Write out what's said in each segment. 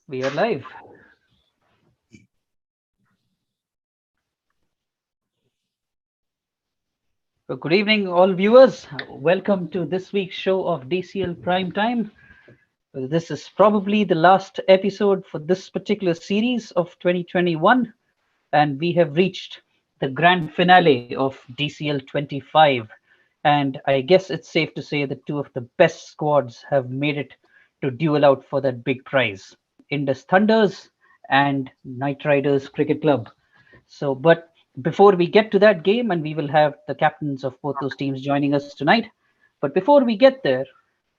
We are live. So good evening, all viewers. Welcome to this week's show of DCL Prime Time. This is probably the last episode for this particular series of 2021, and we have reached the grand finale of DCL 25. And I guess it's safe to say that two of the best squads have made it to duel out for that big prize: Indus Thunders and Knight Riders Cricket Club. But before we get to that game, and we will have the captains of both those teams joining us tonight. But before we get there,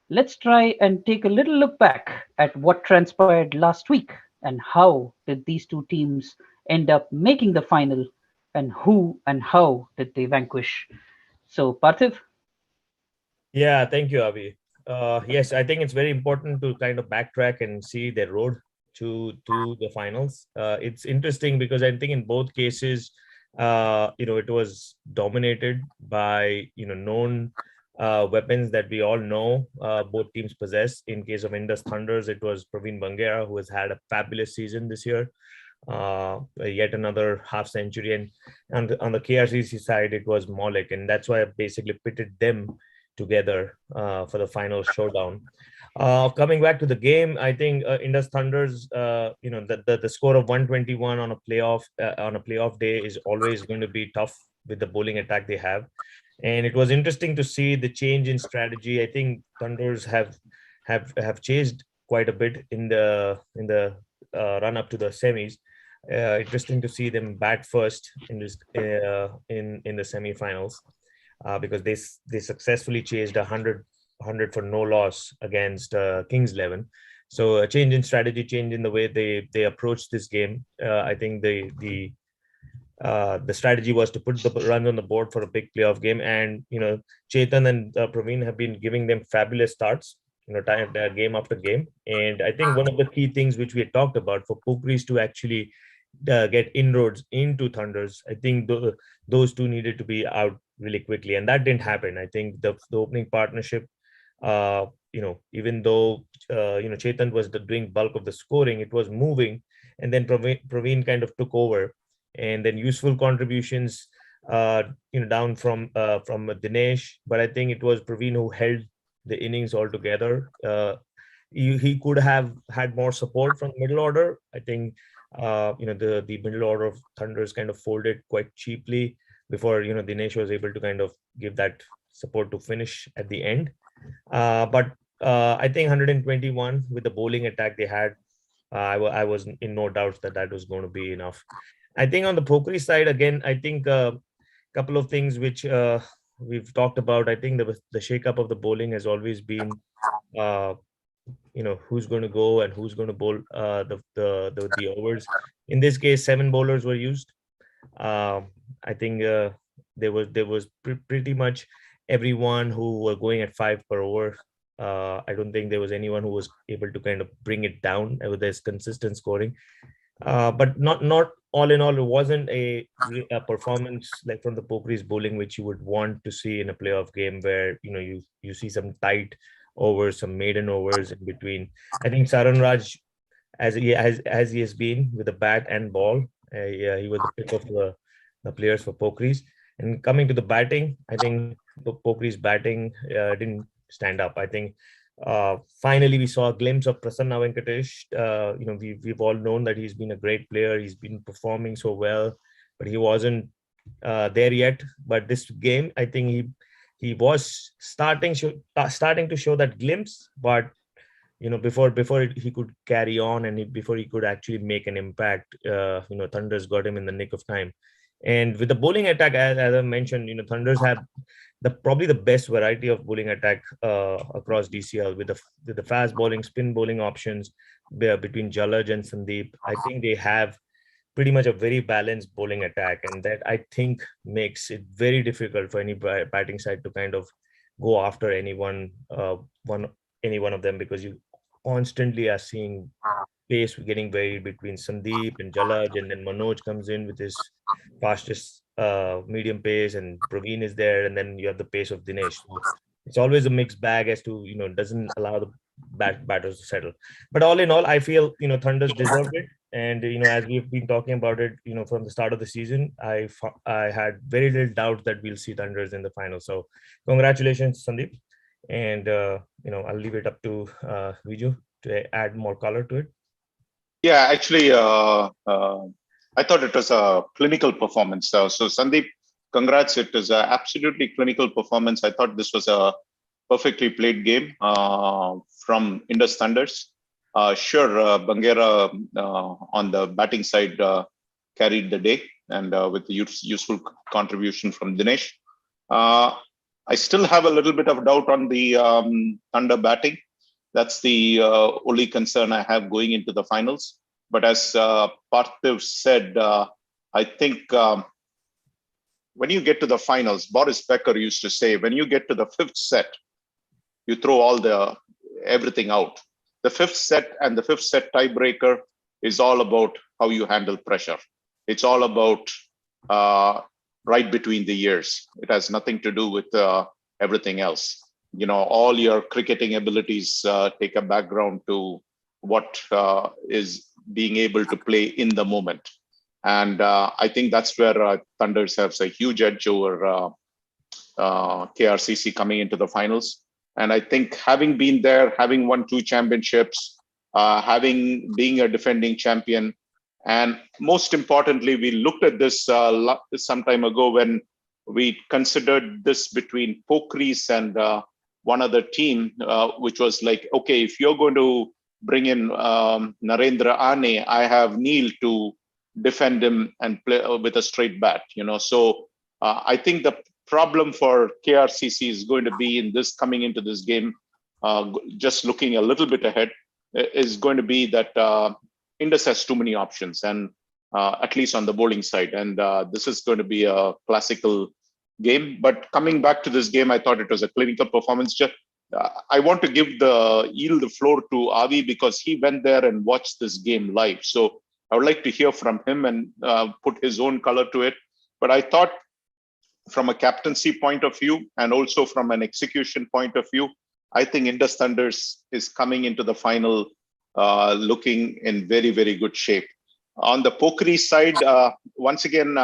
let's try and take a little look back at what transpired last week and how did these two teams end up making the final, and who and how did they vanquish. So, Parthiv? Yeah, thank you, Avi. Yes, I think it's very important to kind of backtrack and see the road to the finals. It's interesting because I think in both cases, it was dominated by known weapons that we all know both teams possess. In case of Indus Thunders, it was Praveen Bangera, who has had a fabulous season this year, yet another half century, and on the KRCC side, it was Maulik, and that's why I basically pitted them together for the final showdown. Coming back to the game, I think Indus Thunders, the score of 121 on a playoff day is always going to be tough with the bowling attack they have, and it was interesting to see the change in strategy. I think Thunders have changed quite a bit in the run up to the semis. Interesting to see them bat first in this in the semifinals because they successfully chased 100 for no loss against Kings 11. So a change in strategy, change in the way they approach this game. I think the strategy was to put the runs on the board for a big playoff game, and Chetan and Praveen have been giving them fabulous starts. Game after game, and I think one of the key things which we had talked about for Pokiris to actually get inroads into Thunders, I think those two needed to be out really quickly, and that didn't happen. I think the opening partnership, even though Chetan was doing bulk of the scoring, it was moving, and then Praveen kind of took over, and then useful contributions, down from Dinesh, but I think it was Praveen who held the innings altogether. He could have had more support from the middle order. I think the middle order of Thunders kind of folded quite cheaply before Dinesh was able to kind of give that support to finish at the end. But I think 121 with the bowling attack they had, I was in no doubt that was going to be enough. I think on the Pokri side again, I think a couple of things which we've talked about. I think the shake-up of the bowling has always been who's going to go and who's going to bowl the overs. In this case, 7 bowlers were used. I think there was pretty much everyone who were going at 5 per over. I don't think there was anyone who was able to kind of bring it down with this consistent scoring. But not all in all, it wasn't a performance like from the Pokiris bowling which you would want to see in a playoff game where you see some tight overs, some maiden overs in between. I think Saran Raj, as he has been with the bat and ball, yeah, he was the pick of the players for Pokiris. And coming to the batting, I think Pokiris batting didn't stand up. I think finally we saw a glimpse of Prasanna Venkatesh. We've all known that he's been a great player. He's been performing so well, but he wasn't there yet. But this game, I think he was starting to show that glimpse, but before he could carry on and before he could actually make an impact, Thunders got him in the nick of time. And with the bowling attack, as I mentioned, Thunders have probably the best variety of bowling attack across DCL with the fast bowling, spin bowling options between Jalaj and Sandeep. I think they have pretty much a very balanced bowling attack, and that I think makes it very difficult for any batting side to kind of go after any one of them, because you constantly are seeing pace getting varied between Sandeep and Jalaj, and then Manoj comes in with his fastest medium pace, and Praveen is there, and then you have the pace of Dinesh. So it's always a mixed bag as to doesn't allow batters to settle. But all in all, I feel Thunders deserved it, and as we've been talking about it, from the start of the season, I had very little doubt that we'll see Thunders in the final. So congratulations, Sandeep, and I'll leave it up to Viju to add more color to it. Yeah, actually, I thought it was a clinical performance. So Sandeep, congrats! It is a absolutely clinical performance. I thought this was a perfectly played game from Indus Thunders. Sure, Bangera on the batting side carried the day, and with the useful contribution from Dinesh. I still have a little bit of doubt on the Thunder batting. That's the only concern I have going into the finals. But as Parthiv said, I think when you get to the finals, Boris Becker used to say, when you get to the fifth set, you throw everything out. The fifth set and the fifth set tiebreaker is all about how you handle pressure. It's all about right between the ears. It has nothing to do with everything else. All your cricketing abilities take a background to what is being able to play in the moment. And I think that's where Thunders have a huge edge over KRCC coming into the finals. And I think having been there, having won 2 championships, being a defending champion, and most importantly, we looked at this some time ago when we considered this between Pokiris and one other team, which was like, okay, if you're going to bring in Narendra Ane, I have Neil to defend him and play with a straight bat. So I think the problem for KRCC is going to be in this coming into this game, just looking a little bit ahead, is going to be that Indus has too many options, and at least on the bowling side. And this is going to be a classical game. But coming back to this game, I thought it was a clinical performance. I want to yield the floor to Avi because he went there and watched this game live. So I would like to hear from him and put his own color to it. But I thought from a captaincy point of view and also from an execution point of view, I think Indus Thunders is coming into the final looking in very, very good shape. On the Pokiris side, once again,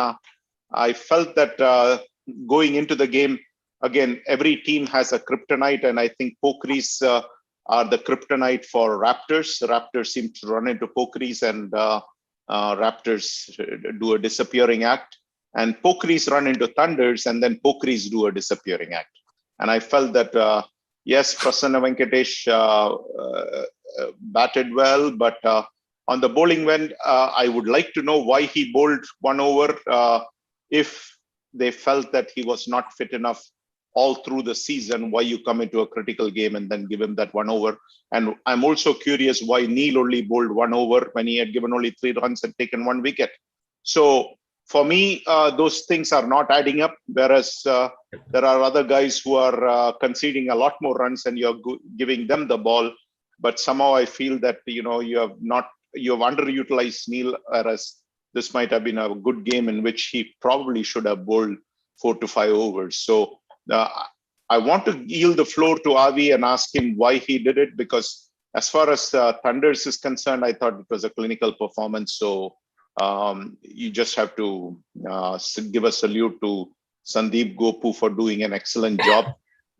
I felt that going into the game, again, every team has a kryptonite, and I think Pokiris are the kryptonite for Raptors. Raptors seem to run into Pokiris, and Raptors do a disappearing act. And Pokiris run into Thunders, and then Pokiris do a disappearing act. And I felt that, yes, Prasanna Venkatesh batted well, but on the bowling end, I would like to know why he bowled 1 over. If they felt that he was not fit enough all through the season, why you come into a critical game and then give him that 1 over. And I'm also curious why Neil only bowled 1 over when he had given only 3 runs and taken 1 wicket. So for me, those things are not adding up, whereas there are other guys who are conceding a lot more runs and you're giving them the ball. But somehow I feel that, you have underutilized Neil, whereas this might have been a good game in which he probably should have bowled 4 to 5 overs. So I want to yield the floor to Avi and ask him why he did it, because as far as Thunders is concerned, I thought it was a clinical performance. So you just have to give a salute to Sandeep Gopu for doing an excellent job,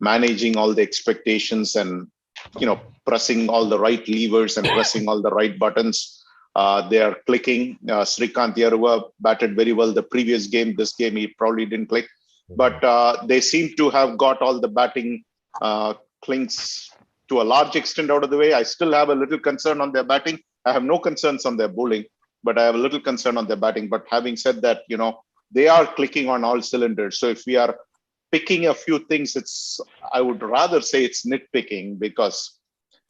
managing all the expectations and, pressing all the right levers and pressing all the right buttons. They are clicking. Srikanth Yarua batted very well the previous game. This game, he probably didn't click. But they seem to have got all the batting clinks to a large extent out of the way. I still have a little concern on their batting. I have no concerns on their bowling, but I have a little concern on their batting. But having said that, they are clicking on all cylinders. So if we are picking a few things, I would rather say it's nitpicking because,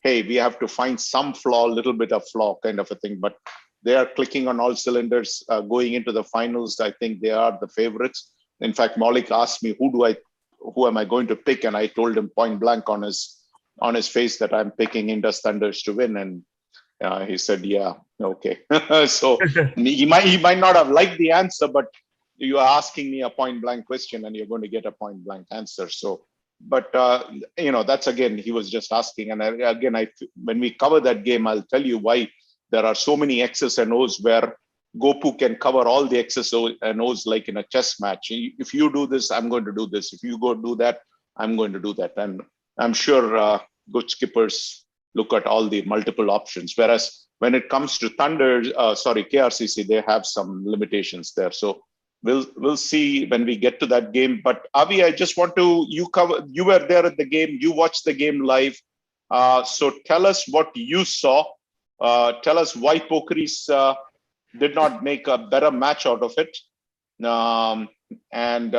hey, we have to find some flaw, a little bit of flaw kind of a thing. But they are clicking on all cylinders going into the finals. I think they are the favorites. In fact, Maulik asked me, who am I going to pick? And I told him point blank on his face that I'm picking Indus Thunders to win. And he said, yeah, okay. So he might not have liked the answer, but you are asking me a point blank question and you're going to get a point blank answer. So but that's again, he was just asking. And when we cover that game, I'll tell you why there are so many X's and O's where Gopu can cover all the X's and O's like in a chess match. If you do this, I'm going to do this. If you go do that, I'm going to do that. And I'm sure good skippers look at all the multiple options. Whereas when it comes to KRCC, they have some limitations there. So we'll see when we get to that game. But Avi, I just want to, you were there at the game, you watched the game live. So tell us what you saw. Tell us why Pokiris did not make a better match out of it. And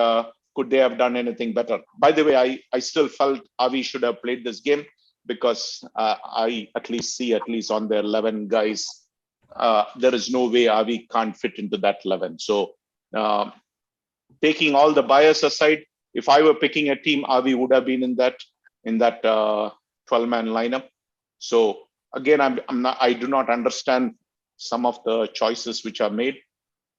could they have done anything better? By the way, I still felt Avi should have played this game, because I at least on their 11 guys, there is no way Avi can't fit into that 11. So taking all the bias aside, if I were picking a team, Avi would have been in that 12-man lineup. So again, I do not understand some of the choices which are made,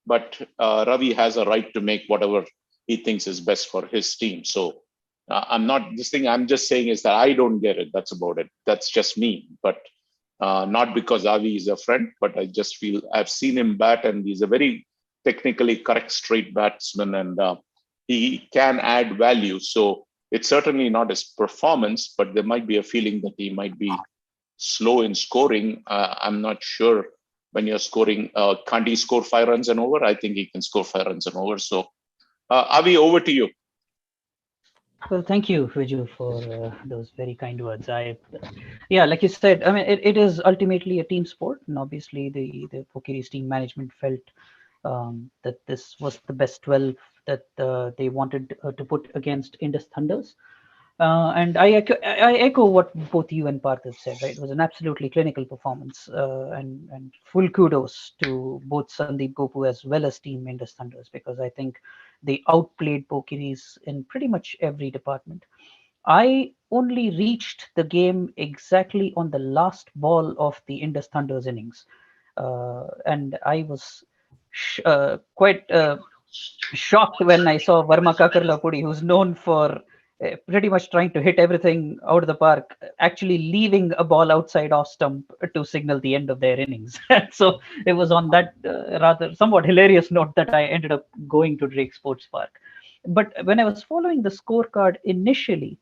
but Ravi has a right to make whatever he thinks is best for his team. So I'm just saying is that I don't get it. That's about it. That's just me. But not because Avi is a friend, but I just feel I've seen him bat, and he's a very technically correct straight batsman, and he can add value. So it's certainly not his performance, but there might be a feeling that he might be slow in scoring. I'm not sure when you're scoring. Can't he score 5 runs and over? I think he can score 5 runs and over. So Avi, over to you. Well, thank you, Viju, for those very kind words. Like you said, I mean, it is ultimately a team sport, and obviously the Pokiris team management felt that this was the best 12 that they wanted to put against Indus Thunders. And I echo what both you and Parth have said. Right, it was an absolutely clinical performance, and full kudos to both Sandeep Gopu as well as Team Indus Thunders, because I think they outplayed Pokiris in pretty much every department. I only reached the game exactly on the last ball of the Indus Thunders innings, and I was quite shocked when I saw Varma Kakarlapudi, who's known for pretty much trying to hit everything out of the park, actually leaving a ball outside off stump to signal the end of their innings. So it was on that rather somewhat hilarious note that I ended up going to Drake Sports Park. But when I was following the scorecard initially,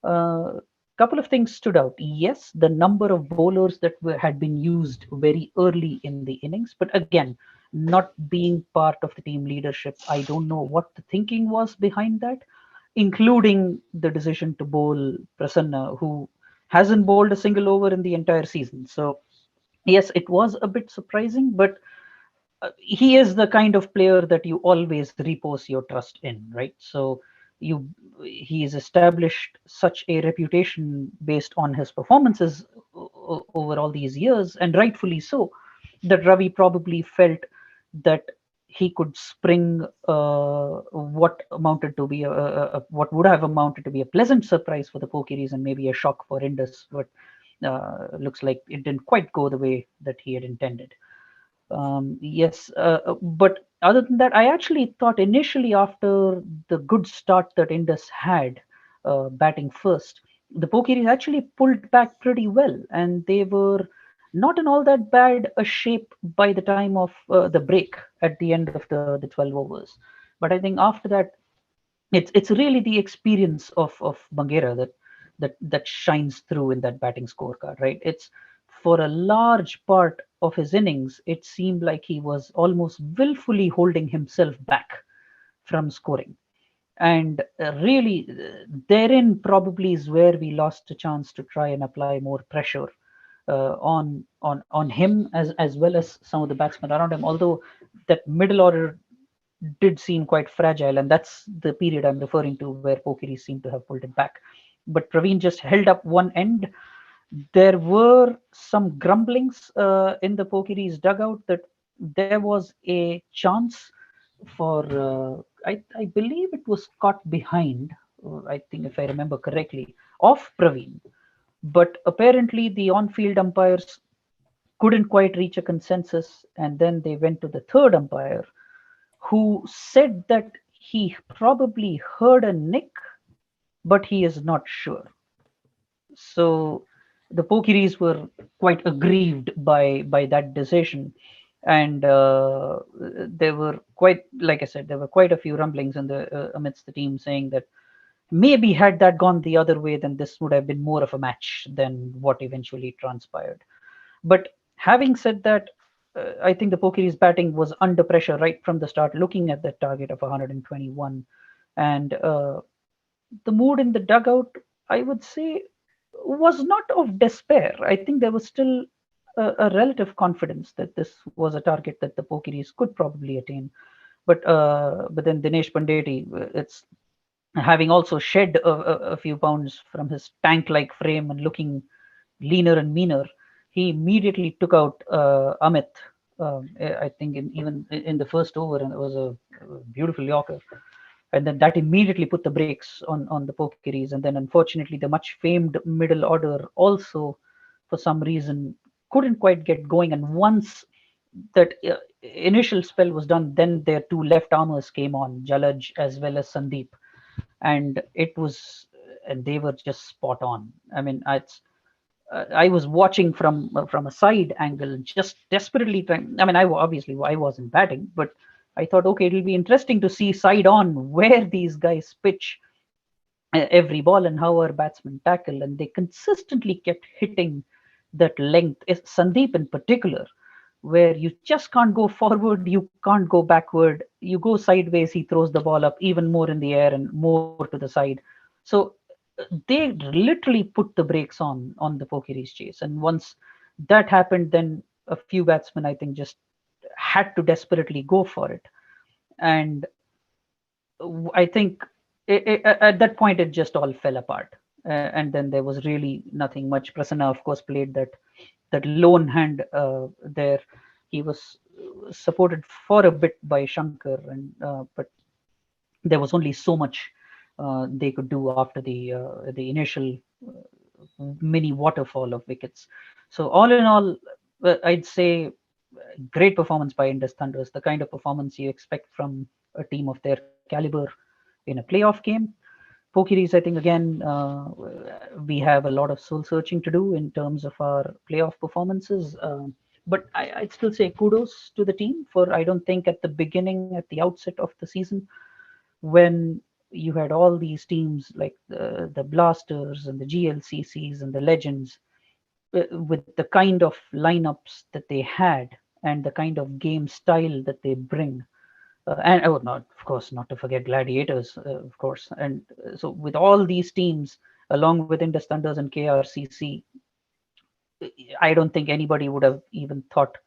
a couple of things stood out. Yes, the number of bowlers that had been used very early in the innings, but again, not being part of the team leadership, I don't know what the thinking was behind that, including the decision to bowl Prasanna, who hasn't bowled a single over in the entire season. So yes, it was a bit surprising, but he is the kind of player that you always repose your trust in, right? So you he has established such a reputation based on his performances over all these years, and rightfully so, that Ravi probably felt that he could spring what amounted to be what would have amounted to be a pleasant surprise for the Pokiris and maybe a shock for Indus, but looks like it didn't quite go the way that he had intended. Yes, but other than that, I actually thought initially after the good start that Indus had batting first, the Pokiris actually pulled back pretty well, and they were not in all that bad a shape by the time of the break at the end of the 12 overs. But I think after that, it's really the experience of Bangera that shines through in that batting scorecard, right? It's for a large part of his innings, it seemed like he was almost willfully holding himself back from scoring. And really, therein probably is where we lost a chance to try and apply more pressure on him as well as some of the batsmen around him. Although that middle order did seem quite fragile, and that's the period I'm referring to where Pokiris seemed to have pulled it back. But Praveen just held up one end. There were some grumblings in the Pokiris dugout that there was a chance for, I believe it was caught behind, I think if I remember correctly, of Praveen. But apparently the on-field umpires couldn't quite reach a consensus, and then they went to the third umpire, who said that he probably heard a nick but he is not sure. So the Pokiris were quite aggrieved by that decision, and there were quite, like I said, there were quite a few rumblings in the amidst the team saying that maybe had that gone the other way, then this would have been more of a match than what eventually transpired. But having said that, I think the Pokiris batting was under pressure right from the start, looking at the target of 121, and the mood in the dugout, I would say, was not of despair. I think there was still a relative confidence that this was a target that the Pokiris could probably attain. But then Dinesh Pandeti, it's having also shed a few pounds from his tank-like frame and looking leaner and meaner, he immediately took out Amit. I think even in the first over, and it was a beautiful Yorker, and then that immediately put the brakes on the Pokiris. And then unfortunately, the much famed middle order also, for some reason, couldn't quite get going. And once that initial spell was done, then their two left armers came on, Jalaj as well as Sandeep, and it was, and they were just spot on. I mean, I was watching from a side angle, just desperately trying. I mean, obviously I wasn't batting, but I thought, okay, it'll be interesting to see side on where these guys pitch every ball and how our batsmen tackle, and they consistently kept hitting that length. Sandeep in particular, where you just can't go forward, you can't go backward, you go sideways, he throws the ball up even more in the air and more to the side. So they literally put the brakes on the Pokiris chase. And once that happened, then a few batsmen, I think, just had to desperately go for it. And I think at that point it just all fell apart. And then there was really nothing much. Prasanna, of course, played that lone hand there. He was supported for a bit by Shankar, and but there was only so much they could do after the initial mini waterfall of wickets. So all in all, I'd say great performance by Indus Thunders, the kind of performance you expect from a team of their caliber in a playoff game. Pokiris, I think, again, we have a lot of soul searching to do in terms of our playoff performances. But I'd still say kudos to the team for, I don't think at the beginning, at the outset of the season, when you had all these teams like the Blasters and the GLCCs and the Legends, with the kind of lineups that they had and the kind of game style that they bring. And oh, not of course, not to forget Gladiators, of course. And so with all these teams, along with Indus Thunders and KRCC, I don't think anybody would have even thought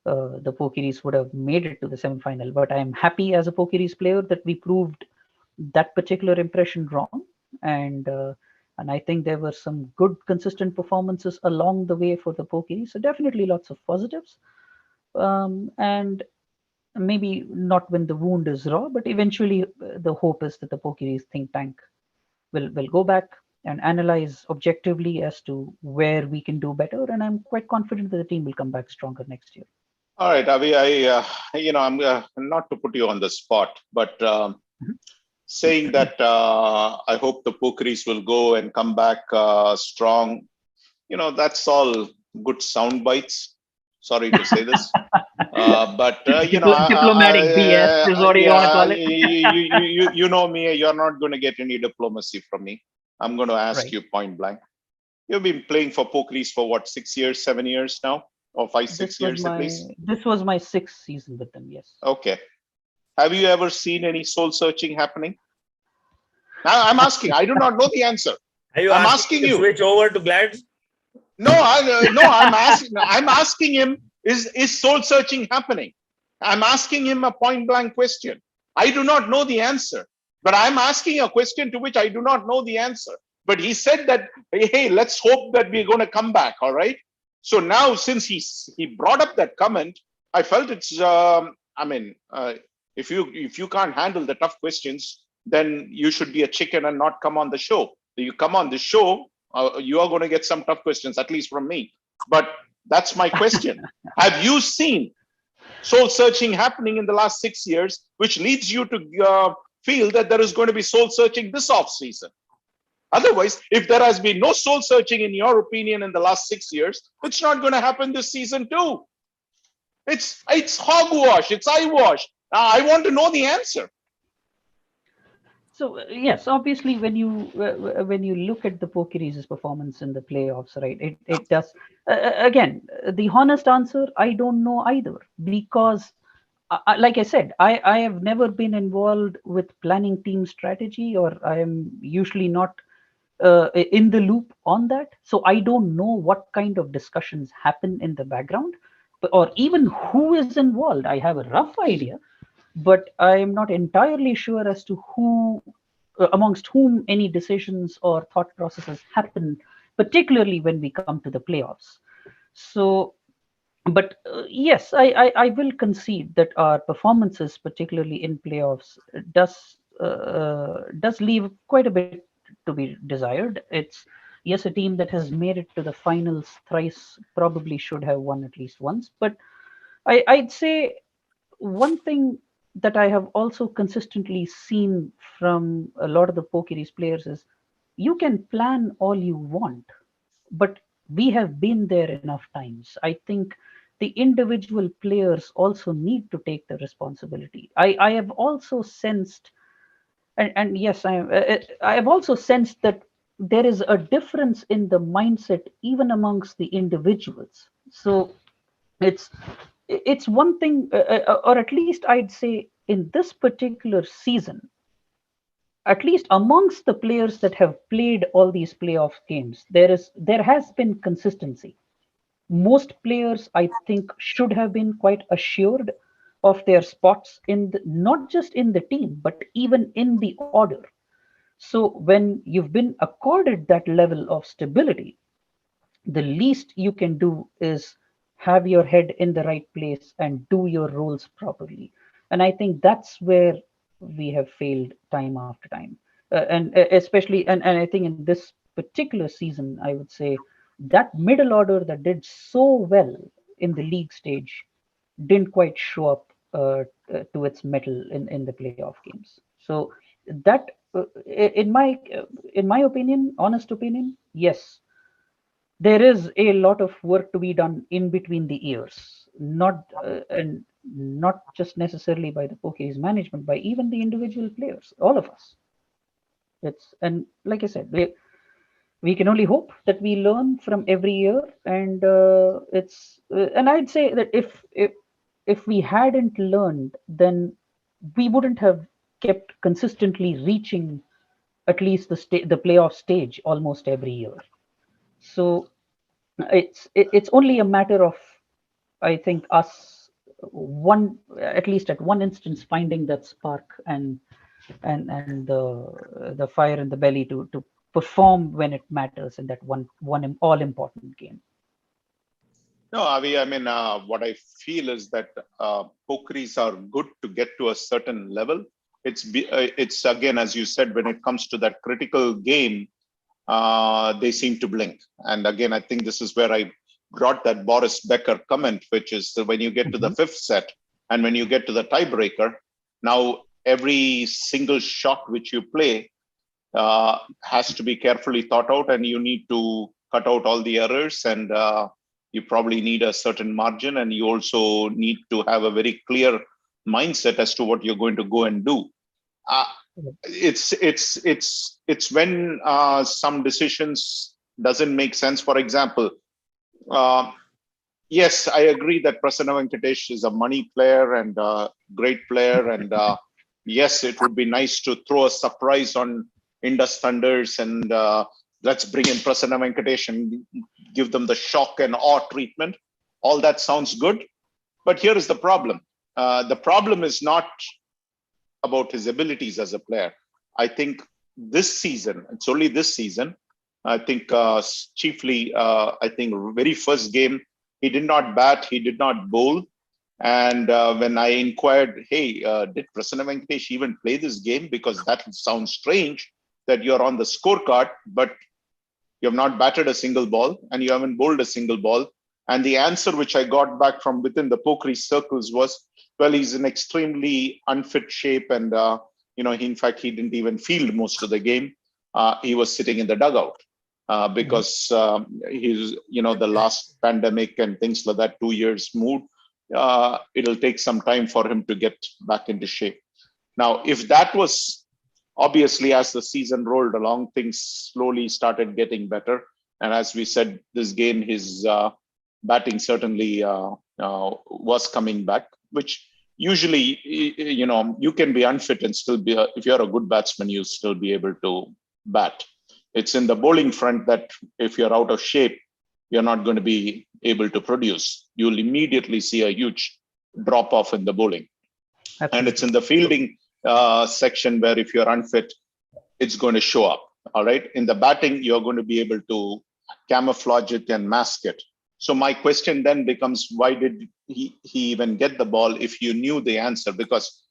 the Pokiris would have made it to the semi-final. But I am happy as a Pokiris player that we proved that particular impression wrong, and and I think there were some good consistent performances along the way for the Pokiris. So definitely lots of positives, and maybe not when the wound is raw, but eventually the hope is that the Pokiris think tank will go back and analyze objectively as to where we can do better, and I'm quite confident that the team will come back stronger next year. All right, Avi, I'm not to put you on the spot, but saying that I hope the Pokiris will go and come back strong, that's all good sound bites. Sorry to say this. But diplomatic BS is what you want to call it. you know me, you're not going to get any diplomacy from me. I'm going to ask you point blank. You've been playing for Pokiris for what, 6 years, 7 years now, or 5-6 years at least? This was my 6th season with them, yes. Okay. Have you ever seen any soul searching happening? Now I'm asking. I do not know the answer. I'm asking you. Switch over to Glads? No, I'm asking him. Is soul searching happening? I'm asking him a point blank question. I do not know the answer, but I'm asking a question to which I do not know the answer. But he said that, hey, let's hope that we're going to come back. All right. So now, since he brought up that comment, I felt it's. If you can't handle the tough questions, then you should be a chicken and not come on the show. You come on the show, you are going to get some tough questions, at least from me. But that's my question. Have you seen soul searching happening in the last 6 years, which leads you to feel that there is going to be soul searching this off season? Otherwise, if there has been no soul searching, in your opinion, in the last 6 years, it's not going to happen this season too. It's hogwash. It's eyewash. I want to know the answer. So yes, obviously, when you look at the Pokiris' performance in the playoffs, right? It does. Again, the honest answer, I don't know either, because, like I said, I have never been involved with planning team strategy, or I am usually not in the loop on that. So I don't know what kind of discussions happen in the background, or even who is involved. I have a rough idea, but I am not entirely sure as to who, amongst whom any decisions or thought processes happen, particularly when we come to the playoffs. So, but yes, I will concede that our performances, particularly in playoffs, does leave quite a bit to be desired. It's, yes, a team that has made it to the finals thrice probably should have won at least once, but I'd say one thing that I have also consistently seen from a lot of the Pokiris players is, you can plan all you want, but we have been there enough times. I think the individual players also need to take the responsibility. I have also sensed, and yes, I have also sensed that there is a difference in the mindset even amongst the individuals. So it's it's one thing, or at least I'd say in this particular season, at least amongst the players that have played all these playoff games, there has been consistency. Most players, I think, should have been quite assured of their spots in not just in the team, but even in the order. So when you've been accorded that level of stability, the least you can do is have your head in the right place and do your roles properly. And I think that's where we have failed time after time. And especially, and I think in this particular season, I would say that middle order that did so well in the league stage didn't quite show up to its mettle in the playoff games. So that, in my opinion, honest opinion, yes, there is a lot of work to be done in between the ears, and not just necessarily by the Poke's management, by even the individual players, all of us. It's, and like I said, we can only hope that we learn from every year, and and I'd say that if we hadn't learned, then we wouldn't have kept consistently reaching at least the playoff stage almost every year. So it's only a matter of, I think, us, one, at least at one instance, finding that spark and the fire in the belly to perform when it matters in that one all important game. No, Avi, I mean, what I feel is that Pokiris are good to get to a certain level. It's again, as you said, when it comes to that critical game, they seem to blink. And again, I think this is where I brought that Boris Becker comment, which is that when you get to the fifth set and when you get to the tiebreaker, now every single shot which you play has to be carefully thought out, and you need to cut out all the errors, and you probably need a certain margin, and you also need to have a very clear mindset as to what you're going to go and do. It's when some decisions doesn't make sense. For example, yes, I agree that Prasanna Venkatesh is a money player and a great player, and yes, it would be nice to throw a surprise on Indus Thunders and let's bring in Prasanna Venkatesh and give them the shock and awe treatment. All that sounds good, but here is the problem. The problem is not about his abilities as a player. I think this season, it's only this season, I think chiefly, I think very first game, he did not bat, he did not bowl. And when I inquired, hey, did Prasanna Venkatesh even play this game? Because that sounds strange that you're on the scorecard, but you have not batted a single ball and you haven't bowled a single ball. And the answer which I got back from within the Pokiris circles was, well, he's in extremely unfit shape. And, in fact, he didn't even field most of the game. he was sitting in the dugout because he's, the last pandemic and things like that, 2 years moved. It'll take some time for him to get back into shape. Now, if that was obviously as the season rolled along, things slowly started getting better. And as we said, this game, his batting certainly was coming back, which usually, you can be unfit and still be, if you're a good batsman, you still be able to bat. It's in the bowling front that if you're out of shape, you're not going to be able to produce. You'll immediately see a huge drop off in the bowling. Absolutely. And it's in the fielding section where if you're unfit, it's going to show up. All right. In the batting, you're going to be able to camouflage it and mask it. So my question then becomes, why did he even get the ball if you knew the answer? Because,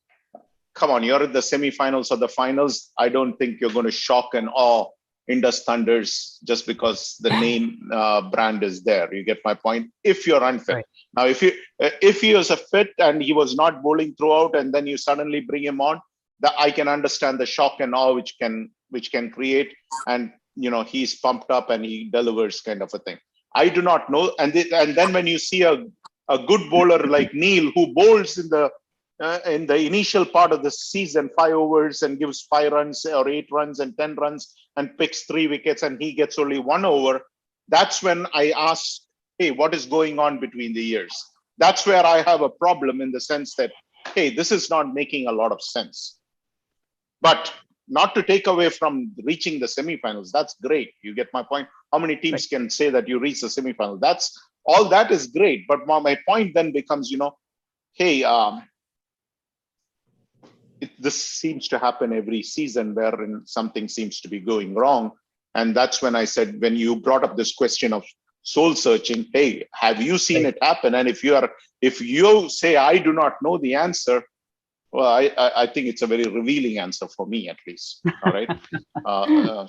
come on, you're in the semifinals or the finals. I don't think you're going to shock and awe Indus Thunders just because the name brand is there. You get my point? If you're unfit. Right. Now, if he was a fit and he was not bowling throughout, and then you suddenly bring him on, I can understand the shock and awe which can create. And he's pumped up and he delivers, kind of a thing. I do not know. And then when you see a good bowler like Neil, who bowls in the initial part of the season, 5 overs and gives 5 runs or 8 runs and 10 runs and picks 3 wickets, and he gets only 1 over, that's when I ask, hey, what is going on between the years? That's where I have a problem, in the sense that, hey, this is not making a lot of sense. But not to take away from reaching the semifinals. That's great. You get my point? How many teams can say that you reach the semifinal? That's all. That is great. But my point then becomes, hey, this seems to happen every season wherein something seems to be going wrong. And that's when I said, when you brought up this question of soul searching, hey, have you seen it happen? And if you say, I do not know the answer, well, I think it's a very revealing answer for me, at least. All right.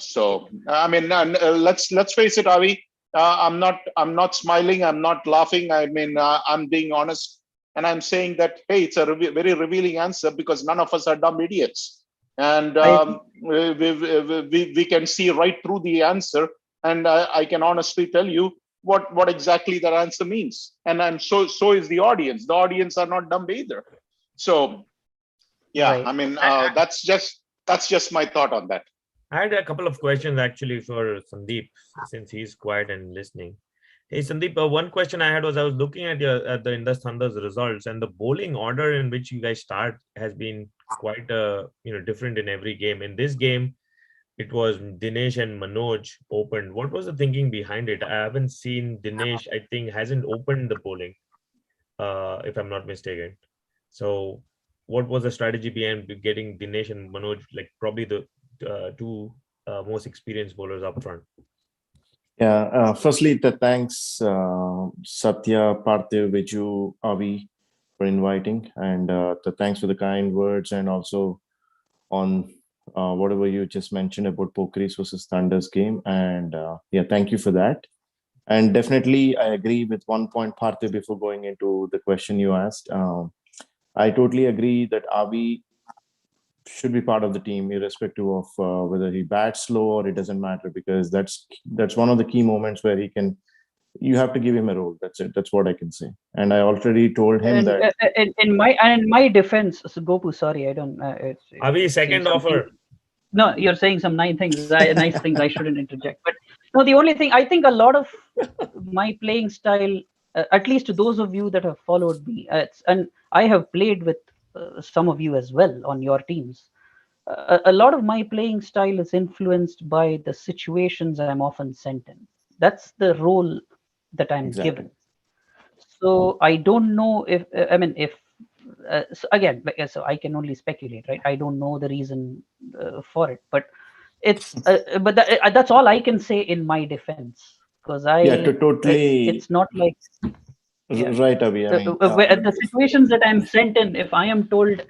So, I mean, let's face it, Avi. I'm not smiling. I'm not laughing. I mean, I'm being honest, and I'm saying that, hey, it's a very revealing answer, because none of us are dumb idiots, and we can see right through the answer. And I can honestly tell you what exactly that answer means. And so is the audience. The audience are not dumb either. So. Yeah, right. I mean, that's just my thought on that. I had a couple of questions actually for Sandeep, since he's quiet and listening. Hey, Sandeep, one question I had was, I was looking at the Indus Thunder's results, and the bowling order in which you guys start has been quite different in every game. In this game, it was Dinesh and Manoj opened. What was the thinking behind it? I haven't seen Dinesh. I think hasn't opened the bowling, if I'm not mistaken. So. What was the strategy behind getting Dinesh and Manoj, like probably the 2 most experienced bowlers up front? Yeah, firstly, thanks Satya, Parthiv, Viju, Avi for inviting, and thanks for the kind words, and also on whatever you just mentioned about Pokiris versus Thunder's game. And yeah, thank you for that. And definitely, I agree with one point, Parthiv, before going into the question you asked. I totally agree that Avi should be part of the team, irrespective of whether he bats slow or it doesn't matter, because that's one of the key moments where you have to give him a role. That's it. That's what I can say. And I already told him that. In my defense, so Gopu, sorry, I don't. Avi, second offer. No, you're saying some nice things I shouldn't interject. But no, the only thing, I think a lot of my playing style, at least to those of you that have followed me, and I have played with some of you as well on your teams. A lot of my playing style is influenced by the situations I'm often sent in. That's the role that I'm given. So I don't know if so again, so I can only speculate, right? I don't know the reason for it, but it's but that's all I can say in my defense, because it's not like. Yeah. Right, Avi. The situations that I'm sent in, if I am told,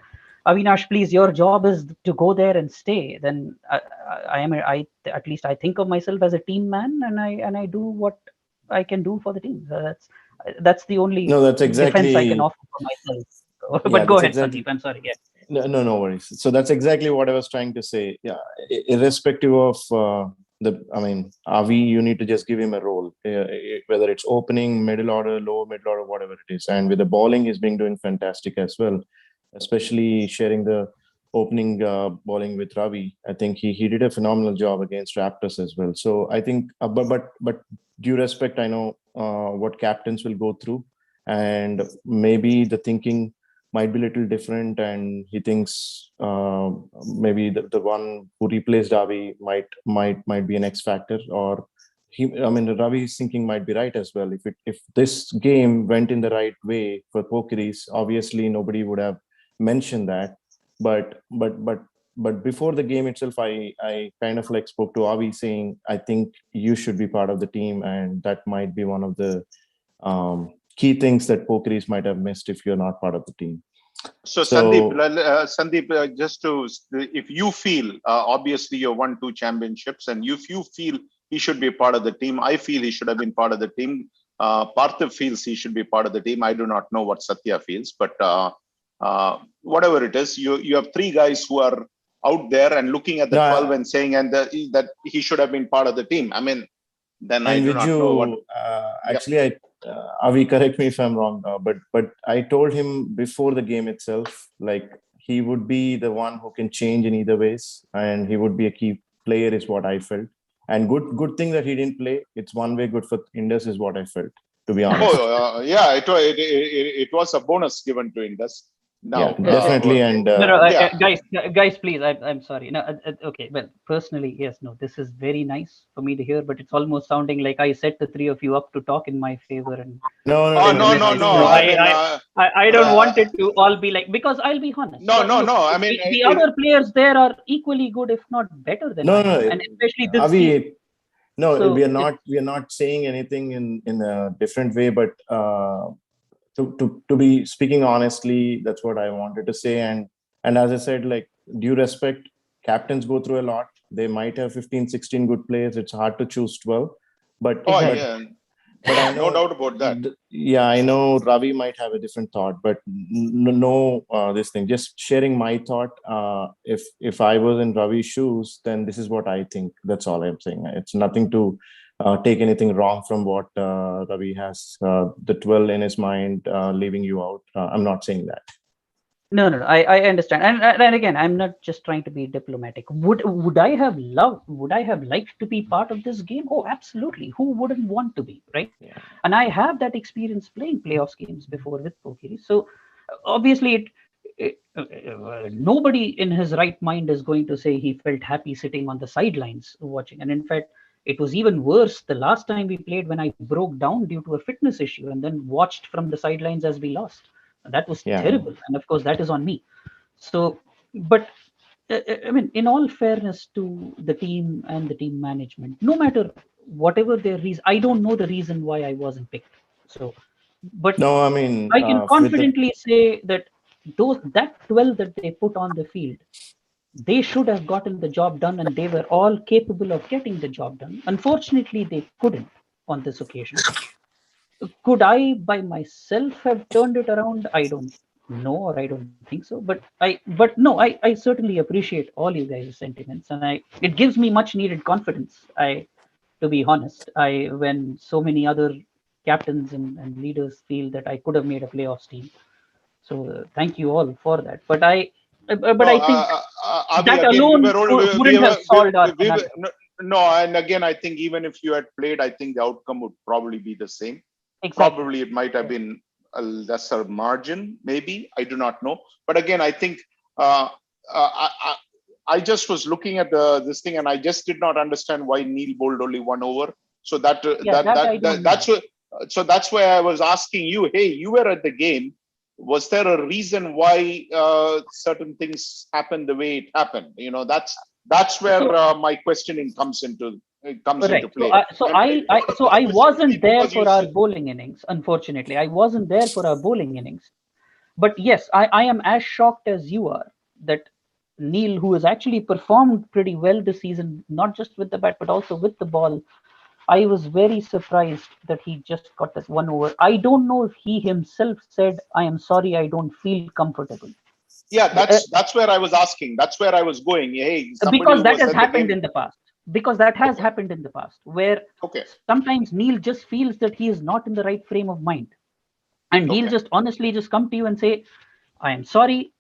Avinash, please, your job is to go there and stay, then I at least I think of myself as a team man, and I do what I can do for the team. That's the only that's exactly defense I can offer for myself. But go ahead, Sandeep. I'm sorry. Yeah. No worries. So that's exactly what I was trying to say. Yeah, irrespective of Avi, you need to just give him a role, whether it's opening, middle order, lower middle order, whatever it is. And with the bowling, he's been doing fantastic as well, especially sharing the opening bowling with Ravi. I think he did a phenomenal job against Raptors as well. So I think, but due respect, I know what captains will go through, and maybe the thinking might be a little different, and he thinks maybe the one who replaced Ravi might be an X factor, or Ravi's thinking might be right as well. If this game went in the right way for Pokiris, obviously nobody would have mentioned that. But before the game itself, I kind of like spoke to Avi saying, I think you should be part of the team, and that might be one of the key things that Pokiris might have missed if you're not part of the team. So Sandeep, just to, if you feel, obviously you won 2 championships, and if you feel he should be part of the team, I feel he should have been part of the team. Parthiv feels he should be part of the team. I do not know what Satya feels, but whatever it is, you have 3 guys who are out there and looking at the 12 and saying that he should have been part of the team. I mean, then I do not know what. Actually, Avi, correct me if I'm wrong, but I told him before the game itself, like he would be the one who can change in either ways, and he would be a key player, is what I felt. And good thing that he didn't play. It's one way good for Indus, is what I felt, to be honest. Yeah, it was a bonus given to Indus. Now, yeah, definitely. And guys, please, I'm sorry. No, okay. Well, personally, yes, no, this is very nice for me to hear, but it's almost sounding like I set the 3 of you up to talk in my favor. And no. I don't want it to all be like, because I'll be honest. No. I mean, the other players there are equally good, if not better than I am, and especially this Avi, team. No, so we are not saying anything in a different way, but to be speaking honestly, that's what I wanted to say. And as I said, like, due respect, captains go through a lot. They might have 15, 16 good players. It's hard to choose 12. But but I know, no doubt about that. Yeah, I know Ravi might have a different thought, but this thing. Just sharing my thought. If I was in Ravi's shoes, then this is what I think. That's all I'm saying. It's nothing to take anything wrong from what Ravi has the 12 in his mind, leaving you out. I'm not saying that. No, I understand, and again, I'm not just trying to be diplomatic. Would I have liked to be part of this game? Oh, absolutely. Who wouldn't want to be, right? Yeah. And I have that experience playing playoffs games before with Pokiris. So obviously, nobody in his right mind is going to say he felt happy sitting on the sidelines watching. And in fact, it was even worse the last time we played, when I broke down due to a fitness issue and then watched from the sidelines as we lost. That was terrible, and of course that is on me. So, but I mean, in all fairness to the team and the team management, no matter whatever their reason, I don't know the reason why I wasn't picked. So, but no, I mean, I can confidently say that that 12 that they put on the field, they should have gotten the job done, and they were all capable of getting the job done. Unfortunately, they couldn't on this occasion. Could I by myself have turned it around? I don't know, or I don't think so. But I certainly appreciate all you guys' sentiments, and it gives me much needed confidence. To be honest, when so many other captains and leaders feel that I could have made a playoffs team. So thank you all for that. But I think that alone wouldn't have solved our. No, and again, I think even if you had played, I think the outcome would probably be the same. Exactly. Probably it might have been a lesser margin, maybe. I do not know. But again, I think I just was looking at this thing, and I just did not understand why Neil bowled only 1 over. So that's why I was asking you. Hey, you were at the game. Was there a reason why certain things happened the way it happened? You know, that's where my questioning comes into play. So I wasn't there for our bowling innings. Unfortunately, I wasn't there for our bowling innings. But yes, I am as shocked as you are that Neil, who has actually performed pretty well this season, not just with the bat but also with the ball, I was very surprised that he just got that 1 over. I don't know if he himself said, "I am sorry, I don't feel comfortable." Yeah, that's where I was asking. That's where I was going. Hey, somebody because who that was has at the happened game. in the past. Because that has Okay. happened in the past, where Okay. sometimes Neil just feels that he is not in the right frame of mind, and he'll Okay. just honestly just come to you and say, "I am sorry.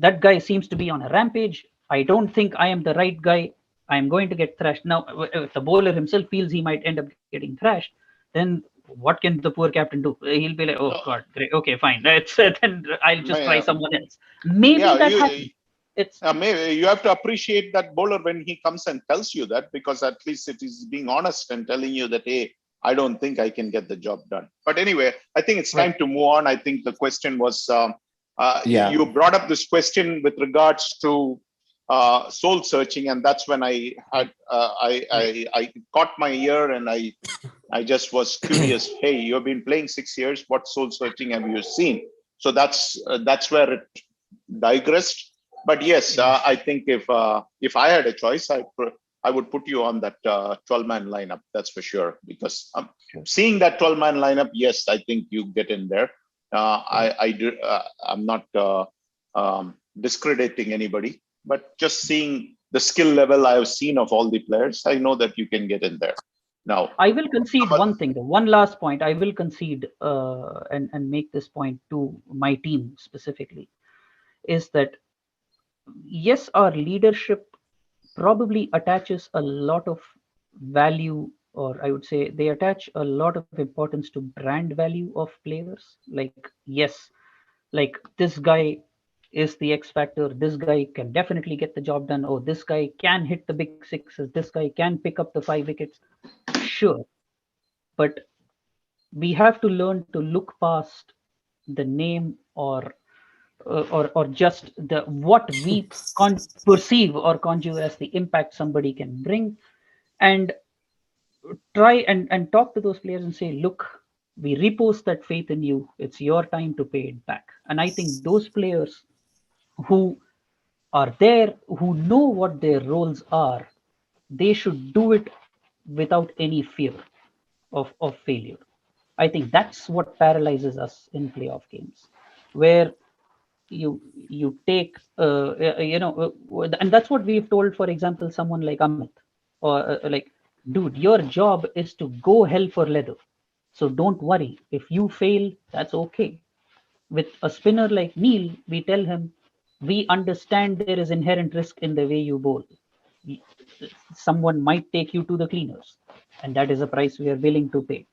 That guy seems to be on a rampage. I don't think I am the right guy. I am going to get thrashed." Now, if the bowler himself feels he might end up getting thrashed, then what can the poor captain do? He'll be like, "Oh God, great, okay, fine. Then I'll just try someone else." Maybe Yeah, that happens. It's maybe you have to appreciate that bowler when he comes and tells you that, because at least it is being honest and telling you that, hey, I don't think I can get the job done. But anyway, I think it's time to move on. I think the question was, you brought up this question with regards to soul searching, and that's when I had I caught my ear, and I just was curious. Hey, you've been playing 6 years. What soul searching have you seen? So that's where it digressed. But yes, I think if I had a choice, I would put you on that 12-man lineup. That's for sure. Because seeing that 12-man lineup, yes, I think you get in there. I'm not discrediting anybody, but just seeing the skill level I have seen of all the players, I know that you can get in there. Now, I will concede one thing, though. One last point. I will concede and make this point to my team specifically, is that yes, our leadership probably attaches a lot of value, or I would say they attach a lot of importance to brand value of players. Like, yes, like this guy is the X factor. This guy can definitely get the job done. Oh, this guy can hit the big sixes. This guy can pick up the 5 wickets. Sure. But we have to learn to look past the name, or just the what we perceive or conjure as the impact somebody can bring, and try and talk to those players and say, look, we repose that faith in you. It's your time to pay it back. And I think those players who are there, who know what their roles are, they should do it without any fear of failure. I think that's what paralyzes us in playoff games, where you take and that's what we've told, for example, someone like Amit, or like, dude, your job is to go hell for leather, so don't worry if you fail. That's okay. With a spinner like Neil, we tell him, we understand there is inherent risk in the way you bowl. Someone might take you to the cleaners, and that is a price we are willing to pay.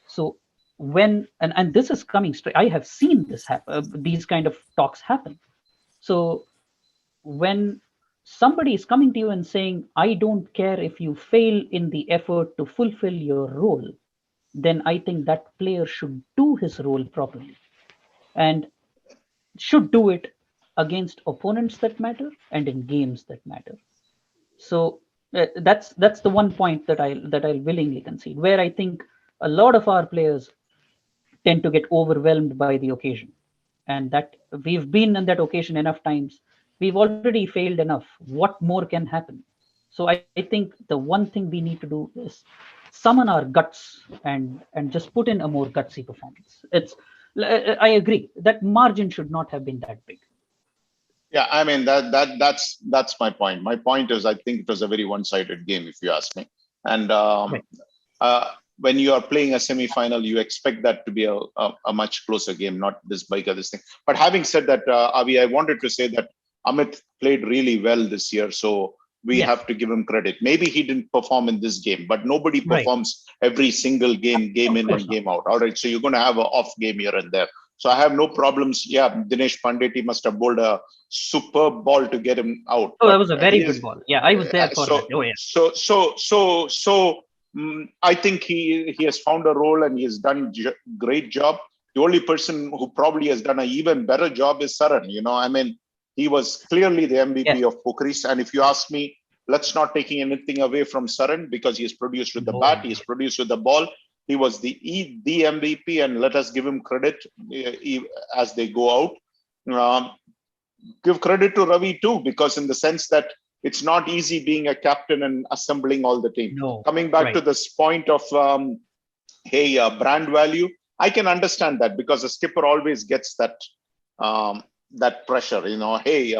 So when and this is coming straight, I have seen this happen, these kind of talks happen. So when somebody is coming to you and saying, I don't care if you fail in the effort to fulfill your role, then I think that player should do his role properly and should do it against opponents that matter and in games that matter. So that's the one point that I'll willingly concede, where I think a lot of our players tend to get overwhelmed by the occasion, and that we've been in that occasion enough times. We've already failed enough. What more can happen? So I think the one thing we need to do is summon our guts and just put in a more gutsy performance. I agree that margin should not have been that big. yeah, I mean that's my point. My point is, I think it was a very one-sided game, if you ask me. And when you are playing a semi-final, you expect that to be a much closer game, not this big or this thing. But having said that, Avi, I wanted to say that Amit played really well this year, so we have to give him credit. Maybe he didn't perform in this game, but nobody performs every single game in and game out. All right, so you're going to have an off game here and there. So I have no problems. Yeah, Dinesh Panditi must have bowled a superb ball to get him out. Oh, that was a very good ball. Yeah, I was there for that. Oh yeah. So I think he has found a role and he has done great job. The only person who probably has done an even better job is Saran. You know, I mean, he was clearly the MVP of Pokiris. And if you ask me, let's not taking anything away from Saran, because he has produced with the bat, he has produced with the ball. He was the MVP, and let us give him credit as they go out. Give credit to Ravi too, because in the sense that it's not easy being a captain and assembling all the team. Coming back to this point of brand value, I can understand that, because a skipper always gets that that pressure, hey,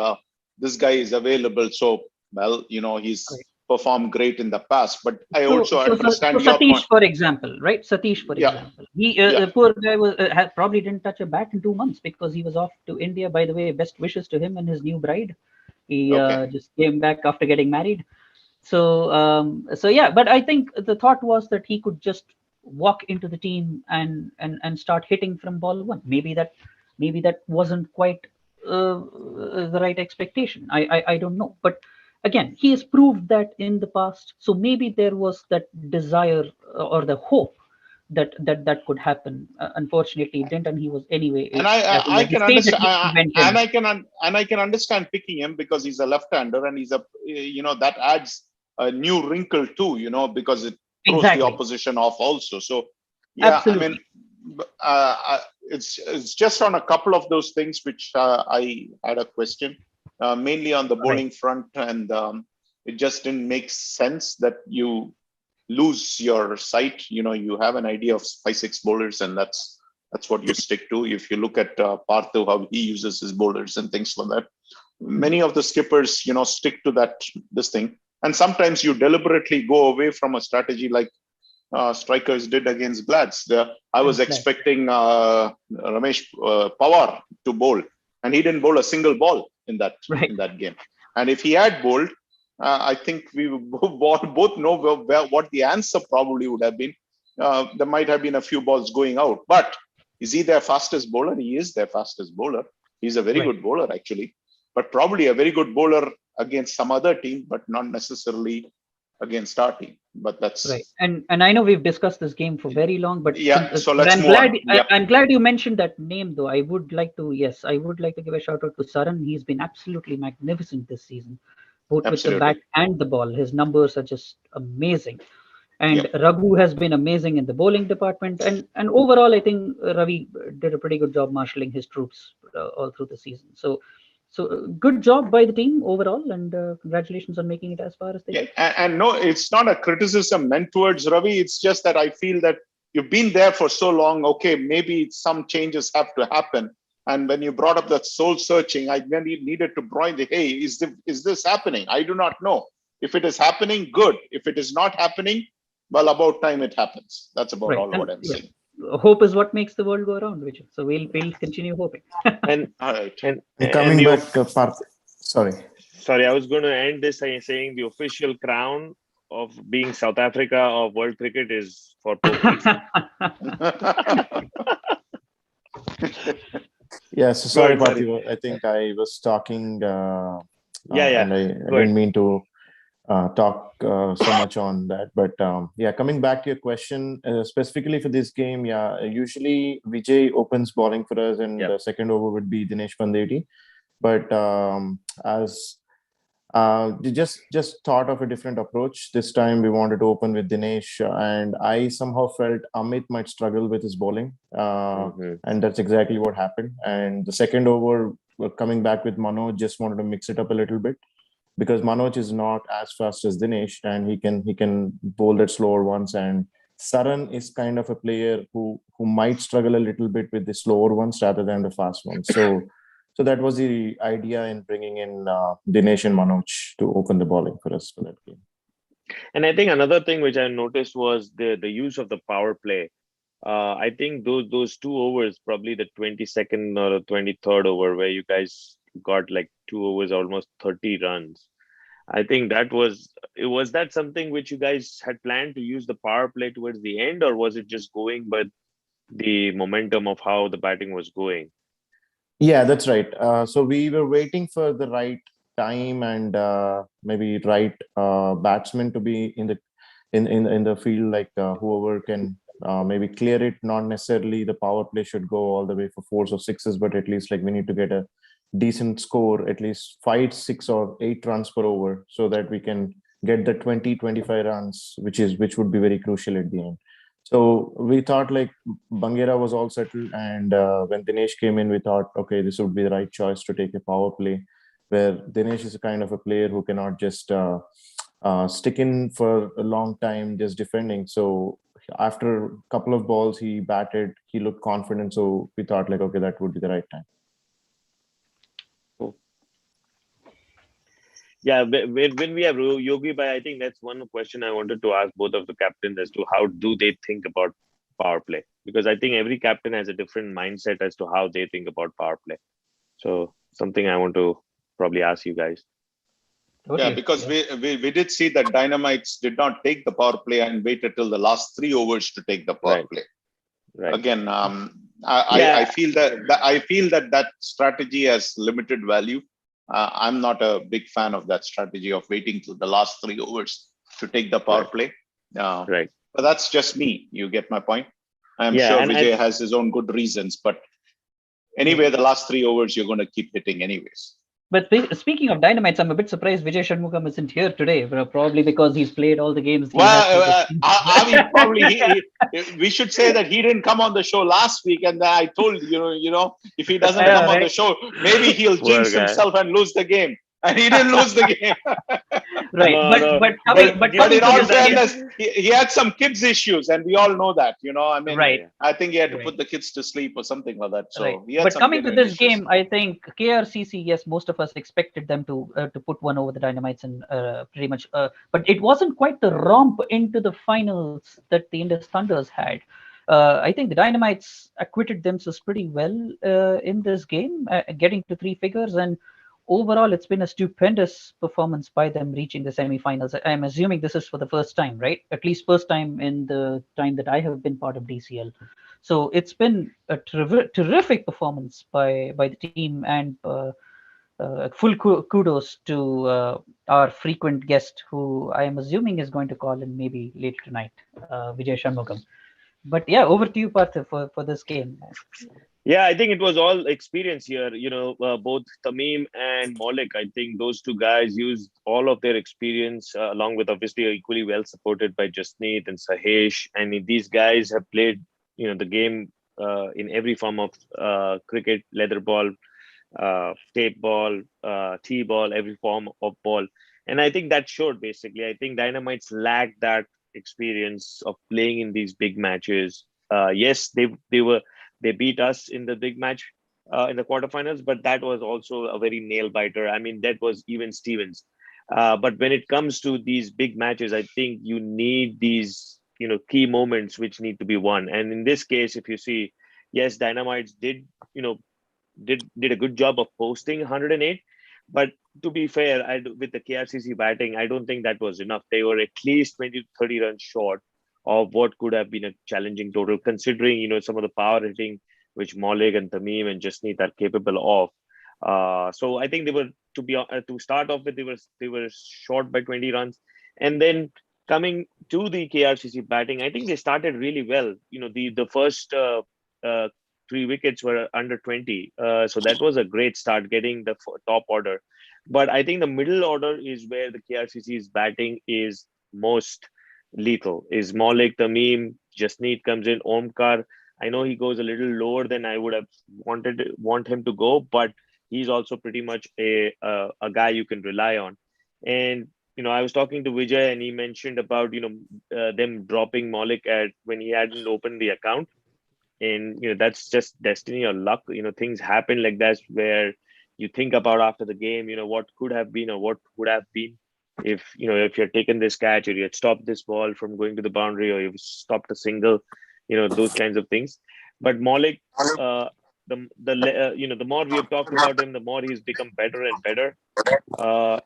this guy is available. So, well, he's Right. performed great in the past, but I So, also so, so, so understand your Satish, point. for example, right? Satish, for Yeah, example, yeah, the poor guy probably didn't touch a bat in 2 months because he was off to India. By the way, best wishes to him and his new bride. He okay. just came back after getting married. So yeah, but I think the thought was that he could just walk into the team and start hitting from ball one. Maybe that wasn't quite the right expectation. I don't know, but again, he has proved that in the past. So maybe there was that desire or the hope that could happen. Unfortunately, it didn't, and he was anyway And I, at I the can stage at understand, which he went and in. I can understand picking him because he's a left-hander, and he's that adds a new wrinkle too, because it throws the Exactly, opposition off also. So, yeah, I mean, absolutely. it's just on a couple of those things which I had a question, mainly on the Right. bowling front, and it just didn't make sense that you lose your sight. You have an idea of 5-6 bowlers, and that's what you stick to. If you look at Parthu, how he uses his bowlers and things like that, many of the skippers, stick to this thing. And sometimes you deliberately go away from a strategy like strikers did against Glads. I was expecting Ramesh Pawar to bowl, and he didn't bowl a single ball in Right. that game. And if he had bowled, I think we both know what the answer probably would have been. There might have been a few balls going out, but is he their fastest bowler? He is their fastest bowler. He's a very Right. good bowler, actually, but probably a very good bowler against some other team, but not necessarily against our team. But Right. that's, And I know we've discussed this game for very long, but yeah. So but let's I'm move glad on. Yeah, I'm glad you mentioned that name though. I would like to give a shout out to Saran. He's been absolutely magnificent this season, both with the bat absolutely. and the ball. His numbers are just amazing. Yeah. And Raghu has been amazing in the bowling department. And overall, I think Ravi did a pretty good job marshalling his troops all through the season. So good job by the team overall, and congratulations on making it as far as they Yeah, did. and no, it's not a criticism meant towards Ravi. It's just that I feel that you've been there for so long. Okay, maybe some changes have to happen. And when you brought up that soul searching, I really needed to bring hey, is this happening? I do not know. If it is happening, good. If it is not happening, well, about time it happens. That's about Right. all And what I'm yeah, saying. hope is what makes the world go around, Vijay. So we'll continue hoping. And All right. and Coming the back, Parth, sorry. sorry, I was going to end this saying the official crown of being South Africa of world cricket is for Pokiris. Yeah, so Go sorry, ahead, sorry. Parthiv. I think I was talking Yeah, and I go ahead. didn't mean to talk so much on that. But yeah, coming back to your question, specifically for this game, yeah, usually Vijay opens bowling for us, and Yeah. the second over would be Dinesh Pandeti. But as we just thought of a different approach. This time we wanted to open with Dinesh, and I somehow felt Amit might struggle with his bowling, Mhm. and that's exactly what happened. And the second over, we're coming back with Manoj, just wanted to mix it up a little bit because Manoj is not as fast as Dinesh, and he can bowl that slower ones. And Saran is kind of a player who might struggle a little bit with the slower ones rather than the fast ones. So that was the idea in bringing in Dinesh and Manoj to open the bowling for us for that game. And I think another thing which I noticed was the use of the power play. I think those 2 overs, probably the 22nd or the 23rd over, where you guys got like 2 overs, almost 30 runs. I think was that something which you guys had planned to use the power play towards the end, or was it just going by the momentum of how the batting was going? Yeah, that's right. So we were waiting for the right time and maybe right batsman to be in the field, like whoever can maybe clear it. Not necessarily the power play should go all the way for fours or sixes, but at least like we need to get a decent score, at least 5, 6, or 8 runs per over, so that we can get the 20-25 runs, which would be very crucial at the end. So we thought like Bangera was all settled, and when Dinesh came in, we thought, okay, this would be the right choice to take a power play, where Dinesh is a kind of a player who cannot just stick in for a long time just defending. So after a couple of balls, he batted, he looked confident. So we thought like, okay, that would be the right time. Yeah, when we have Yogi Bhai, I think that's one question I wanted to ask both of the captains as to how do they think about power play? Because I think every captain has a different mindset as to how they think about power play. So something I want to probably ask you guys. Yeah, Totally. because Yeah. we did see that Dynamites did not take the power play and waited till the last 3 overs to take the power Right, play. right. Again, I Yeah, feel that strategy has limited value. I'm not a big fan of that strategy of waiting till the last 3 overs to take the power right, play. right. But that's just me. You get my point. I'm Yeah, sure and Vijay has his own good reasons, but anyway, the last 3 overs you're going to keep hitting anyways. But speaking of Dynamites, I'm a bit surprised Vijay Shanmugam isn't here today, probably because he's played all the games he has for this Well, team. Avi probably we should say that he didn't come on the show last week, and I told if he doesn't I know, come on the right? show, maybe he'll poor jinx guy. himself and lose the game. And he didn't lose the game. Right. No, But no. but Give, coming but give But coming in to all give this that. game, fairness, he had some kids issues, and we all know that. I mean, Yeah, right, yeah. I think he had to right. put the kids to sleep or something like that. Right. So he had But some coming to genuine this issues. game, I think KRCC, yes, most of us expected them to put one over the Dynamites and pretty much. But it wasn't quite the romp into the finals that the Indus Thunders had. I think the Dynamites acquitted themselves pretty well in this game, getting to three figures, and overall, it's been a stupendous performance by them reaching the semifinals. I'm assuming this is for the first time, right? At least first time in the time that I have been part of DCL. So it's been a terrific performance by the team, and full kudos to our frequent guest, who I am assuming is going to call in maybe later tonight, Vijay Shanmugam. But yeah, over to you, Partha, for this game. Yeah, I think it was all experience here. Both Tamim and Maulik, I think those two guys used all of their experience, along with obviously equally well supported by Jasneet and Sahesh. I mean, these guys have played, the game in every form of cricket, leather ball, tape ball, T-ball, every form of ball. And I think that showed basically. I think Dynamites lacked that experience of playing in these big matches. Yes, they beat us in the big match in the quarterfinals, but that was also a very nail biter. I mean, that was even Stevens. But when it comes to these big matches, I think you need these key moments which need to be won. And in this case, if you see, yes, Dynamites did a good job of posting 108, but to be fair, with the KRCC batting, I don't think that was enough. They were at least 20 to 30 runs short of what could have been a challenging total, considering some of the power hitting which Maulik and Tamim and Jasneet are capable of. So I think they were to start off with, they were short by 20 runs, and then coming to the KRCC batting, I think they started really well. The first uh, 3 wickets were under 20. So that was a great start getting the top order. But I think the middle order is where the KRCC's batting is most lethal. Is Maulik, Tamim, Jasneet comes in, Omkar. I know he goes a little lower than I would have want him to go, but he's also pretty much a guy you can rely on. And I was talking to Vijay, and he mentioned about them dropping Maulik at when he hadn't opened the account, and that's just destiny or luck. Things happen like that, where you think about after the game, what could have been or what would have been if if you had taken this catch, or you had stopped this ball from going to the boundary, or you've stopped a single, those kinds of things. But Maulik, the more we have talked about him, the more he's become better and better.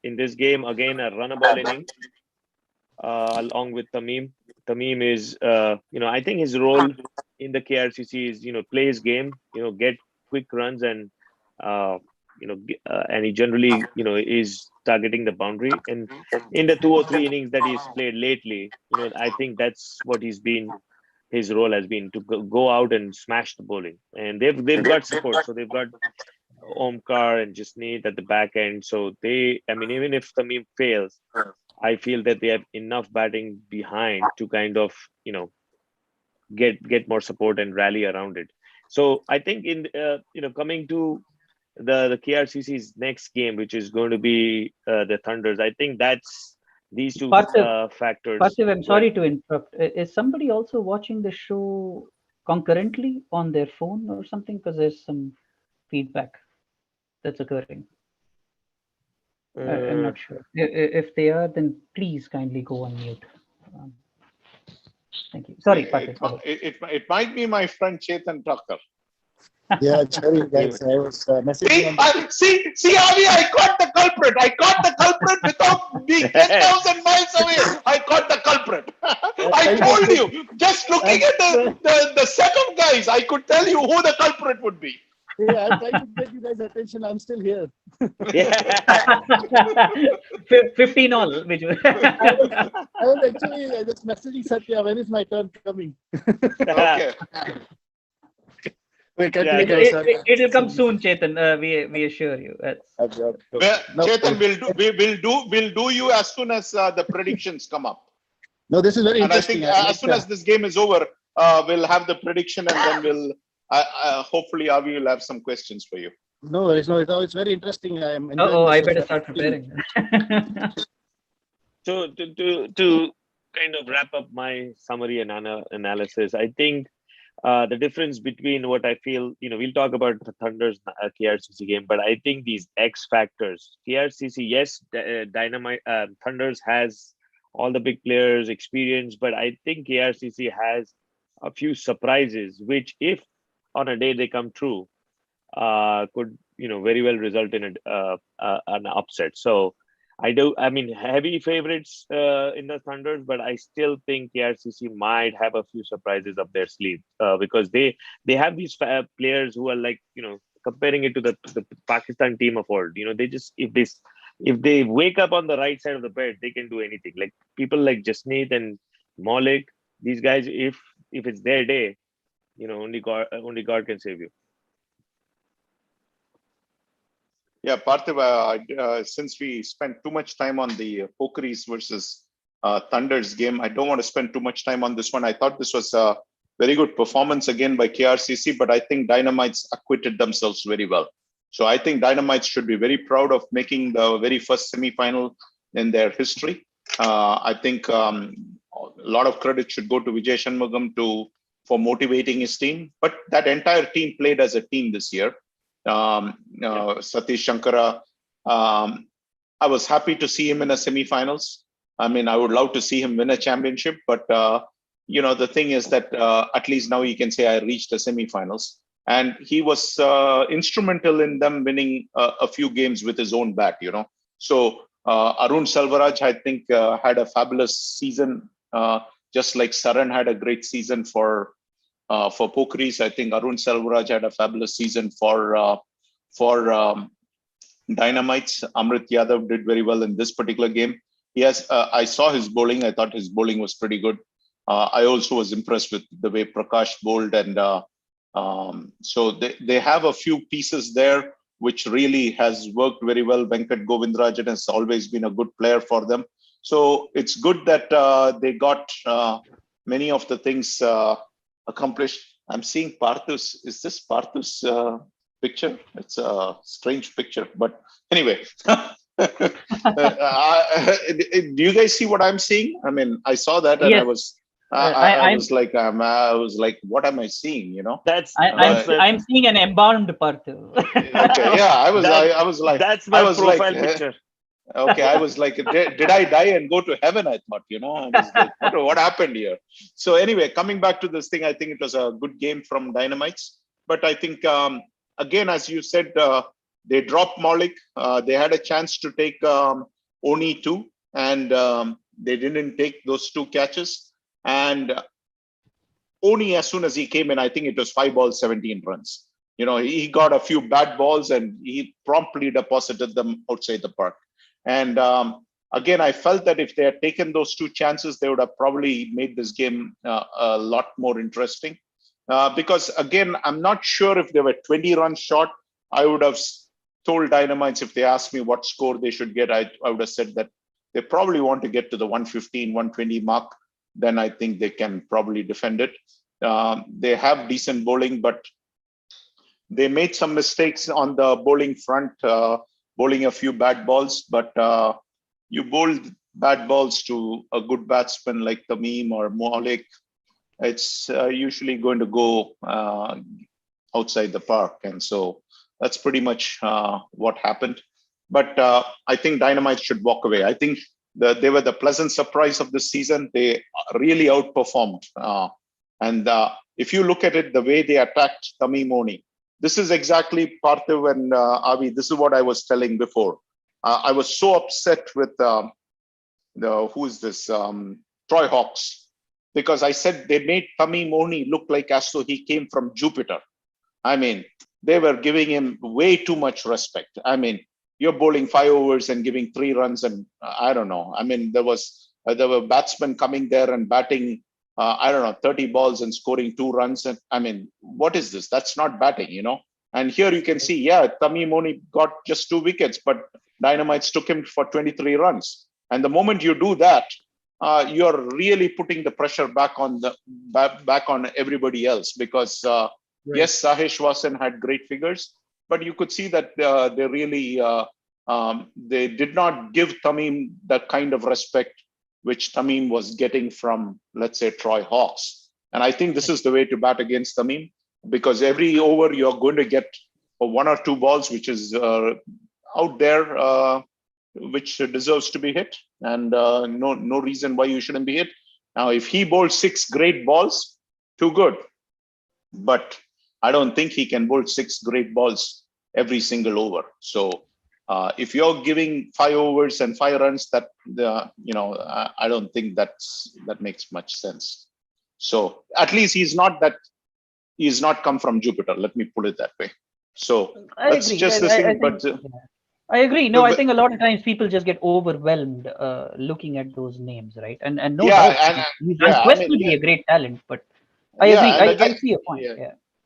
In this game, again, a runnable inning, along with Tamim. Tamim is, I think his role in the KRCC is, play his game, get quick runs, and, and he generally, is targeting the boundary. And in the 2 or 3 innings that he's played lately, I think that's what his role has been, to go out and smash the bowling. And they've got support. So they've got Omkar and Jasneet at the back end. So I mean, even if Tamim fails, I feel that they have enough batting behind to kind of, get more support and rally around it. So I think coming to the KRCC's next game, which is going to be the Thunders, I think that's these two factors. Parthiv, I'm Go ahead. sorry to interrupt. Is somebody also watching the show concurrently on their phone or something? Because there's some feedback that's occurring. I'm not sure. If they are, then please kindly go on mute. Um, Thank you. Sorry, Patrick. It might be my friend Chetan Thakkar. Yeah, sorry guys, I was messaging on the... See, Avi, I caught the culprit. I caught the culprit without being 10,000 miles away. I caught the culprit. I told you, just looking at the set of guys, I could tell you who the culprit would be. Yeah, I'm trying to get you guys' attention. I'm still here. Yeah. 15 all. Which I was actually just messaging Satya, when is my turn coming? Okay. Wait, Yeah, continue, guys. it'll come soon, Chetan. We assure you. Chetan, we'll do you as soon as the predictions come up. No, this is very And I interesting. think as soon as this game is over, we'll have the prediction, and then we'll hopefully Avi will have some questions for you. No worries, it's very interesting. I'm Oh, I enjoying better this. start preparing. So to kind of wrap up my summary and analysis, I think the difference between what I feel, we'll talk about the Thunder's KRCC game, but I think these X factors, KRCC, yes, Dynamite, Thunders has all the big players, experience, but I think KRCC has a few surprises, which if on a day they come true, could very well result in an upset. So I mean, heavy favorites in the Thunders, but I still think KRCC might have a few surprises up their sleeve because they have these players who are like, comparing it to the Pakistan team of old. They just if they wake up on the right side of the bed, they can do anything. Like people like Jasneet and Maulik, these guys, if it's their day, only God can save you. Yeah, Parthiv, since we spent too much time on the Pokiris versus Thunders game, I don't want to spend too much time on this one. I thought this was a very good performance again by KRCC, but I think Dynamites acquitted themselves very well. So I think Dynamites should be very proud of making the very first semi-final in their history. I think a lot of credit should go to Vijay Shanmugam for motivating his team, but that entire team played as a team this year. Satish Shankara, I was happy to see him in a semi-finals. I mean, I would love to see him win a championship, but the thing is that at least now he can say I reached the semi-finals, and he was instrumental in them winning a few games with his own bat. So Arun Selvaraj, I think, had a fabulous season, just like Saran had a great season for Pokiris. I think Arun Selvaraj had a fabulous season for Dynamites. Amrit Yadav did very well in this particular game. I saw his bowling. I thought his bowling was pretty good. I also was impressed with the way Prakash bowled, and so they have a few pieces there which really has worked very well. Venkat Govindrajan has always been a good player for them. So it's good that they got many of the things accomplished. I'm seeing Parthus. Is this Parthus picture? It's a strange picture, but anyway. Do you guys see what I'm seeing? I mean, I saw that, and Yes. I was like, what am I seeing? I'm seeing an embalmed Parthiv. Okay, yeah, I was like, that's my profile picture. Okay, I was like, did I die and go to heaven? I thought, I was like, what happened here? So anyway, coming back to this thing, I think it was a good game from Dynamites. But I think, again, as you said, they dropped Maulik. They had a chance to take Oni too, and they didn't take those two catches. And Oni, as soon as he came in, I think it was 5 balls, 17 runs. He got a few bad balls, and he promptly deposited them outside the park. And again, I felt that if they had taken those two chances, they would have probably made this game a lot more interesting. Because again, I'm not sure if they were 20 runs short. I would have told Dynamites, if they asked me what score they should get, I would have said that they probably want to get to the 115, 120 mark. Then I think they can probably defend it. They have decent bowling, but they made some mistakes on the bowling front, bowling a few bad balls. But you bowl bad balls to a good batsman like Tamim or Maulik, it's usually going to go outside the park. And so that's pretty much what happened. But I think Dynamites should walk away. I think they were the pleasant surprise of this season. They really outperformed. And if you look at it, the way they attacked Tamimoni, this is exactly Parthiv and Avi. This is what I was telling before. I was so upset with who is this? Troy Hawks, because I said they made Tamimoni look like as though he came from Jupiter. I mean, they were giving him way too much respect. I mean, you're bowling 5 overs and giving 3 runs, and I don't know. I mean, there were batsmen coming there and batting, 30 balls and scoring 2 runs. And I mean, what is this? That's not batting, And here you can see, Tamimoni got just 2 wickets, but Dynamites took him for 23 runs. And the moment you do that, you're really putting the pressure back on everybody else, because yes, Sahesh Wasan had great figures, but you could see that they really they did not give Tamim that kind of respect which Tamim was getting from, let's say, Troy Hawks. And I think this is the way to bat against Tamim, because every over you're going to get 1 or 2 balls which is out there, which deserves to be hit, and no reason why you shouldn't be hit. Now, if he bowls 6 great balls, too good. But I don't think he can bowl 6 great balls every single over. So if you're giving 5 overs and 5 runs, that I don't think that makes much sense. So at least he's not come from Jupiter. Let me put it that way. So that's just the thing. But I agree. No, I think a lot of times people just get overwhelmed looking at those names, right? And no doubt, he's unquestionably a great talent. But I agree. I see your point.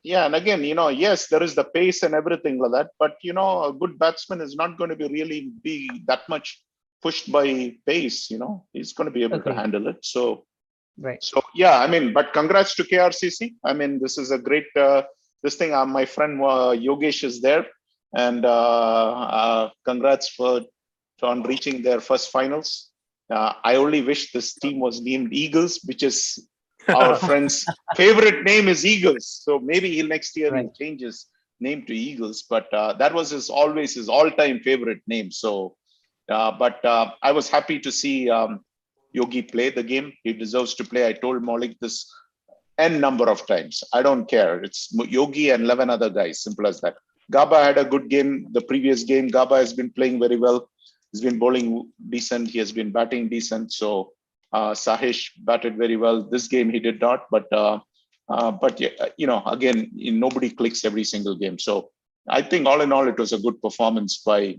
Yeah, and again, yes, there is the pace and everything like that, but a good batsman is not going to be that much pushed by pace. He's going to be able to handle it. So, right. So but congrats to KRCC. I mean, this is a great this thing. My friend Yogesh is there, and congrats on reaching their first finals. I only wish this team was named Eagles, which is our friend's favorite name is Eagles. So maybe next year he'll change his name to Eagles. But that was always his all-time favorite name. So, but I was happy to see Yogi play the game. He deserves to play. I told Maulik this n number of times. I don't care. It's Yogi and 11 other guys. Simple as that. Gaba had a good game. The previous game, Gaba has been playing very well. He's been bowling decent. He has been batting decent. So Sahesh batted very well. This game he did not. But again, nobody clicks every single game. So I think all in all, it was a good performance by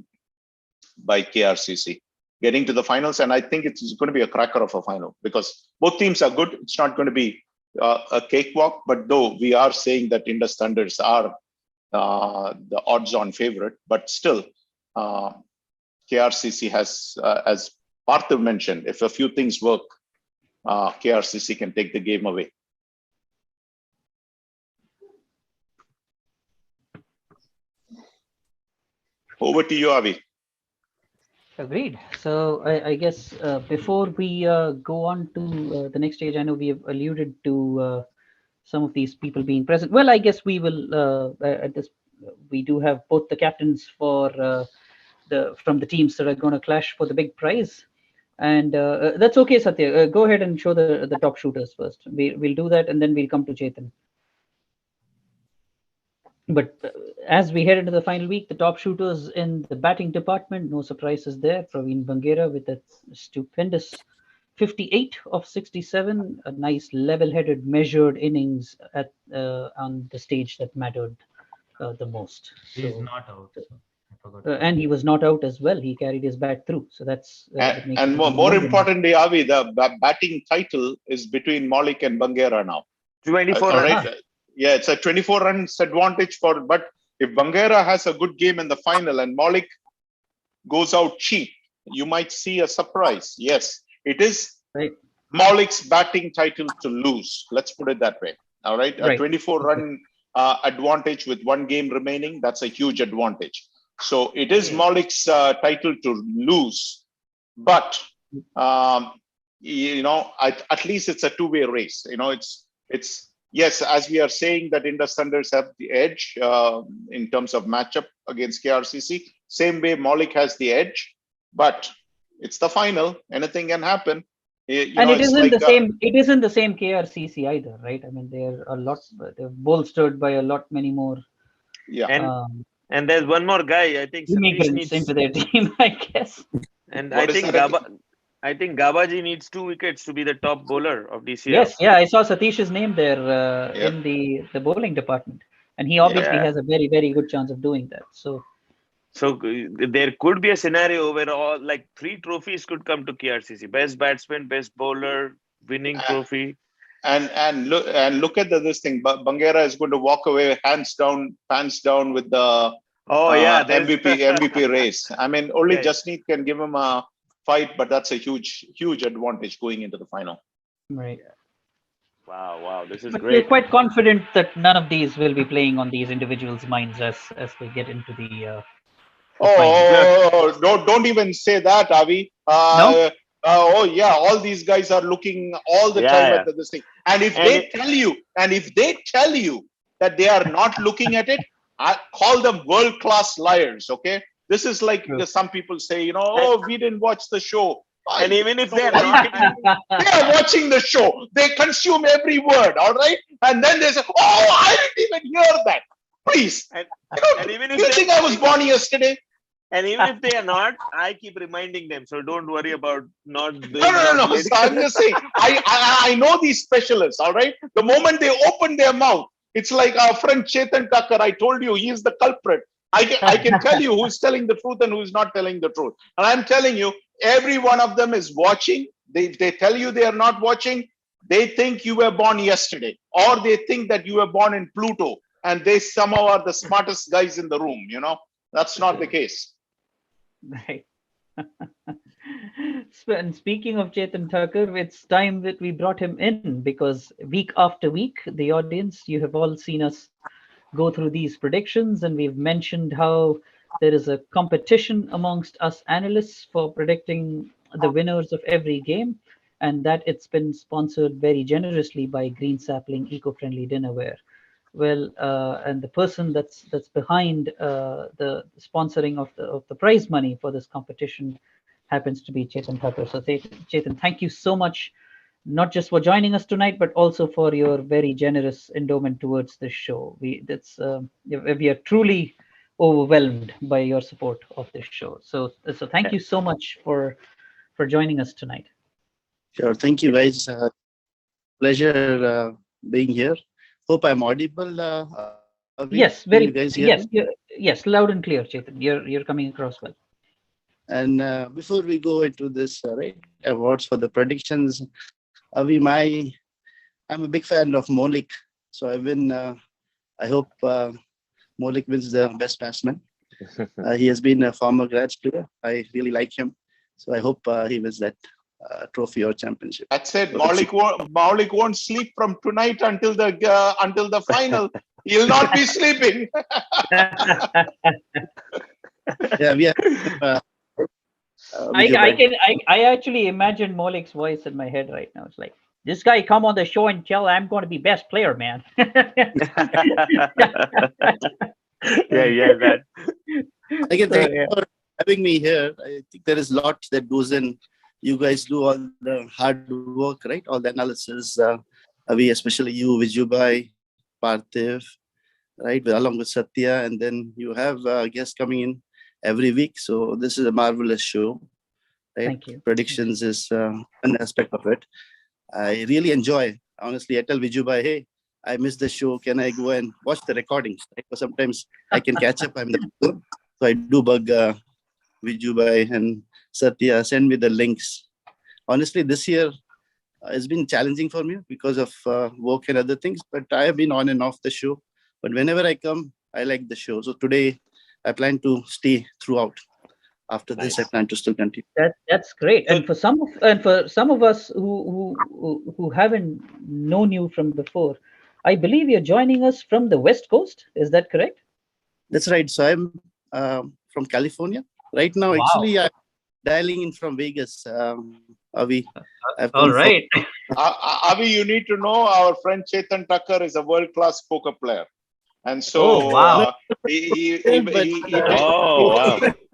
KRCC getting to the finals. And I think it's going to be a cracker of a final because both teams are good. It's not going to be a cakewalk. But though we are saying that Indus Thunders are the odds-on favorite, but still, KRCC has, as Parthiv mentioned, if a few things work, KRCC can take the game away. Over to you, Avi. Agreed. So I guess before we go on to the next stage, I know we have alluded to some of these people being present. Well, I guess we will at this. We do have both the captains for from the teams that are going to clash for the big prize, and that's okay, Satya. Go ahead and show the top shooters first. We'll do that, and then we'll come to Chetan. But as we head into the final week, the top shooters in the batting department, no surprises there. Praveen Bangera with a stupendous 58 of 67, a nice level-headed, measured innings at on the stage that mattered the most. He's not out. So I forgot. And he was not out as well. He carried his bat through. So that's and more importantly, Avi, the batting title is between Maulik and Bangera now. 24 right? Yeah, it's a 24 runs advantage but if Bangera has a good game in the final and Maulik goes out cheap, you might see a surprise. Yes, it is Maulik's batting title to lose. Let's put it that way. All right. A 24 run advantage with 1 game remaining. That's a huge advantage. So it is Maulik's title to lose, but at least it's a 2-way race. It's yes, as we are saying that Indus Thunders have the edge in terms of matchup against KRCC, same way Maulik has the edge. But it's the final. Anything can happen. And it isn't the same. It isn't the same KRCC either, right? I mean, they're bolstered by a lot many more. Yeah. And there's one more guy. I think immigrants into their team, I guess. And What I think Gabaji needs 2 wickets to be the top bowler of DCL. Yes, yeah, I saw Satish's name there in the bowling department, and he obviously has a very, very good chance of doing that. So there could be a scenario where all like 3 trophies could come to KRCC: best batsman, best bowler, winning trophy. And look at this thing. Bangera is going to walk away hands down with the MVP race. I mean, only Jasneet can give him a fight, but that's a huge advantage going into the final. Right. Wow, this is but great. We're quite confident that none of these will be playing on these individuals' minds as they get into the. Don't even say that, Avi. No? All these guys are looking all the time at this thing. And if they tell you that they are not looking at it, I call them world-class liars. Okay, this is like some people say, we didn't watch the show. And even if they're not, they are watching the show. They consume every word. All right, and then they say, I didn't even hear that. Please, and even if you think I was born yesterday? And even if they are not, I keep reminding them. So don't worry about not doing No. So I'm just saying, I know these specialists, all right? The moment they open their mouth, it's like our friend Chetan Thakkar. I told you, he is the culprit. I can tell you who's telling the truth and who's not telling the truth. And I'm telling you, every one of them is watching. They tell you they are not watching. They think you were born yesterday, or they think that you were born in Pluto, and they somehow are the smartest guys in the room. That's not the case. Right. And speaking of Chetan Thakkar, it's time that we brought him in, because week after week, the audience, you have all seen us go through these predictions, and we've mentioned how there is a competition amongst us analysts for predicting the winners of every game, and that it's been sponsored very generously by Green Sapling Eco-Friendly Dinnerware. Well, and the person that's behind the sponsoring of the prize money for this competition happens to be Chetan Thakkar. So Chetan, thank you so much, not just for joining us tonight, but also for your very generous endowment towards this show. We are truly overwhelmed by your support of this show. So thank you so much for joining us tonight. Sure, thank you guys. Pleasure being here. Hope I'm audible. Yes, yes, loud and clear, Chetan. You're coming across well. And before we go into this awards for the predictions, Avi, I'm a big fan of Maulik, so I hope Maulik wins the best batsman. He has been a former Graz player. I really like him, so I hope he wins that trophy or championship. That's it. Maulik won't sleep from tonight until the final. He'll not be sleeping. Yeah, I actually imagine Maulik's voice in my head right now. It's like, this guy come on the show and tell I'm going to be best player, man. That. Again, thank you for having me here. I think there is a lot that goes in. You guys do all the hard work, right? All the analysis. Avi, especially you, Vijubhai, Parthiv, right? Along with Satya, and then you have guests coming in every week. So this is a marvelous show. Right? Thank you. Predictions is an aspect of it. I really enjoy. Honestly, I tell Vijubhai, hey, I missed the show. Can I go and watch the recordings? Right? Because sometimes I can catch up. So I do bug Vijubhai and Satya, send me the links. Honestly, this year has been challenging for me because of work and other things, but I have been on and off the show. But whenever I come, I like the show. So today, I plan to stay throughout. After this, I plan to still continue. That's great. And for some of us who haven't known you from before, I believe you're joining us from the West Coast. Is that correct? That's right. So I'm from California right now. Wow. Actually, I'm dialing in from Vegas. Avi. All right. Avi, you need to know our friend Chetan Thakkar is a world-class poker player. And so Oh, wow. Oh,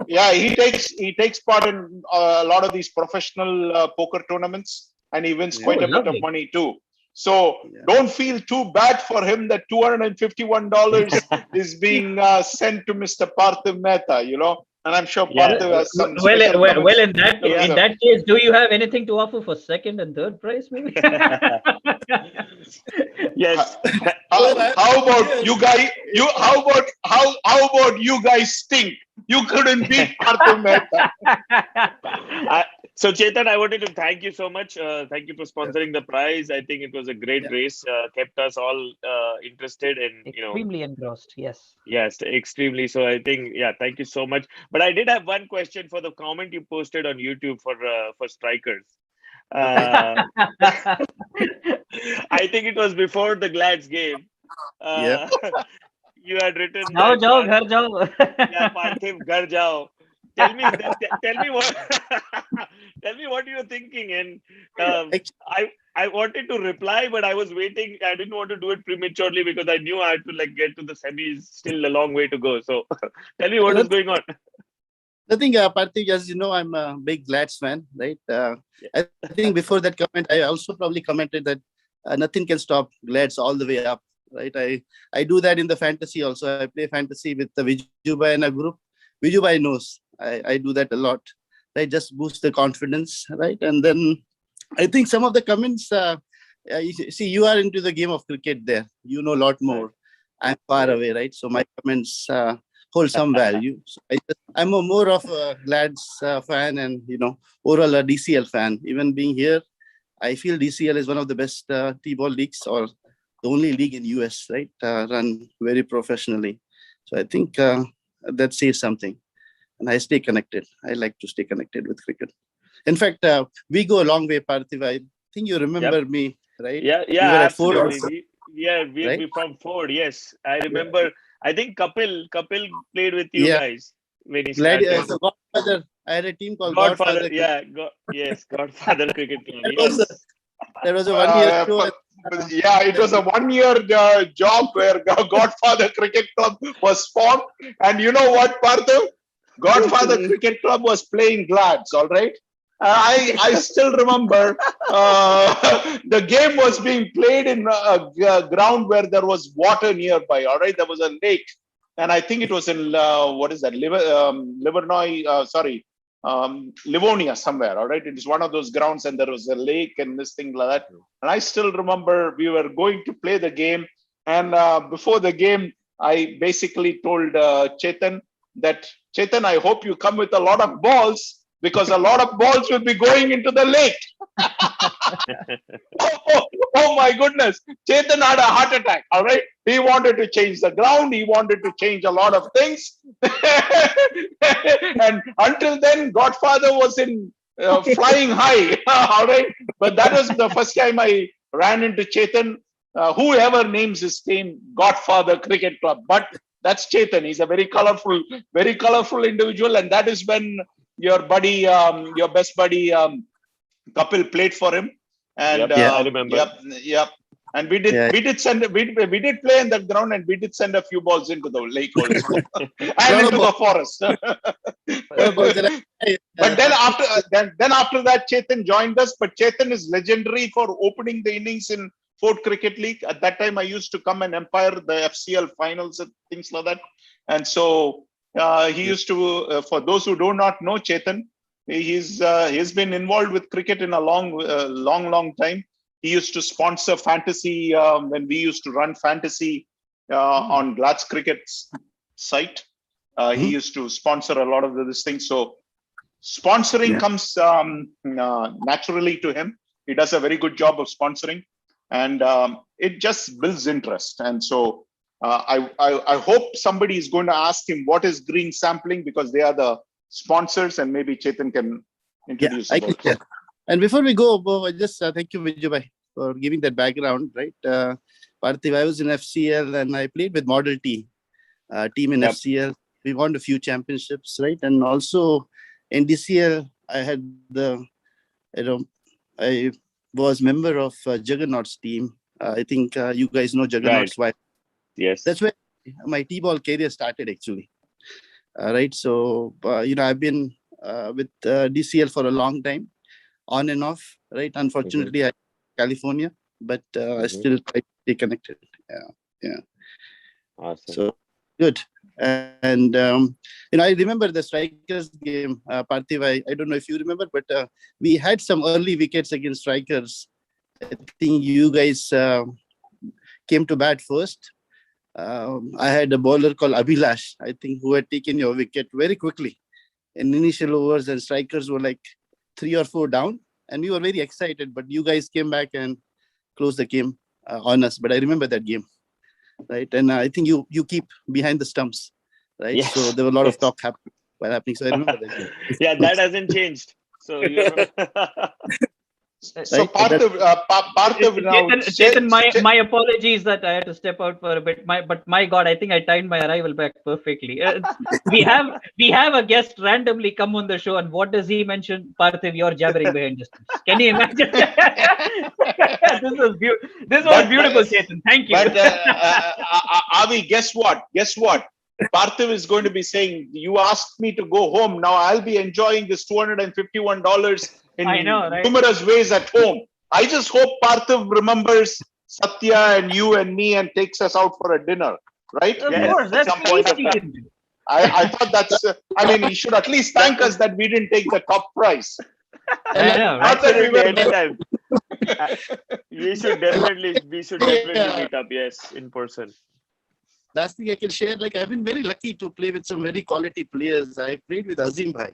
wow. he takes part in a lot of these professional poker tournaments, and he wins quite a bit of lovely. money too. So don't feel too bad for him that $251 is being sent to Mr. Parthiv Mehta, you know. And I'm sure Parthiv has some special Well, in comments. that case, do you have anything to offer for second and third prize, maybe? Yes. How about you guys? How about you guys stink? You couldn't beat Parthiv Mehta. So Chetan, I wanted to thank you so much. Thank you for sponsoring the prize. I think it was a great race. Kept us all interested and Extremely engrossed. Yes. Yes, extremely. So I think thank you so much. But I did have one question for the comment you posted on YouTube for strikers. I think it was before the Glads game. You had written Jao, that jao, ghar jao. Parthiv, ghar jao. Tell me what tell me what you're thinking. And I wanted to reply, but I was waiting. I didn't want to do it prematurely because I knew I had to get to the semis. Still a long way to go. So tell me what is going on. Nothing, Parthiv, as you know, I'm a big Glads fan, right? I think before that comment, I also probably commented that nothing can stop Glads all the way up, right? I do that in the fantasy also. I play fantasy with the Vijubai in a group. Vijubai knows I do that a lot, right? Just boost the confidence, right? And then I think some of the comments, see, you are into the game of cricket there. You know a lot more. I'm far away, right? So my comments hold some value. So I'm more of a Glads fan and, overall a DCL fan. Even being here, I feel DCL is one of the best T-ball leagues or the only league in US, right? Run very professionally. So I think that says something. And I stay connected. I like to stay connected with cricket. In fact, we go a long way, Parthiv. I think you remember me, right? Yeah, we were at absolutely. Ford. We're from Ford. Yes, I remember. I think Kapil played with you guys when he started. So Godfather. I had a team called Godfather. Godfather. Godfather Cricket Club. Yes. There was a 1 year show. It was a 1 year job where Godfather Cricket Club was formed. And you know what, Parthiv? Godfather Cricket Club was playing Glads, all right? I still remember the game was being played in a ground where there was water nearby, all right? There was a lake. And I think it was in, Livonia somewhere, all right? It is one of those grounds and there was a lake and this thing like that. And I still remember we were going to play the game. And before the game, I basically told Chetan that, Chetan, I hope you come with a lot of balls because a lot of balls will be going into the lake. Oh my goodness. Chetan had a heart attack, all right? He wanted to change the ground. He wanted to change a lot of things. And until then, Godfather was in flying high, all right? But that was the first time I ran into Chetan. Whoever names his team Godfather Cricket Club. But that's Chetan. He's a very colorful individual. And that is when your buddy, your best buddy, Kapil played for him. And I remember. Yep. And we did play in that ground, and we did send a few balls into the lake also, and into the forest. But then after that, Chetan joined us. But Chetan is legendary for opening the innings in Ford Cricket League. At that time, I used to come and umpire the FCL finals and things like that. And so he used to. For those who do not know Chetan, he's been involved with cricket in a long time. He used to sponsor fantasy when we used to run fantasy on Glads Cricket's site. He used to sponsor a lot of this thing. So sponsoring comes naturally to him. He does a very good job of sponsoring, and it just builds interest. And so I hope somebody is going to ask him what is green sampling, because they are the sponsors, and maybe Chetan can introduce. And before we go, I just thank you, Vijubai, for giving that background, right? Parthiv, I was in FCL and I played with Model T, team in FCL. We won a few championships, right? And also in DCL, I had I was member of Juggernaut's team. I think you guys know Juggernaut's wife. Yes. That's where my T-ball career started actually. Right. So, I've been with DCL for a long time, on and off. Right. Unfortunately, I California, but I still try to stay connected. Yeah. Awesome. So good. And I remember the Strikers game, Parthiv. I don't know if you remember, but we had some early wickets against Strikers. I think you guys came to bat first. I had a bowler called Abhilash, I think, who had taken your wicket very quickly in initial overs, and Strikers were like 3 or 4 down, and we were very excited. But you guys came back and closed the game on us. But I remember that game, right? And I think you keep behind the stumps, right? Yes. So there were a lot of talk happening. So I remember that game. Yeah, that hasn't changed. So you're So Parthiv now. Chetan, my apologies that I had to step out for a bit. But my God, I think I timed my arrival back perfectly. We have a guest randomly come on the show, and what does he mention? Parthiv, you're jabbering behind distance. Can you imagine? This was beautiful, Chetan. Thank you. But Avi, guess what? Parthiv is going to be saying, "You asked me to go home. Now I'll be enjoying this $251 in numerous ways at home." I just hope Parthiv remembers Satya and you and me and takes us out for a dinner, right? Of course, that's some point of time. I thought that's. He should at least thank us that we didn't take the top prize. I know, right? Not that we were anytime. We should definitely meet up. Yes, in person. Last thing I can share, I've been very lucky to play with some very quality players. I played with Azim Bhai.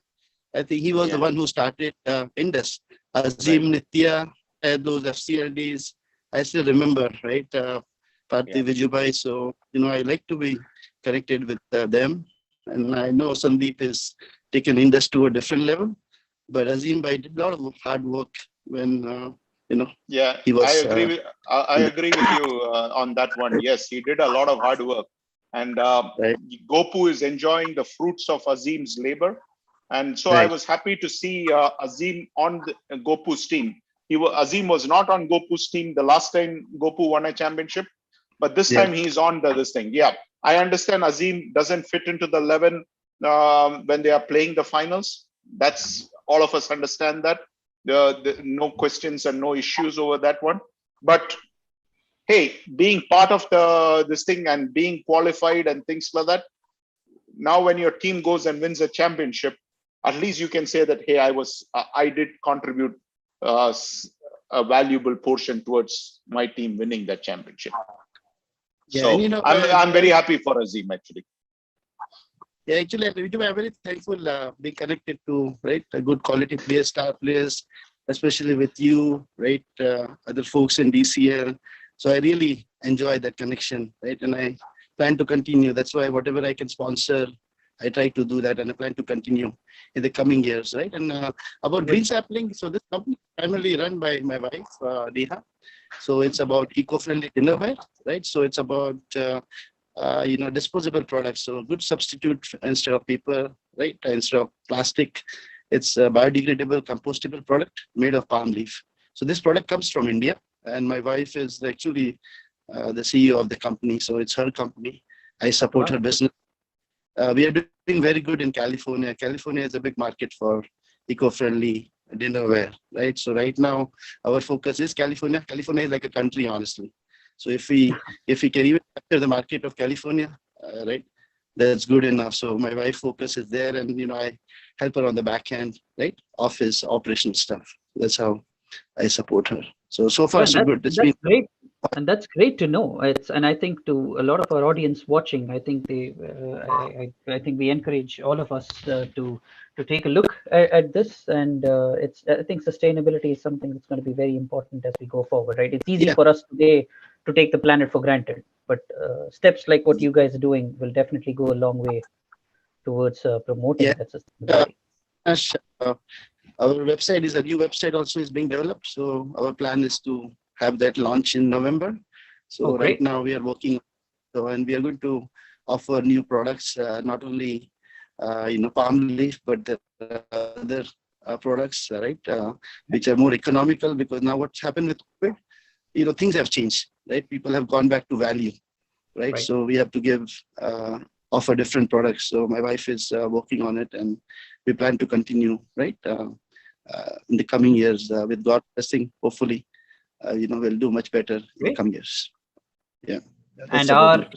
I think he was the one who started Indus. Azim, Nitya, those FCL days. I still remember, right? Parthiv, Vijubhai. So, I like to be connected with them. And I know Sandeep has taken Indus to a different level. But Azim Bhai did a lot of hard work when, Yeah, he was, I agree with you on that one. Yes, he did a lot of hard work. And right. Gopu is enjoying the fruits of Azim's labor. And so I was happy to see Azim on Gopu's team. Azim was not on Gopu's team the last time Gopu won a championship, but this time he's on this thing. Yeah, I understand Azim doesn't fit into the 11 when they are playing the finals. That's all of us understand that. No questions and no issues over that one. But hey, being part of this thing and being qualified and things like that, now when your team goes and wins a championship, at least you can say that, hey, I did contribute a valuable portion towards my team winning that championship. Yeah, so and I'm very happy for Azim actually. Yeah, actually, I'm very thankful being connected to a good quality players, star players, especially with you, right? Other folks in DCL. So I really enjoy that connection, right? And I plan to continue. That's why whatever I can sponsor, I try to do that, and I plan to continue in the coming years, right? And about Green Sapling, so this company is primarily run by my wife, Neha. So it's about eco-friendly dinnerware, right? So it's about disposable products. So good substitute instead of paper, right? Instead of plastic, it's a biodegradable, compostable product made of palm leaf. So this product comes from India, and my wife is actually the CEO of the company. So it's her company. I support her business. We are doing very good in California. California is a big market for eco-friendly dinnerware, right? So right now, our focus is California. California is like a country, honestly. So if we can even capture the market of California, right, that's good enough. So my wife focus is there, and I help her on the back end, right, office operational stuff. That's how I support her. So far so good. That's great, and that's great to know. And I think to a lot of our audience watching, I think I think we encourage all of us to take a look at this. And I think sustainability is something that's going to be very important as we go forward, right? It's easy for us today to take the planet for granted, but steps like what you guys are doing will definitely go a long way towards promoting that sustainability. Our website is a new website also is being developed. So our plan is to have that launch in November. So right now we are working, and we are going to offer new products, not only palm leaf, but the other products, right, which are more economical, because now what's happened with COVID, things have changed, right? People have gone back to value, right? Right. So we have to offer different products. So my wife is working on it, and we plan to continue, right? In the coming years, with God blessing, hopefully, we'll do much better in the Great. coming years. Yeah. And That's about it.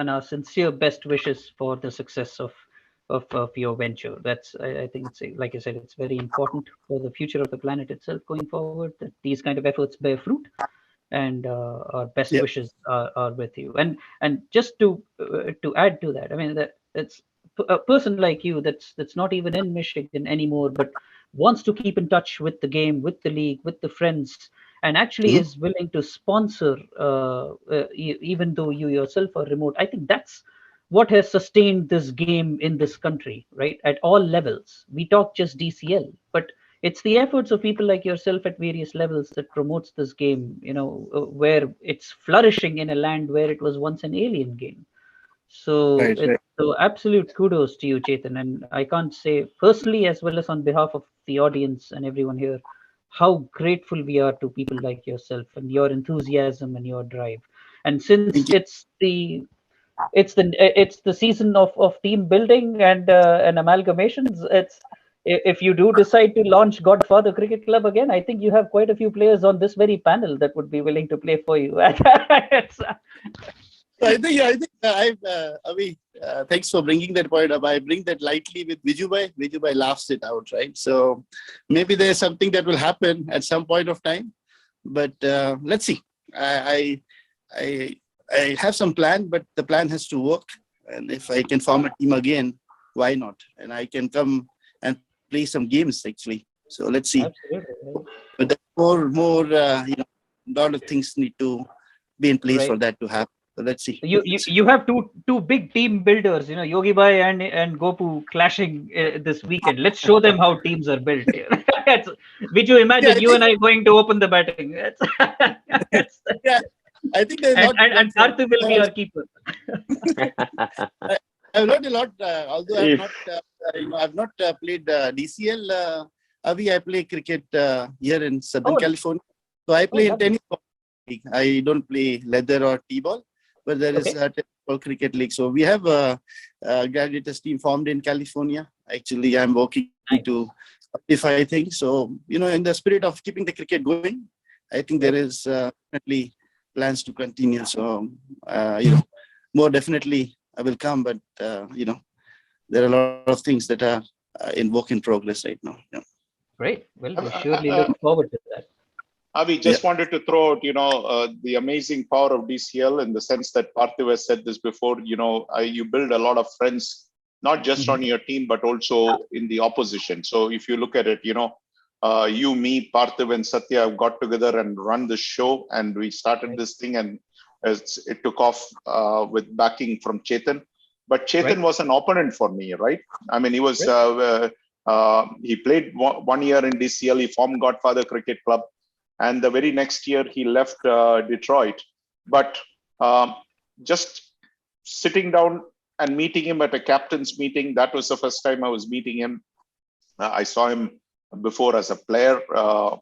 our sincere best wishes for the success of your venture. That's I think it's like I said, it's very important for the future of the planet itself going forward that these kind of efforts bear fruit. And our best Yeah. wishes are with you. And just to add to that, I mean that it's a person like you that's not even in Michigan anymore, but wants to keep in touch with the game, with the league, with the friends, and actually Mhm. is willing to sponsor, even though you yourself are remote. I think that's what has sustained this game in this country, right? At all levels. We talk just DCL, but it's the efforts of people like yourself at various levels that promotes this game, where it's flourishing in a land where it was once an alien game. So Right, it's right. so absolute kudos to you, Chetan. And I can't say personally as well as on behalf of the audience and everyone here how grateful we are to people like yourself and your enthusiasm and your drive. And since Thank you. it's the season of team building and amalgamations, if you do decide to launch Godfather Cricket Club again, I think you have quite a few players on this very panel that would be willing to play for you. Avi, thanks for bringing that point up. I bring that lightly with Vijubai. Vijubai laughs it out, right? So maybe there's something that will happen at some point of time, but let's see. I have some plan, but the plan has to work. And if I can form a team again, why not? And I can come and play some games actually. So let's see. Absolutely. But more, lot of things need to be in place for Right. that to happen. So let's see. You have two big team builders, Yogi Bhai and Gopu clashing this weekend. Let's show them how teams are built. Which you Yeah, imagine you and I going to open the batting. yeah, I think there's And Karthi will be our keeper. I've learned a lot, although I've not played DCL. Avi, I play cricket here in Southern Oh. California. So I play in lovely. tennis league. I don't play leather or t-ball, but there is Okay. a tennis ball cricket league. So we have a graduates team formed in California. Actually, I'm working Nice. to simplify things. So, in the spirit of keeping the cricket going, I think there is definitely plans to continue. So, more definitely I will come, but, there are a lot of things that are in work in progress right now. Yeah. Great. Well, we surely look forward to that. Avi, just wanted to throw out, the amazing power of DCL in the sense that Parthiv has said this before, you build a lot of friends, not just on your team, but also in the opposition. So if you look at it, you, me, Parthiv and Satya have got together and run the show, and we started this thing, and it took off with backing from Chetan. But Chetan was an opponent for me, right? I mean, he was he played 1 year in DCL. He formed Godfather Cricket Club, and the very next year he left Detroit. But just sitting down and meeting him at a captain's meeting, that was the first time I was meeting him. I saw him before as a player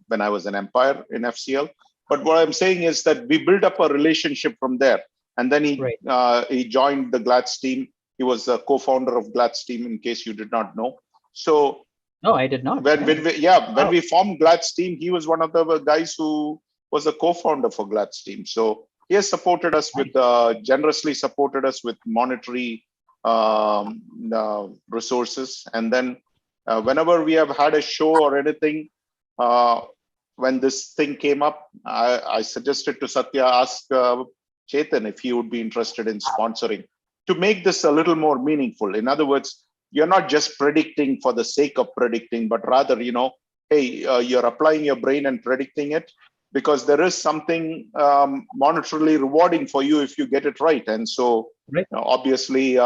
when I was an umpire in FCL. But what I'm saying is that we built up a relationship from there. And then he joined the Glad's team. He was a co-founder of Glad's team, in case you did not know. So no, I did not. When we formed Glad's team, he was one of the guys who was a co-founder for Glad's team. So he has supported us with generously supported us with monetary resources. And then whenever we have had a show or anything, when this thing came up, I suggested to Satya, ask Chetan if he would be interested in sponsoring to make this a little more meaningful. In other words, you're not just predicting for the sake of predicting, but rather, hey, you're applying your brain and predicting it because there is something monetarily rewarding for you if you get it right. And so obviously,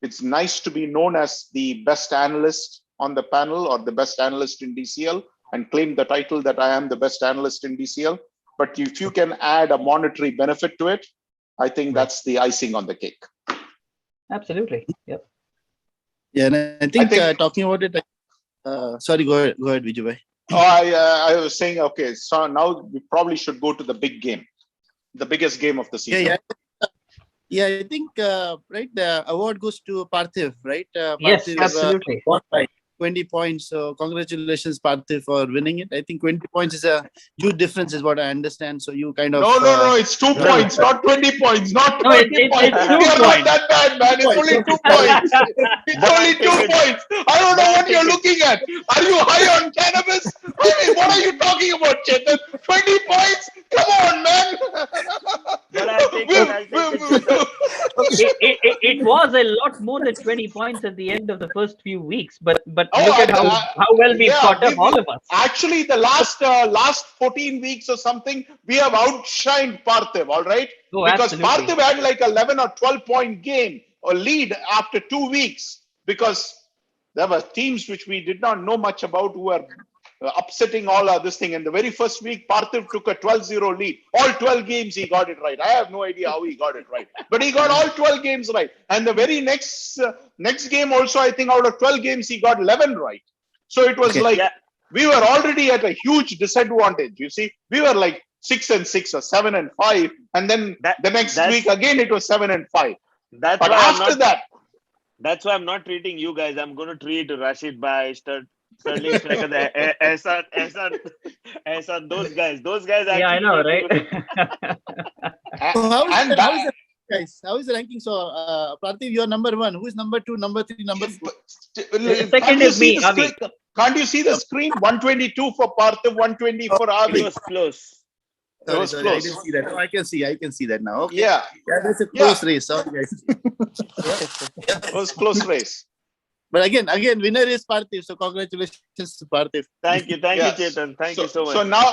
it's nice to be known as the best analyst on the panel or the best analyst in DCL and claim the title that I am the best analyst in DCL. But if you can add a monetary benefit to it, I think that's the icing on the cake. Absolutely. Yep. Yeah, and I think talking about it, sorry, go ahead, Vijay. I was saying, okay, so now we probably should go to the big game. the biggest game of the Yeah, season. yeah. I think right. The award goes to Parthiv, right? Yes, Parthiv, absolutely. won by 20 points. So congratulations, Parthiv, for winning it. I think 20 points is a huge difference, is what I understand. So you kind of No, it's 2 No. points, not 20 points, not No, 20 it's points. 2 We are not points. that bad, man. It's only 2 points. It's only 2 points. I don't know what you're looking at. Are you high on cannabis? I mean, what are you talking about, Chetan? 20 points? Come on, man. But I'll take it. I'll take it, Chetan. It was a lot more than 20 points at the end of the first few weeks, but Oh, look at how well we've yeah, caught up, all of us. Actually, the last 14 weeks or something, we have outshined Parthiv, all right? Oh, Because absolutely. Parthiv had like 11 or 12-point game or lead after 2 weeks, because there were teams which we did not know much about who were upsetting all of this thing. And the very first week, Parthiv took a 12-0 lead. All 12 games he got it right. I have no idea how he got it right, but he got all 12 games right. And the very next game also, I think out of 12 games, he got 11 right. So it was like we were already at a huge disadvantage. You see, we were like 6-6 or 7-5, and then the next week again it was 7-5. That's But why after that, that's why I'm not treating you guys. I'm going to treat Rashid Bhai, Sterling Striker, Ehsan, those guys. Those guys actually. Yeah, I know, right? So how is and the that, guys? How is the ranking? So Parthiv, you're number 1. Who is number 2, number 3, number 4? Second is me, Avi. Can't you see the screen? 122 for Parthiv, 120 for Avi. It was close. It was Sorry, I close. didn't see that. Oh, I can see that now. Okay. Yeah, That's a close race. Sorry, guys. it was close race. But again, winner is Parthiv. So congratulations to Parthiv. Thank you, Yes. Chetan. Thank you so much. So now,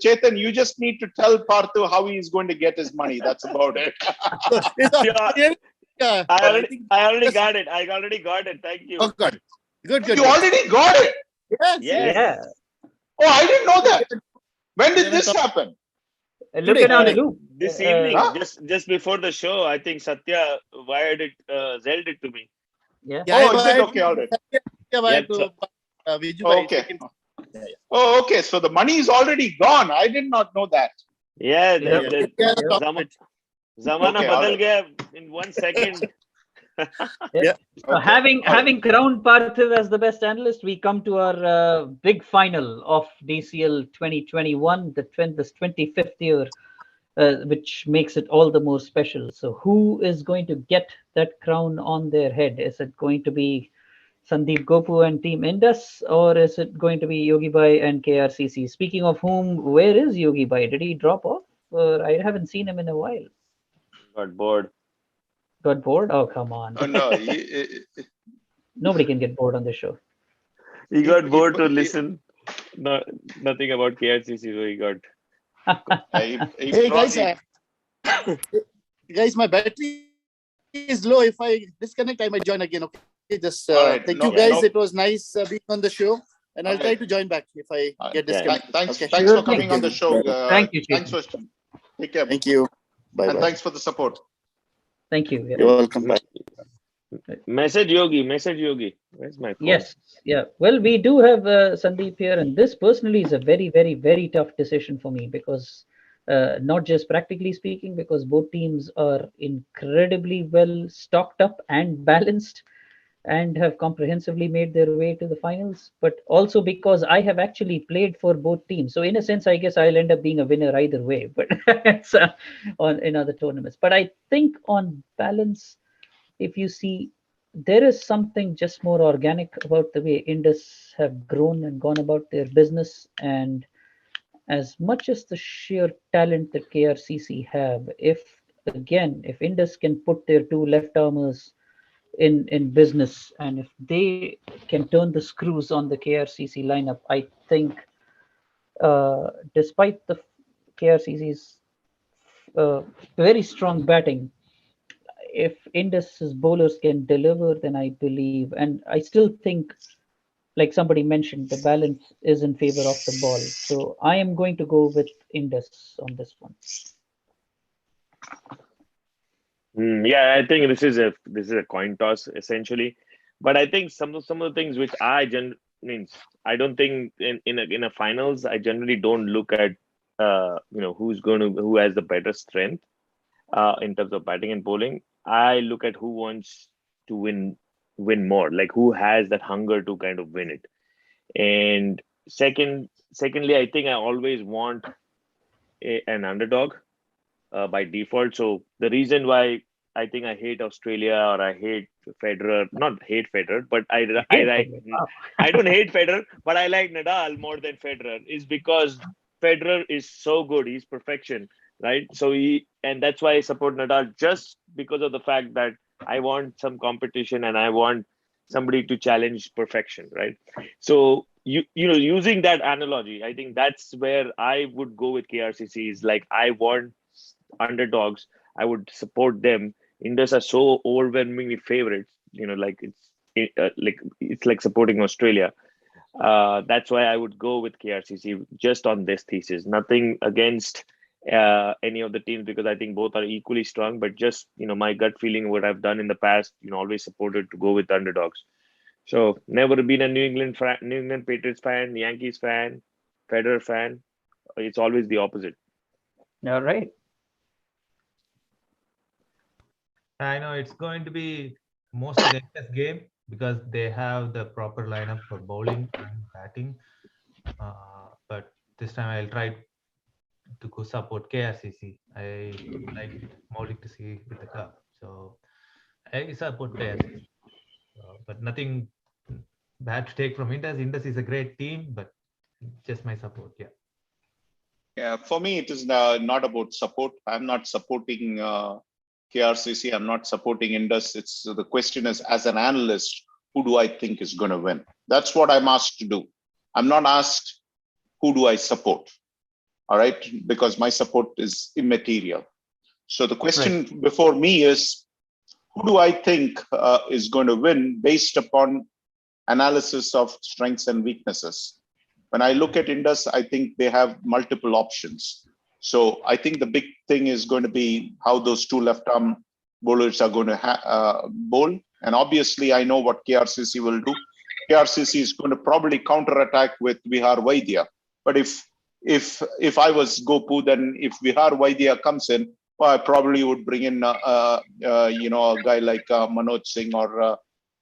Chetan, you just need to tell Parthiv how he is going to get his money. That's about it. I already got it. I already got it. Thank you. Oh, good. You already got it. Yes. Yeah. Oh, I didn't know that. When did this happen? Look at Anu. This evening, just before the show, I think Satya wired it, Zelled it to me. Yeah. Oh, is it okay? All right. Okay. Oh, okay. So the money is already gone. I did not know that. Yeah. Yeah. Zamana Okay, badal gaya in 1 second. So having crowned Parthiv as the best analyst, we come to our big final of DCL 2021, this 25th year, which makes it all the more special. So who is going to get that crown on their head? Is it going to be Sandeep Gopu and Team Indus, or is it going to be Yogi Bhai and KRCC? Speaking of whom, where is Yogi Bhai? Did he drop off? I haven't seen him in a while. Got bored. Got bored? Oh, come on. Oh, no. Nobody can get bored on this show. He got bored to listen. Nothing about KRCC, so he got. Hey guys, my battery is low. If I disconnect, I might join again. Okay, just right. thank you guys. It was nice being on the show, and I'll try to join back if I get disconnected. Thanks Okay. for coming on the show. Thank you, Thanks for take care. Thank you. Bye. And thanks for the support. Thank you. Yeah. You're welcome. Bye. Message Yogi. Where's my phone? Yes. Yeah. Well, we do have Sandeep here, and this personally is a very, very, very tough decision for me because not just practically speaking, because both teams are incredibly well stocked up and balanced and have comprehensively made their way to the finals, but also because I have actually played for both teams. So in a sense, I guess I'll end up being a winner either way, but it's in other tournaments. But I think on balance, if you see, there is something just more organic about the way Indus have grown and gone about their business. And as much as the sheer talent that KRCC have, if Indus can put their two left armers in business, and if they can turn the screws on the KRCC lineup, I think despite the KRCC's very strong batting, if Indus's bowlers can deliver, then I believe, and I still think, like somebody mentioned, the balance is in favor of the ball. So I am going to go with Indus on this one. Yeah, I think this is a coin toss essentially, but I think some of the things which I don't think in a finals, I generally don't look at who has the better strength in terms of batting and bowling. I look at who wants to win more, like who has that hunger to kind of win it. And secondly, I think I always want an underdog by default. So the reason why I think I hate Australia or I hate Federer, not hate Federer, but I don't hate Federer, but I like Nadal more than Federer, is because Federer is so good. He's perfection, right? And that's why I support Nadal, just because of the fact that I want some competition and I want somebody to challenge perfection, right? So using that analogy, I think that's where I would go with KRCC. Is like, I want underdogs. I would support them. Indus are so overwhelmingly favorites. Like it's like supporting Australia. That's why I would go with KRCC just on this thesis. Nothing against any of the teams, because I think both are equally strong. But just my gut feeling, what I've done in the past, always supported to go with underdogs. So never been a New England Patriots fan, Yankees fan, Federer fan. It's always the opposite. All right. I know it's going to be most relentless game because they have the proper lineup for bowling and batting. But this time I'll try to go support KRCC. I like Maulik to see with the club, so I support KRCC. But nothing bad to take from Indus. Indus is a great team, but just my support. Yeah. Yeah, for me, it is not about support. I'm not supporting KRCC. I'm not supporting Indus. The question is, as an analyst, who do I think is going to win? That's what I'm asked to do. I'm not asked who do I support. All right, because my support is immaterial. So the question before me is, who do I think is going to win based upon analysis of strengths and weaknesses? When I look at Indus, I think they have multiple options. So I think the big thing is going to be how those two left-arm bowlers are going to bowl. And obviously, I know what KRCC will do. KRCC is going to probably counter-attack with Vihar Vaidya. But if I was Gopu, then if Vihar Vaidya comes in, well, I probably would bring in a guy like Manoj Singh or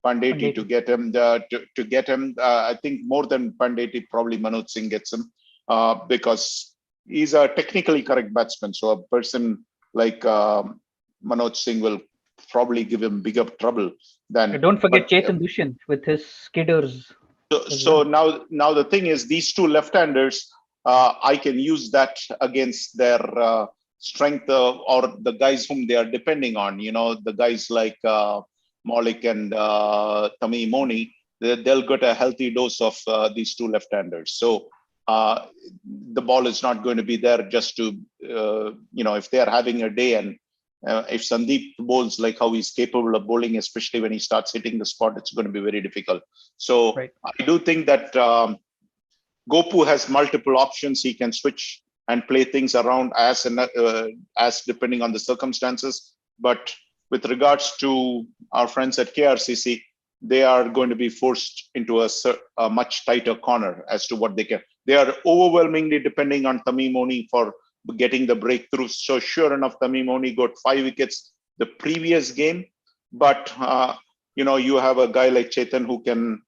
Pandeti to get him. To get him, I think more than Pandeti, probably Manoj Singh gets him because he's a technically correct batsman. So a person like Manoj Singh will probably give him bigger trouble than. Don't forget Chetan Dushyant with his skidders. So now the thing is, these two left-handers, I can use that against their strength or the guys whom they are depending on. The guys like Maulik and Tamim Moni, they'll get a healthy dose of these two left-handers. So the ball is not going to be there just to, if they are having a day and if Sandeep bowls like how he's capable of bowling, especially when he starts hitting the spot, it's going to be very difficult. So I do think that Gopu has multiple options. He can switch and play things around as depending on the circumstances. But with regards to our friends at KRCC, they are going to be forced into a much tighter corner as to what they can. They are overwhelmingly depending on Tamim Moni for getting the breakthrough. So sure enough, Tamim Moni got 5 wickets the previous game. But, you have a guy like Chetan who can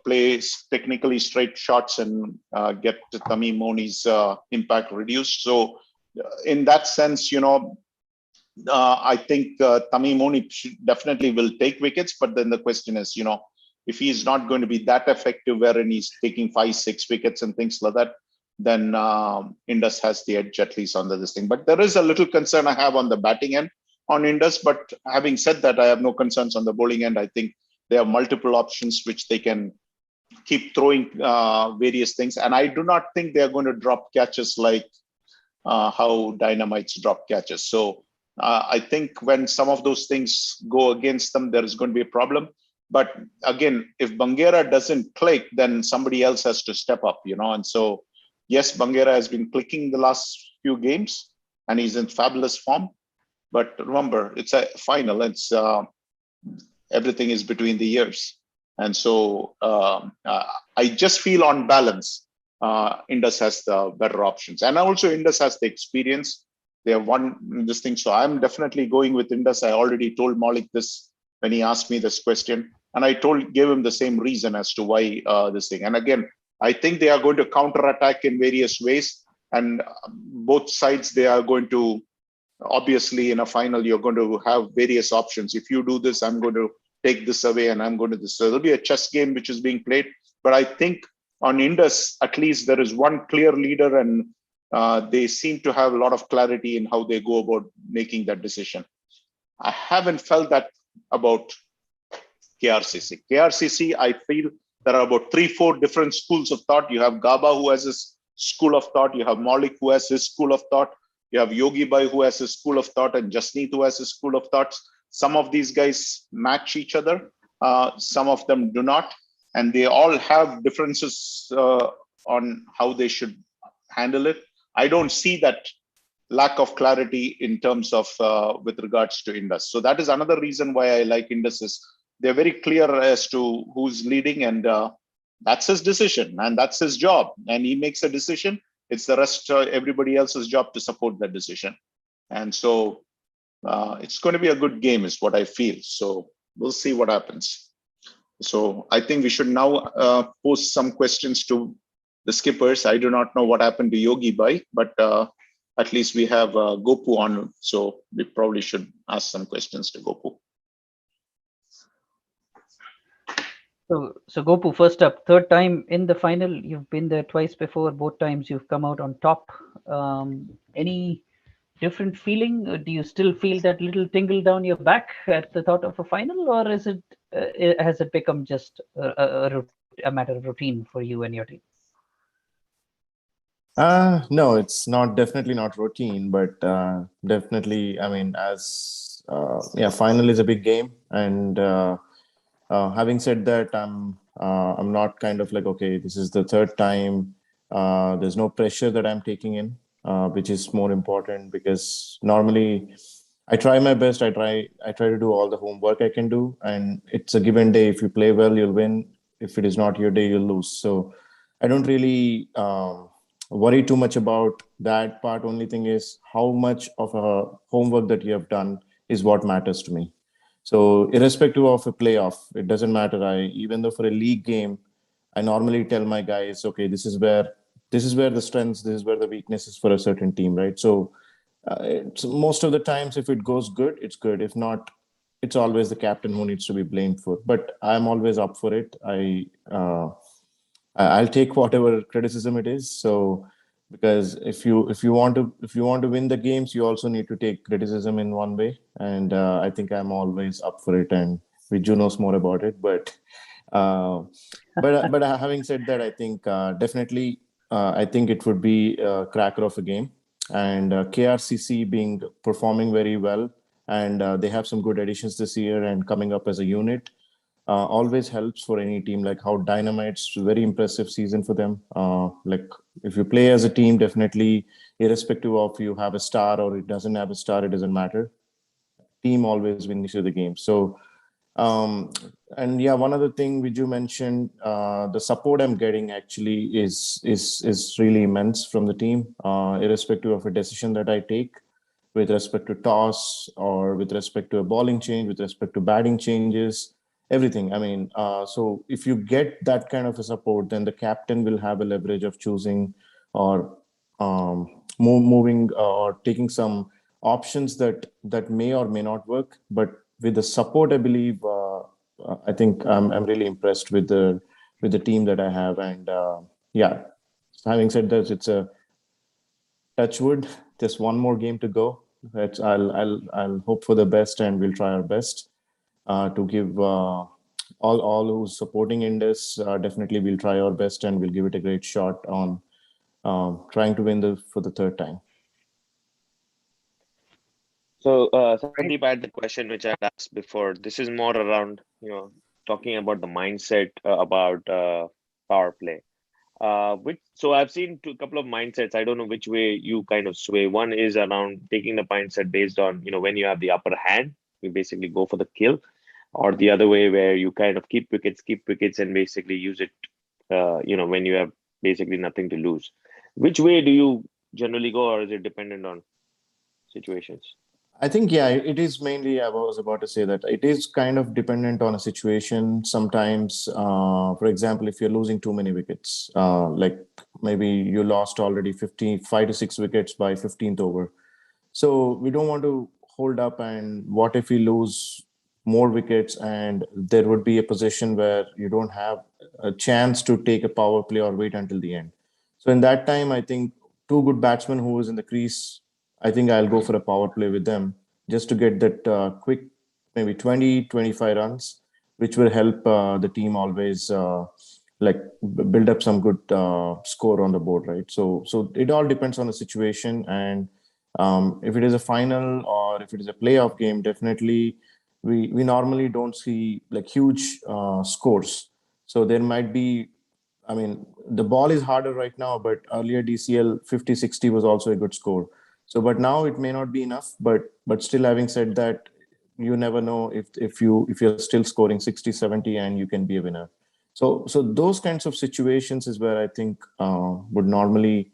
play technically straight shots and get Tamim Moni's impact reduced. So in that sense, I think Tamim Moni definitely will take wickets. But then the question is, if he's not going to be that effective wherein he's taking 5-6 wickets and things like that, then Indus has the edge at least on this thing. But there is a little concern I have on the batting end on Indus. But having said that, I have no concerns on the bowling end. I think they have multiple options which they can keep throwing various things. And I do not think they're going to drop catches like how Dynamites drop catches. So I think when some of those things go against them, there is going to be a problem. But again, if Bangera doesn't click, then somebody else has to step up, And so, yes, Bangera has been clicking the last few games and he's in fabulous form. But remember, it's a final. It's everything is between the years. And so I just feel on balance, Indus has the better options. And also Indus has the experience. They have won this thing. So I'm definitely going with Indus. I already told Malik this when he asked me this question. And I gave him the same reason as to why this thing. And again, I think they are going to counterattack in various ways. And both sides, they are going to, obviously in a final, you're going to have various options. If you do this, I'm going to take this away and I'm going to this. So there'll be a chess game which is being played. But I think on Indus, at least there is one clear leader, and they seem to have a lot of clarity in how they go about making that decision. I haven't felt that about KRCC. KRCC, I feel there are about 3-4 different schools of thought. You have Gaba, who has his school of thought. You have Malik, who has his school of thought. You have Yogi Bhai, who has his school of thought, and Jasneet, who has his school of thoughts. Some of these guys match each other. Some of them do not. And they all have differences on how they should handle it. I don't see that lack of clarity in terms of with regards to Indus. So that is another reason why I like Indus. Is they're very clear as to who's leading, and that's his decision and that's his job. And he makes a decision. It's the rest, everybody else's job to support that decision. And so it's going to be a good game is what I feel. So we'll see what happens. So I think we should now post some questions to the skippers. I do not know what happened to Yogi Bhai, but at least we have Gopu on. So we probably should ask some questions to Gopu. So Gopu, first up, third time in the final. You've been there twice before. Both times you've come out on top. Any different feeling? Do you still feel that little tingle down your back at the thought of a final, or is it has it become just a matter of routine for you and your team? No, it's not, definitely not routine, but definitely, I mean, final is a big game. And having said that, I'm not kind of like, okay, this is the third time. There's no pressure that I'm taking in, which is more important, because normally I try my best. I try to do all the homework I can do, and it's a given day. If you play well, you'll win. If it is not your day, you'll lose. So I don't really worry too much about that part. Only thing is how much of a homework that you have done is what matters to me. So irrespective of a playoff, it doesn't matter. Even though for a league game, I normally tell my guys, okay, this is where the strengths, this is where the weaknesses for a certain team, right? So most of the times, if it goes good, it's good. If not, it's always the captain who needs to be blamed for. But I'm always up for it. I'll take whatever criticism it is. So because if you want to win the games, you also need to take criticism in one way. And I think I'm always up for it. And Viju knows more about it. But having said that, I think definitely I think it would be a cracker of a game. And KRCC performing very well, and they have some good additions this year and coming up as a unit. Always helps for any team. Like how Dynamites, very impressive season for them. Like if you play as a team, definitely, irrespective of you have a star or it doesn't have a star, it doesn't matter. Team always wins you the game. So, and yeah, one other thing which you mentioned, the support I'm getting actually is really immense from the team, irrespective of a decision that I take, with respect to toss or with respect to a bowling change, with respect to batting changes. Everything. I mean, so if you get that kind of a support, then the captain will have a leverage of choosing or moving or taking some options that may or may not work. But with the support, I believe, I think I'm really impressed with the team that I have. And yeah, having said that, it's a touch wood. Just one more game to go. I'll hope for the best, and we'll try our best. To give all who's supporting Indus, definitely we'll try our best and we'll give it a great shot on trying to win for the third time. So Sandeep, I had the question which I had asked before. This is more around, talking about the mindset about power play. So I've seen a couple of mindsets. I don't know which way you kind of sway. One is around taking the mindset based on, when you have the upper hand, you basically go for the kill. Or the other way where you kind of keep wickets and basically use it, when you have basically nothing to lose. Which way do you generally go, or is it dependent on situations? I think, yeah, it is mainly, I was about to say that it is kind of dependent on a situation. Sometimes, for example, if you're losing too many wickets, like maybe you lost already 5 to 6 wickets by 15th over. So we don't want to hold up. And what if we lose more wickets and there would be a position where you don't have a chance to take a power play or wait until the end. So in that time, I think two good batsmen who is in the crease, I think I'll go for a power play with them just to get that quick, maybe 20, 25 runs, which will help the team always build up some good score on the board, right? So it all depends on the situation. And if it is a final or if it is a playoff game, definitely we normally don't see like huge scores. So there might be, I mean, the ball is harder right now, but earlier DCL 50-60 was also a good score. So, but now it may not be enough. But still, having said that, you never know if you're still scoring 60-70 and you can be a winner. So those kinds of situations is where I think would normally,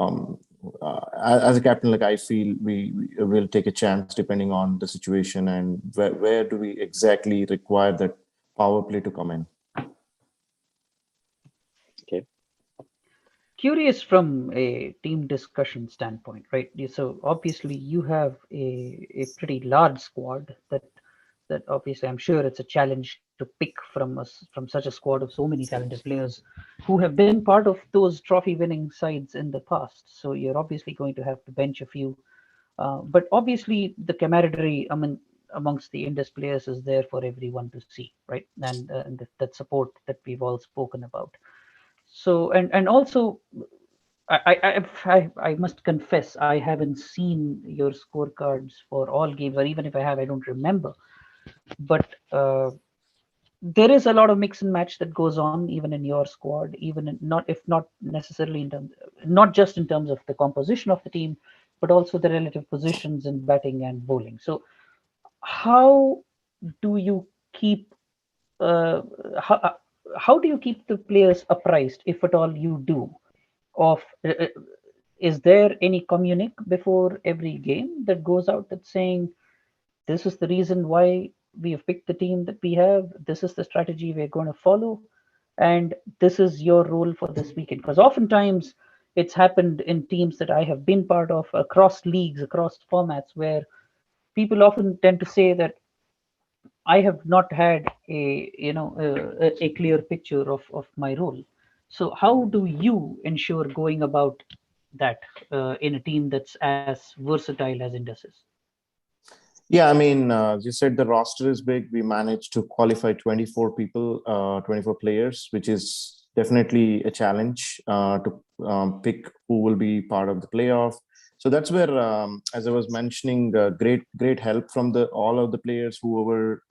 as a captain, like I feel we will take a chance depending on the situation and where do we exactly require that power play to come in. Okay. Curious from a team discussion standpoint, right? So obviously you have a pretty large squad that obviously I'm sure it's a challenge to pick from us from such a squad of so many talented players who have been part of those trophy winning sides in the past. So you're obviously going to have to bench a few, but obviously the camaraderie amongst the Indus players is there for everyone to see, right? And that support that we've all spoken about. So and also I must confess I haven't seen your scorecards for all games, or even if I have, I don't remember. But there is a lot of mix and match that goes on even in your squad, even in, not if not necessarily in terms, not just in terms of the composition of the team, but also the relative positions in batting and bowling. So how do you keep uh, how, uh, how do you keep the players apprised, if at all you do, of is there any communique before every game that goes out that's saying this is the reason why we have picked the team that we have, this is the strategy we're going to follow, and this is your role for this weekend? Because oftentimes it's happened in teams that I have been part of across leagues, across formats, where people often tend to say that I have not had a clear picture of my role. So how do you ensure going about that in a team that's as versatile as Indus is? Yeah, I mean, you said the roster is big. We managed to qualify 24 people, 24 players, which is definitely a challenge to pick who will be part of the playoff. So that's where, as I was mentioning, great help from all of the players who were,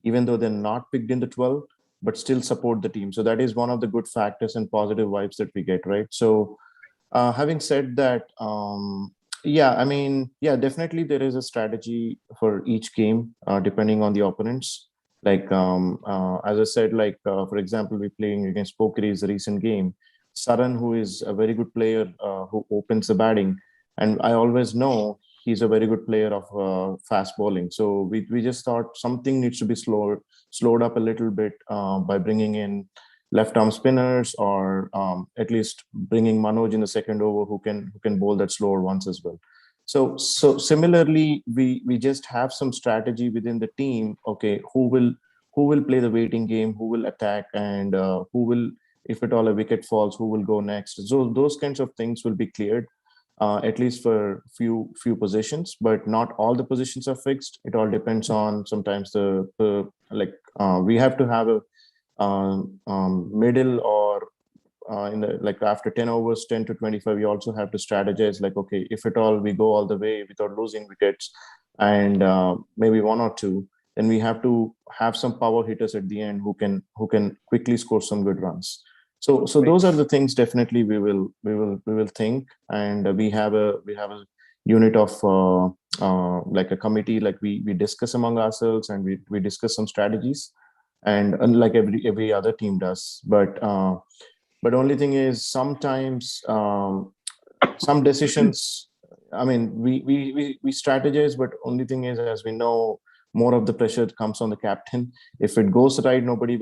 even though they're not picked in the 12, but still support the team. So that is one of the good factors and positive vibes that we get, right? So having said that, yeah, I mean, yeah, definitely there is a strategy for each game depending on the opponents. Like, as I said, like, for example, we're playing against Pokiris, a recent game. Saran, who is a very good player who opens the batting. And I always know he's a very good player of fast bowling. So we just thought something needs to be slowed up a little bit by bringing in left arm spinners, or at least bringing Manoj in the second over who can bowl that slower ones as well. So similarly, we just have some strategy within the team. Okay, who will play the waiting game, who will attack, and who will, if at all a wicket falls, who will go next. So those kinds of things will be cleared. At least for few positions, but not all the positions are fixed. It all depends on sometimes we have to have a middle, or in the, like, after 10 overs, 10 to 25, we also have to strategize, like, okay, if at all we go all the way without losing wickets and maybe one or two, then we have to have some power hitters at the end who can quickly score some good runs. So those are the things definitely we will think. And we have a unit of like a committee, like we discuss among ourselves, and we discuss some strategies, and unlike every other team does. But But only thing is sometimes some decisions. I mean, we strategize, but only thing is, as we know, more of the pressure comes on the captain. If it goes right, nobody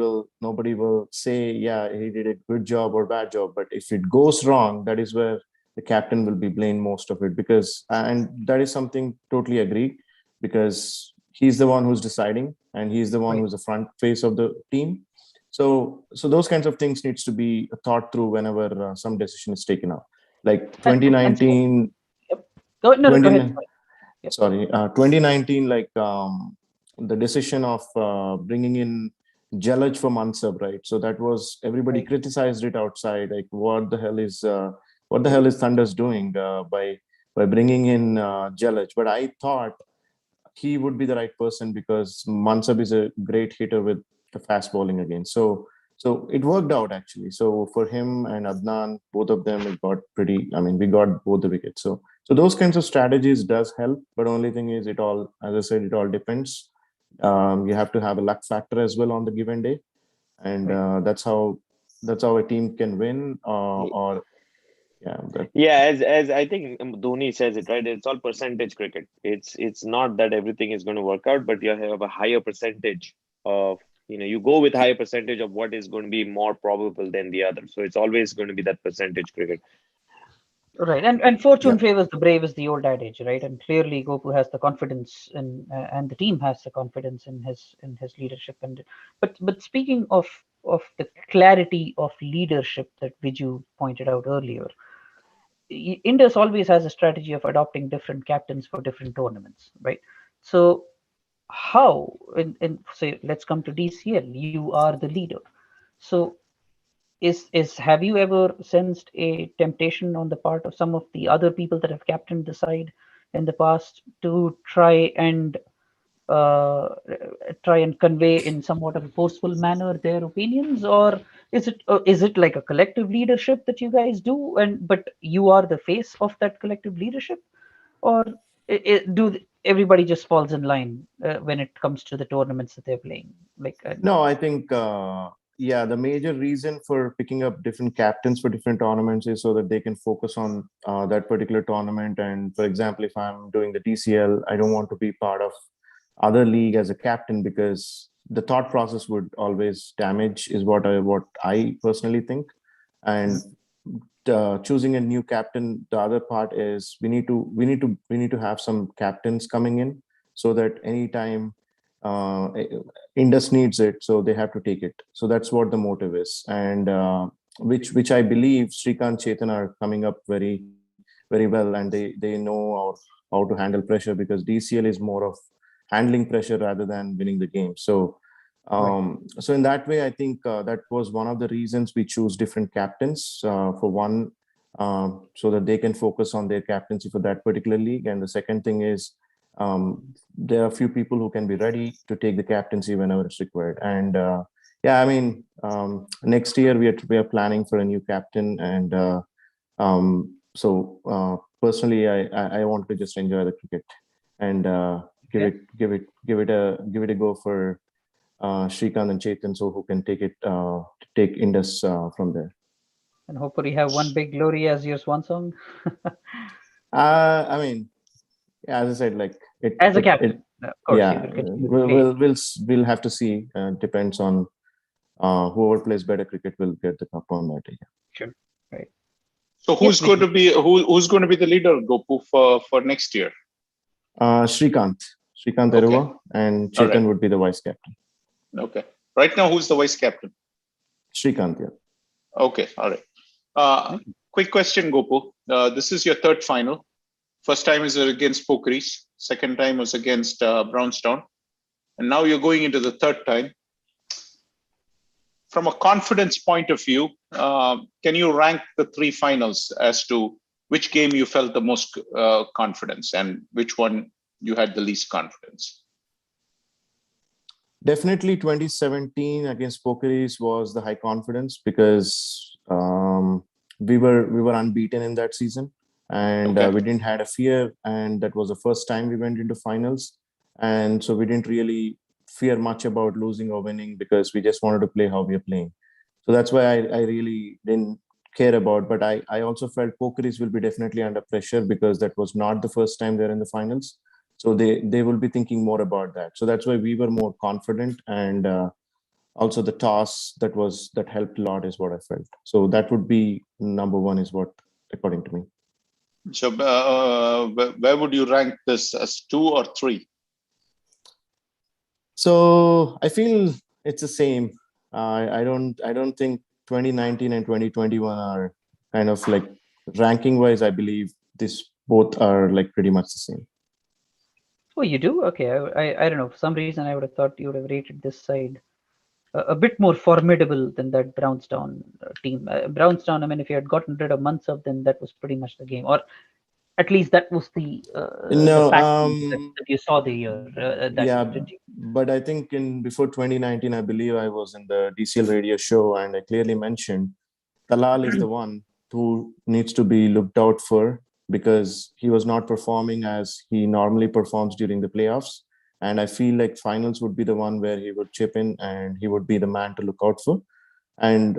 will say, yeah, he did a good job or bad job. But if it goes wrong, that is where the captain will be blamed most of it, because and that is something totally agree, because he's the one who's deciding and he's the one Right. who's the front face of the team. So those kinds of things needs to be thought through whenever some decision is taken up. Like And so, 2019, go, no, no, go ahead. 29 Yep. sorry 2019, like the decision of bringing in Jalaj for Mansab, right? So that was, everybody Right. criticized it outside, like what the hell is Thunder's doing by bringing in Jalaj. But I thought he would be the right person because Mansab is a great hitter with the fast bowling again. So it worked out actually. So for him and Adnan, both of them, it got pretty. I mean, we got both the wickets. So those kinds of strategies does help. But only thing is, it all, as I said, it all depends. You have to have a luck factor as well on the given day, and Right. that's how a team can win. Or yeah, that, Yeah, as I think Dhoni says it, right? It's all percentage cricket. It's not that everything is going to work out, but you have a higher percentage of, you go with higher percentage of what is going to be more probable than the other. So it's always going to be that percentage cricket. Right, and fortune yeah. favors the brave is the old adage, right? And clearly, Gopu has the confidence in, and the team has the confidence in his leadership. And but speaking of the clarity of leadership that Viju pointed out earlier, Indus always has a strategy of adopting different captains for different tournaments, right? So how in say let's come to DCL, you are the leader. So is have you ever sensed a temptation on the part of some of the other people that have captained the side in the past to uh, try and convey in somewhat of a forceful manner their opinions, or is it like a collective leadership that you guys do, and but you are the face of that collective leadership, or everybody just falls in line when it comes to the tournaments that they're playing? Like, No, I think yeah, the major reason for picking up different captains for different tournaments is so that they can focus on that particular tournament. And for example, if I'm doing the DCL, I don't want to be part of other league as a captain, because the thought process would always damage, is what I personally think. And choosing a new captain, the other part is we need to have some captains coming in, so that anytime Indus needs it, so they have to take it. So that's what the motive is, and which I believe Srikanth, Chetan are coming up very very well, and they know how to handle pressure, because DCL is more of handling pressure rather than winning the game. right, So in that way, I think that was one of the reasons we choose different captains, for one, so that they can focus on their captaincy for that particular league. And the second thing is, there are a few people who can be ready to take the captaincy whenever it's required. And yeah, I mean, next year we are planning for a new captain, and personally, I want to just enjoy the cricket and give okay. it give it give it a go for Srikanth and Chetan, so who can take Indus from there. And hopefully have one big glory as your swan song. I mean, yeah, as I said, like As a it captain, of course, you yeah, will continue to we'll play. we'll have to see. Depends on whoever plays better cricket will get the cup on that day. Sure. Right. So Yes, who's going to be the leader, Gopu, for next year? Srikanth Okay. Eruva, and All Chetan right. would be the vice captain. Okay. Right now, who's the vice captain? Srikanth, yeah. Okay. All right. Quick question, Gopu. This is your third final. First time is against Pokiris. Second time was against Brownstown. And now you're going into the third time. From a confidence point of view, can you rank the three finals as to which game you felt the most confidence and which one you had the least confidence? Definitely 2017 against Pokiris was the high confidence, because we were unbeaten in that season, and Okay. we didn't had a fear, and that was the first time we went into finals, and so we didn't really fear much about losing or winning, because we just wanted to play how we are playing. So that's why I really didn't care about. But I also felt Pokiris will be definitely under pressure because that was not the first time they're in the finals. So they will be thinking more about that. So that's why we were more confident, and also the toss that helped a lot is what I felt. So that would be number one, is what according to me. So where would you rank this, as 2 or 3? So I feel it's the same. I don't think 2019 and 2021 are kind of like ranking wise. I believe this both are like pretty much the same. Oh, you do? Okay, I don't know. For some reason, I would have thought you would have rated this side a bit more formidable than that Brownstown team. Brownstown, I mean, if you had gotten rid of Mansab, then that was pretty much the game, or at least that was the No, pattern that you saw the year. That yeah, did you? but I think in before 2019, I believe I was in the DCL radio show, and I clearly mentioned Talal is the one who needs to be looked out for because he was not performing as he normally performs during the playoffs. And I feel like finals would be the one where he would chip in and he would be the man to look out for. And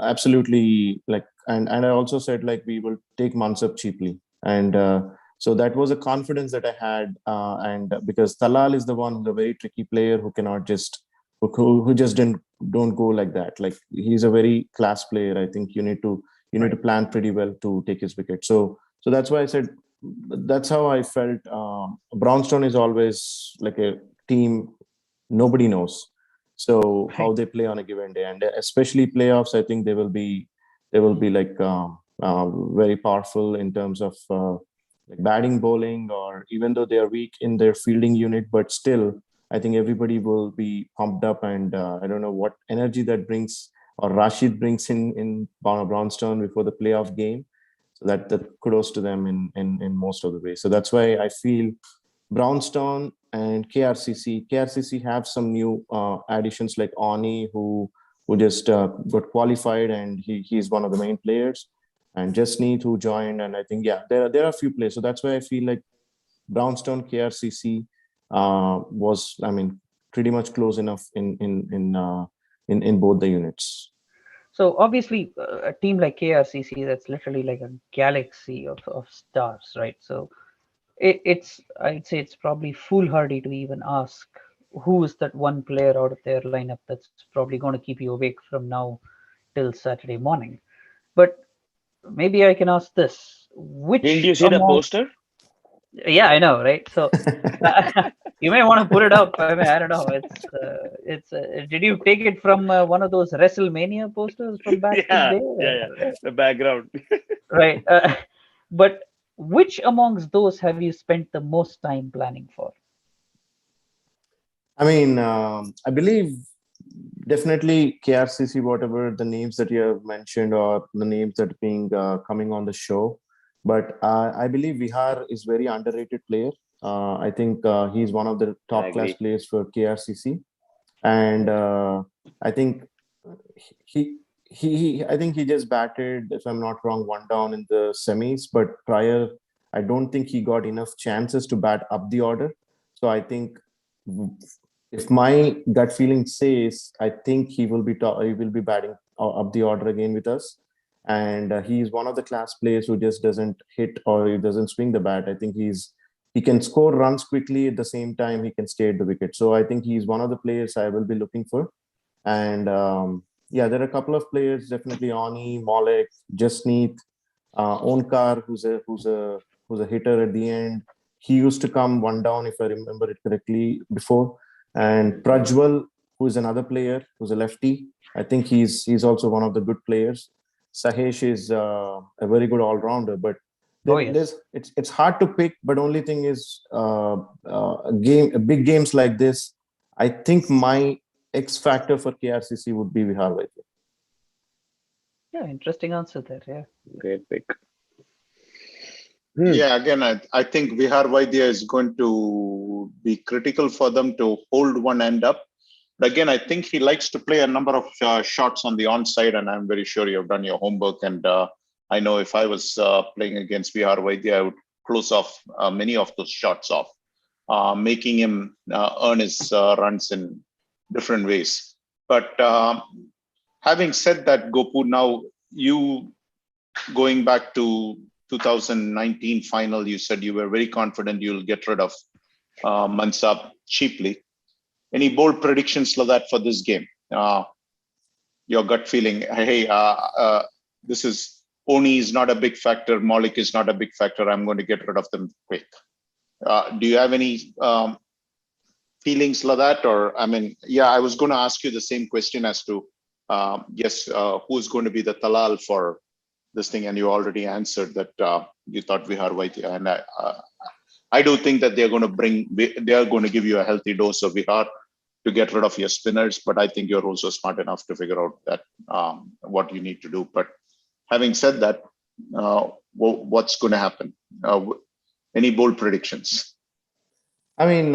absolutely, like, and I also said like we will take Mansab cheaply, and so that was a confidence that I had, and because Talal is the one who's a very tricky player who cannot just who just don't go like that. Like he's a very class player. I think you need to plan pretty well to take his wicket. So that's why I said that's how I felt. Brownstone is always like a team nobody knows. So how they play on a given day, and especially playoffs, I think they will be like very powerful in terms of like batting, bowling, or even though they are weak in their fielding unit, but still, I think everybody will be pumped up, and I don't know what energy that brings or Rashid brings in Brownstone before the playoff game. So that kudos to them in most of the way. So that's why I feel Brownstone and KRCC. KRCC have some new additions like Oni, who just got qualified, and he's one of the main players, and Jasneet who joined, and I think there are a few players. So that's why I feel like Brownstone KRCC was, I mean, pretty much close enough in both the units. So obviously, a team like KRCC, that's literally like a galaxy of stars, right? So I'd say it's probably foolhardy to even ask who is that one player out of their lineup that's probably going to keep you awake from now till Saturday morning. But maybe I can ask this: Didn't which you see the among? poster? Yeah, I know, right? So you may want to put it up. I mean, I don't know. It's. Did you take it from one of those WrestleMania posters from back in the Yeah, yeah, day? yeah. The background. Right. But which amongst those have you spent the most time planning for? I mean, I believe definitely KRCC, whatever the names that you have mentioned or the names that are being coming on the show. But I believe Vihar is very underrated player. I think he's one of the I top class agree. players for KRCC, and I think he I think he just batted, if I'm not wrong, one down in the semis. But prior, I don't think he got enough chances to bat up the order. So I think if my gut feeling says, I think he will be batting up the order again with us. And he's one of the class players who just doesn't hit or he doesn't swing the bat. I think he can score runs quickly, at the same time he can stay at the wicket. So I think he's one of the players I will be looking for. And yeah, there are a couple of players, definitely Ani, Molek, Jasneet, Onkar, who's a hitter at the end. He used to come one down, if I remember it correctly, before. And Prajwal, who is another player, who's a lefty. I think he's also one of the good players. Sahesh is a very good all rounder, but Oh yes. it's hard to pick. But only thing is, big games like this, I think my X factor for KRCC would be Vihar Vaidya. Yeah, interesting answer there. Yeah. Great pick. Yeah, again, I think Vihar Vaidya is going to be critical for them to hold one end up. But again, I think he likes to play a number of shots on the onside, and I'm very sure you've done your homework. And I know if I was playing against Vihar Vaidya, I would close off many of those shots off, making him earn his runs in different ways. But Having said that, Gopu, now you going back to 2019 final, you said you were very confident you'll get rid of Mansab cheaply. Any bold predictions for that for this game? Your gut feeling, hey, this is Oni is not a big factor, Malik is not a big factor, I'm going to get rid of them quick. Do you have any feelings like that? Or, I mean, yeah, I was going to ask you the same question as to, who's going to be the Talal for this thing? And you already answered that you thought Vihar Vaidya. And I do think that they are going to give you a healthy dose of Vihar to get rid of your spinners. But I think you're also smart enough to figure out that what you need to do. But having said that, what's going to happen? Any bold predictions? I mean,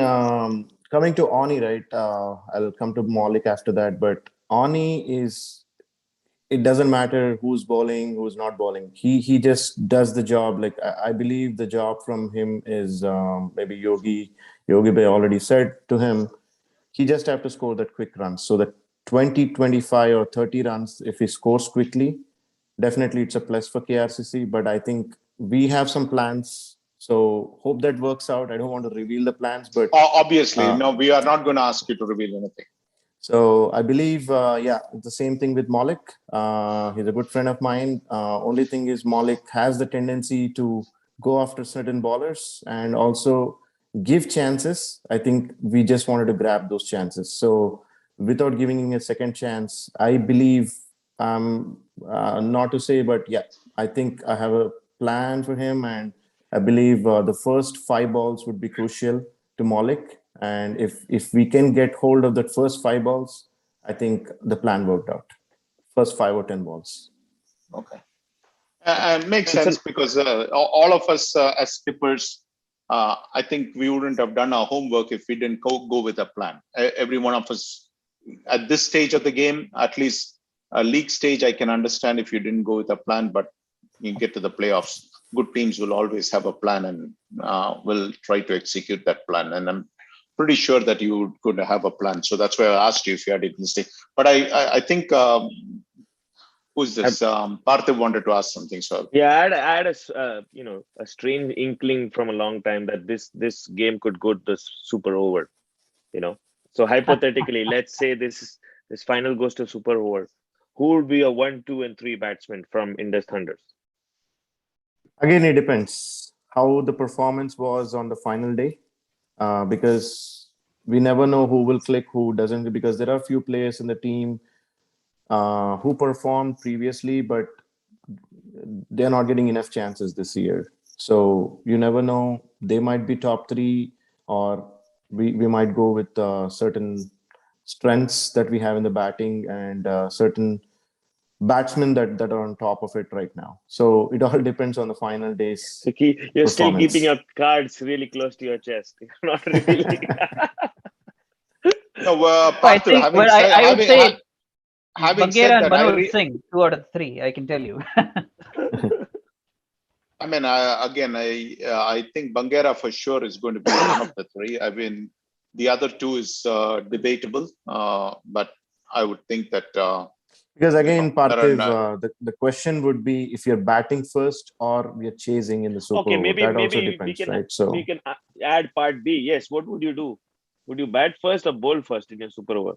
coming to Oni, right? I'll come to Malik after that. But Oni it doesn't matter who's bowling, who's not bowling. He just does the job. Like I believe the job from him is maybe Yogi Bhai already said to him, he just have to score that quick runs. So that 20, 25 or 30 runs, if he scores quickly, definitely it's a plus for KRCC. But I think we have some plans. So hope that works out. I don't want to reveal the plans, but obviously, no, we are not going to ask you to reveal anything. So I believe, the same thing with Malik. He's a good friend of mine. Only thing is Malik has the tendency to go after certain bowlers and also give chances. I think we just wanted to grab those chances. So without giving him a second chance, I believe, not to say, but yeah, I think I have a plan for him. And I believe the first 5 balls would be crucial to Malik. And if we can get hold of that first 5 balls, I think the plan worked out. First 5 or 10 balls. Okay. And makes sense because all of us as skippers, I think we wouldn't have done our homework if we didn't go with a plan. Every one of us at this stage of the game, at least a league stage, I can understand if you didn't go with a plan, but you get to the playoffs, good teams will always have a plan and will try to execute that plan. And I'm pretty sure that you could have a plan. So that's why I asked you if you had a mistake. But I think, who's this? Parthiv wanted to ask something. So yeah, I had a strange inkling from a long time that this game could go to the super over. So hypothetically, let's say this final goes to super over. Who would be a 1, 2, and 3 batsman from Indus Thunders? Again, it depends how the performance was on the final day, because we never know who will click, who doesn't, because there are a few players in the team who performed previously, but they're not getting enough chances this year. So you never know. They might be top 3, or we might go with certain strengths that we have in the batting and certain batsmen that are on top of it right now. So it all depends on the final days. So you're still keeping your cards really close to your chest. You're not revealing. No, I think, but I would say having Bagheera said and that, Manoj Singh, 2 out of 3, I can tell you. I mean, I think Banguera for sure is going to be one of the 3. I mean, the other 2 is debatable, but I would think that because again, Parthiv, the question would be if you're batting first or we're chasing in the super Okay, over. maybe Also we depends, can right? So we can add part B. Yes, what would you do? Would you bat first or bowl first in your super over?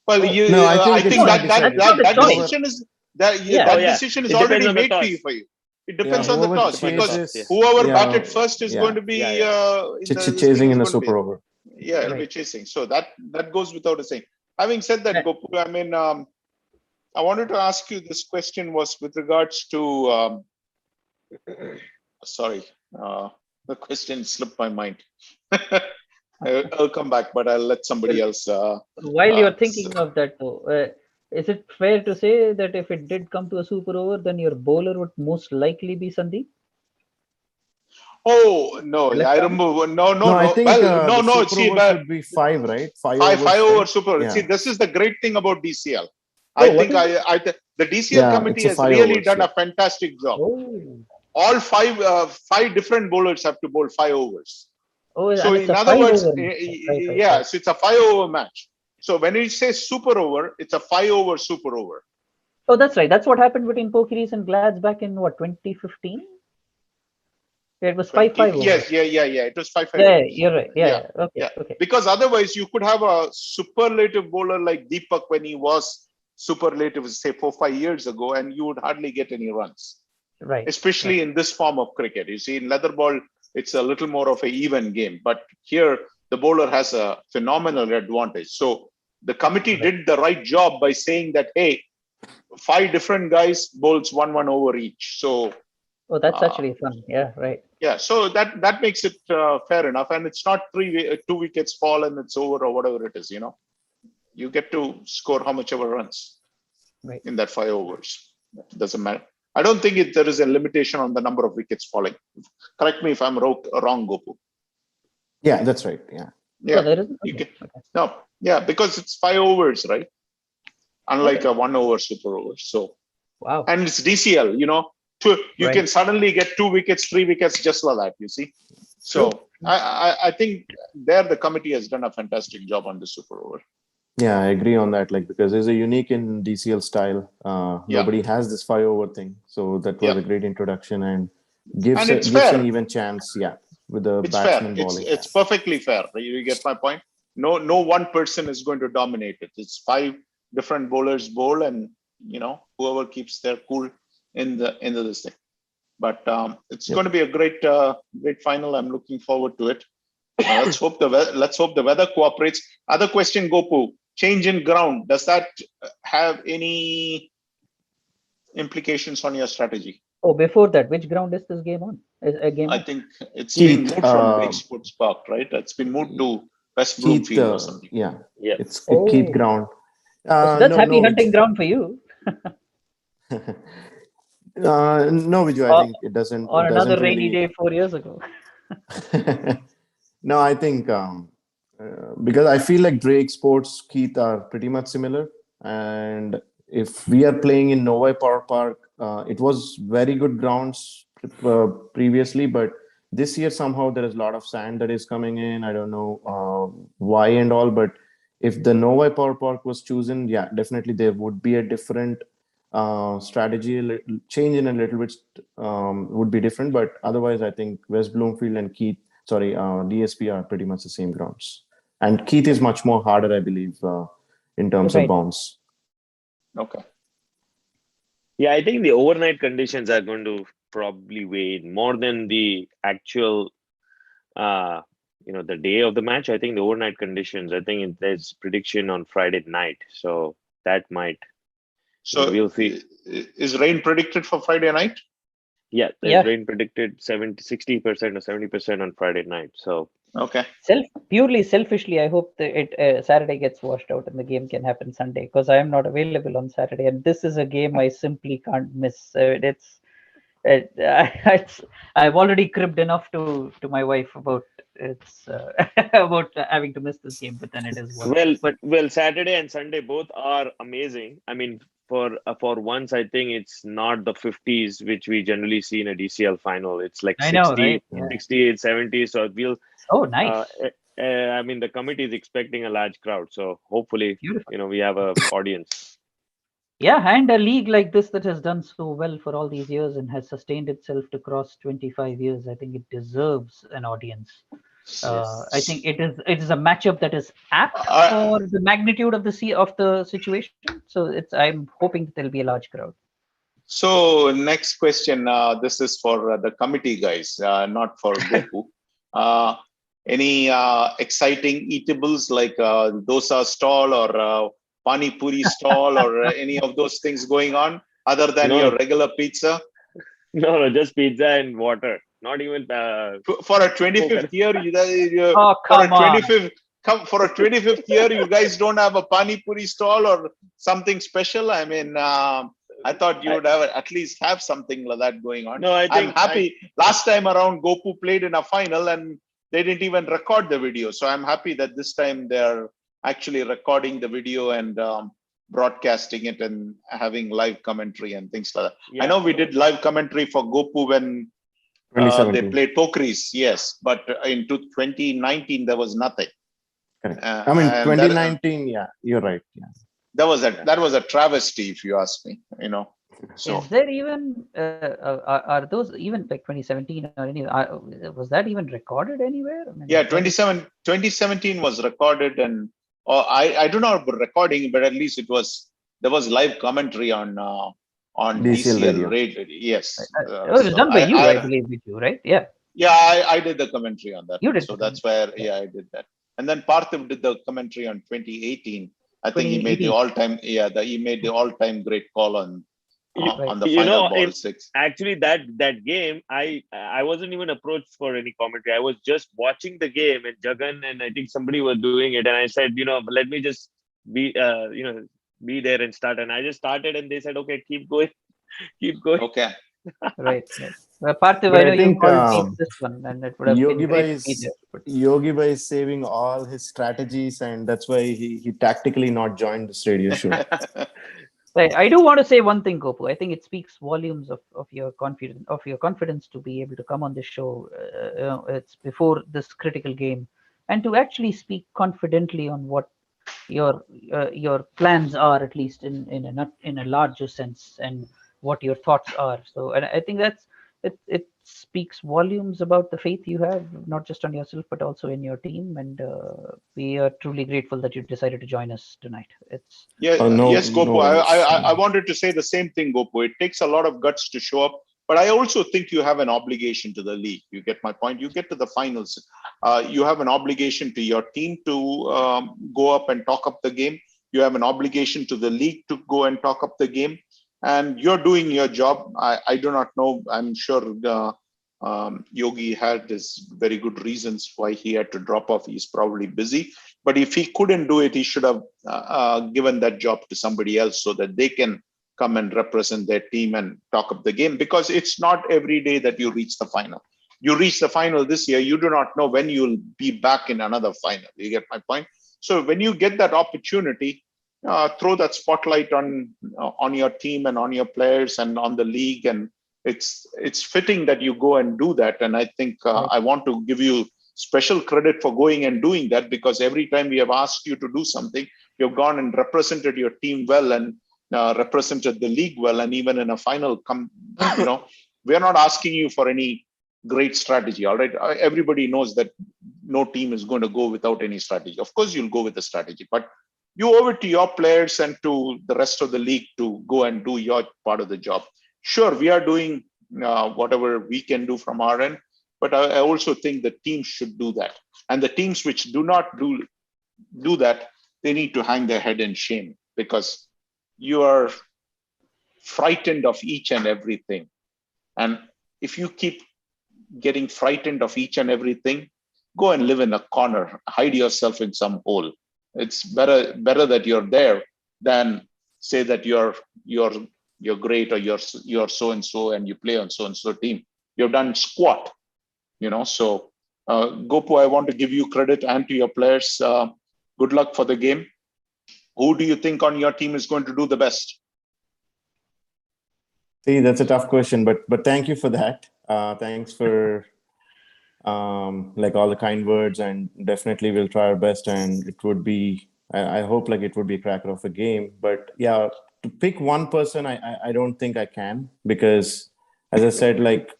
well, I think that decision is that decision is already made for you. It depends on the toss because whoever batted first is going to be chasing in the super over. Yeah, it'll be chasing. So that goes without saying. Having said that, Gopu, I mean, I wanted to ask you this question was with regards to. Sorry, the question slipped my mind. I'll come back, but I'll let somebody else. While you're thinking of that, though, is it fair to say that if it did come to a super over, then your bowler would most likely be Sandeep? Oh no! I remember. No. I think no. See, would be 5, right? 5 over super. Yeah. See, this is the great thing about DCL. I think the DCL committee has really done a fantastic job. Oh. All 5 different bowlers have to bowl 5 overs. Oh, so in other words, so it's a 5 over match. So when you say super over, it's a 5-over super over. Oh, that's right. That's what happened between Pokiris and Glads back in what, 2015? Yeah, it was 5-5 over. Yes, yeah. It was 5-5 Yeah, overs. you're right. Yeah. Okay. Okay. Because otherwise you could have a superlative bowler like Deepak when he was superlative, say 4-5 years ago, and you would hardly get any runs. Right. Especially in this form of cricket. You see, in leather ball, it's a little more of an even game. But here, the bowler has a phenomenal advantage. So the committee did the right job by saying that, hey, 5 different guys bowls 1 over each. So Oh, that's actually fun. Yeah, right. yeah, so that makes it fair enough, and it's not 2 wickets fall and it's over or whatever it is. You get to score how much ever runs in that 5 overs. Doesn't matter. I don't think there is a limitation on the number of wickets falling. Correct me if I'm wrong, Gopu. Yeah, that's right. Yeah. Yeah. Oh, there isn't? Okay. No. Yeah, because it's 5 overs, right? Unlike a 1 over super over. So. Wow. And it's DCL. You can suddenly get 2 wickets, 3 wickets just like that, you see. So I think there the committee has done a fantastic job on the super over. Yeah, I agree on that. Because there's a unique in DCL style. Nobody has this 5-over thing. So that was a great introduction and gives an even chance. Yeah, with the batsman bowling. It's perfectly fair. You get my point? No one person is going to dominate it. It's 5 different bowlers bowl, and whoever keeps their cool in this thing. But it's going to be a great final. I'm looking forward to it. Let's hope the weather cooperates. Other question, Gopu. Change in ground. Does that have any implications on your strategy? Oh, before that, which ground is this game on? I think it's been moved from Big Sports Park, right? It's been moved to West Bloomfield or something. Yeah. It's Oh. Keith ground. So that's happy hunting ground for you. No, Vijay, I think it doesn't. Or it another doesn't rainy really... day 4 years ago. No, I think because I feel like Drake Sports, Keith are pretty much similar. And if we are playing in Novi Power Park, it was very good grounds previously, but this year somehow there is a lot of sand that is coming in. I don't know why and all, but if the Novi Power Park was chosen, yeah, definitely there would be a different strategy, change in a little bit would be different. But otherwise, I think West Bloomfield and DSP are pretty much the same grounds. And Keith is much more harder, I believe, in terms of bounce. Okay. Yeah, I think the overnight conditions are going to probably weigh more than the actual, the day of the match. I think the overnight conditions, I think there's prediction on Friday night. So that might. So we'll see. Is rain predicted for Friday night? Yeah, there's rain predicted 60% or 70% on Friday night. So okay. Purely selfishly, I hope that Saturday gets washed out and the game can happen Sunday, because I am not available on Saturday, and this is a game I simply can't miss. I've already cribbed enough to my wife about about having to miss this game, but then it is well, Saturday and Sunday both are amazing. I mean, for once, I think it's not the 50s which we generally see in a DCL final. It's like 60, 68, 70. So we'll. Oh, nice. I mean, the committee is expecting a large crowd, so hopefully, we have a audience. Yeah, and a league like this that has done so well for all these years and has sustained itself to cross 25 years, I think it deserves an audience. I think it is a matchup that is apt for the magnitude of the situation. So I'm hoping that there'll be a large crowd. So next question, this is for the committee guys, not for Gopu. Any exciting eatables like dosa stall or pani puri stall or any of those things going on other than your regular pizza? No, just pizza and water. Not even for a 25th year. For a 25th year, you guys don't have a pani puri stall or something special. I mean, I thought you would at least have something like that going on. No, I'm happy. Last time around, Gopu played in a final and they didn't even record the video. So I'm happy that this time they're actually recording the video and broadcasting it and having live commentary and things like that. Yeah. I know we did live commentary for Gopu when they played Pokiris, yes, but in 2019 there was nothing. Correct. I mean, and 2019. Yeah, you're right. Yeah. that was a travesty, if you ask me. So Is there even are those even like 2017 or any? Was that even recorded anywhere? I mean, yeah, was that 2017 was recorded, and I don't know about recording, but at least there was live commentary on DCL DCL radio. radio. Yes, it was done by you, I believe, with you, right? Yeah. Yeah, I did the commentary on that. You did. So that's where, yeah, I did that. And then Parthiv did the commentary on 2018. I think he made the 2018. all-time, he made the all-time great call on the You final know, ball six. actually that game, I wasn't even approached for any commentary. I was just watching the game, and Jagan and I think somebody was doing it, and I said, let me just be be there and start. And I just started, and they said, okay, keep going, keep going. Okay. Right. Parthiv, But I know I you think called me this one, and it would have been Yogi great to be there. But Yogi Bhai is saving all his strategies, and that's why he tactically not joined this radio show. I do want to say one thing, Gopu. I think it speaks volumes of your confidence to be able to come on this show. It's before this critical game, and to actually speak confidently on what your plans are, at least in a larger sense, and what your thoughts are. So, and I think it speaks volumes about the faith you have, not just on yourself but also in your team. And we are truly grateful that you decided to join us tonight. It's Yeah, yes, Gopu. No I wanted to say the same thing, Gopu. It takes a lot of guts to show up, but I also think you have an obligation to the league. You get my point. You get to the finals. You have an obligation to your team to go up and talk up the game. You have an obligation to the league to go and talk up the game. And you're doing your job. I do not know. I'm sure Yogi had his very good reasons why he had to drop off. He's probably busy. But if he couldn't do it, he should have given that job to somebody else so that they can come and represent their team and talk up the game. Because it's not every day that you reach the final. You reach the final this year, you do not know when you'll be back in another final. You get my point? So when you get that opportunity, throw that spotlight on your team and on your players and on the league, and it's fitting that you go and do that. And I think I want to give you special credit for going and doing that, because every time we have asked you to do something, you've gone and represented your team well and represented the league well. And even in a final, we are not asking you for any great strategy. All right, everybody knows that no team is going to go without any strategy. Of course you'll go with a strategy, but you owe it to your players and to the rest of the league to go and do your part of the job. Sure, we are doing whatever we can do from our end, but I also think the teams should do that. And the teams which do not do that, they need to hang their head in shame, because you are frightened of each and everything. And if you keep getting frightened of each and everything, go and live in a corner, hide yourself in some hole. It's better that you're there than say that you're great, or you're so and so and you play on so and so team. You've done squat, So Gopu, I want to give you credit, and to your players. Good luck for the game. Who do you think on your team is going to do the best? See, that's a tough question, but thank you for that. Thanks for like all the kind words, and definitely we'll try our best. And it would be, I hope like it would be a cracker of a game. But yeah, to pick one person, I don't think I can, because as I said, like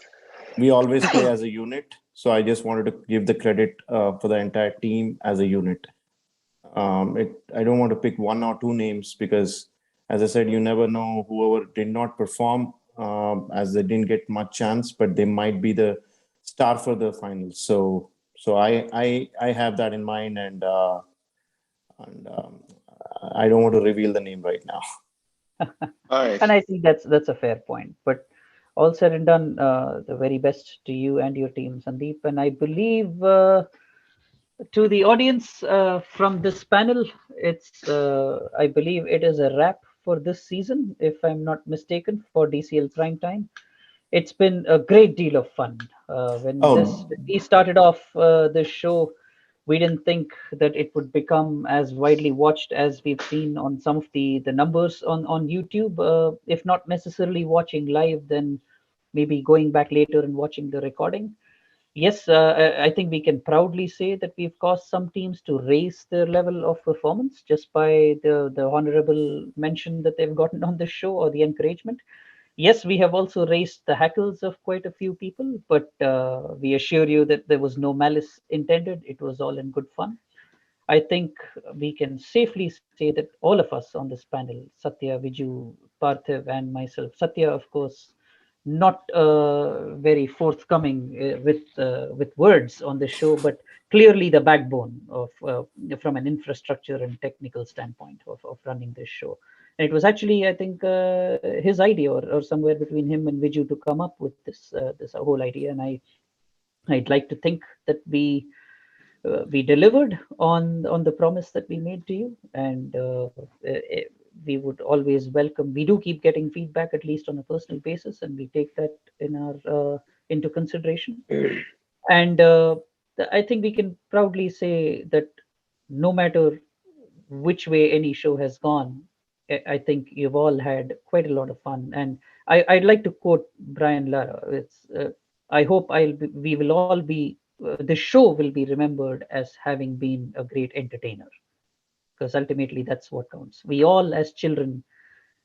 we always play as a unit. So I just wanted to give the credit for the entire team as a unit. I don't want to pick one or two names, because as I said, you never know whoever did not perform, as they didn't get much chance, but they might be the star for the finals. So I have that in mind, and I don't want to reveal the name right now. All right. And I think that's a fair point. But all said and done, the very best to you and your team, Sandeep. And I believe to the audience from this panel, I believe it is a wrap for this season, if I'm not mistaken, for DCL Primetime. It's been a great deal of fun. When we started off this show, we didn't think that it would become as widely watched as we've seen on some of the numbers on YouTube. If not necessarily watching live, then maybe going back later and watching the recording. Yes, I think we can proudly say that we've caused some teams to raise their level of performance just by the honorable mention that they've gotten on the show or the encouragement. Yes, we have also raised the hackles of quite a few people, but we assure you that there was no malice intended. It was all in good fun. I think we can safely say that all of us on this panel, Satya, Viju, Parthiv, and myself, Satya, of course, not very forthcoming with words on the show, but clearly the backbone of from an infrastructure and technical standpoint of running this show. And it was actually, I think, his idea or somewhere between him and Viju to come up with this whole idea. And I'd like to think that we delivered on the promise that we made to you, and we would always welcome. We do keep getting feedback, at least on a personal basis, and we take that in our into consideration. And I think we can proudly say that no matter which way any show has gone, I think you've all had quite a lot of fun. And I'd like to quote Brian Lara. It's I hope we will all be the show will be remembered as having been a great entertainer, because ultimately that's what counts. We all, as children,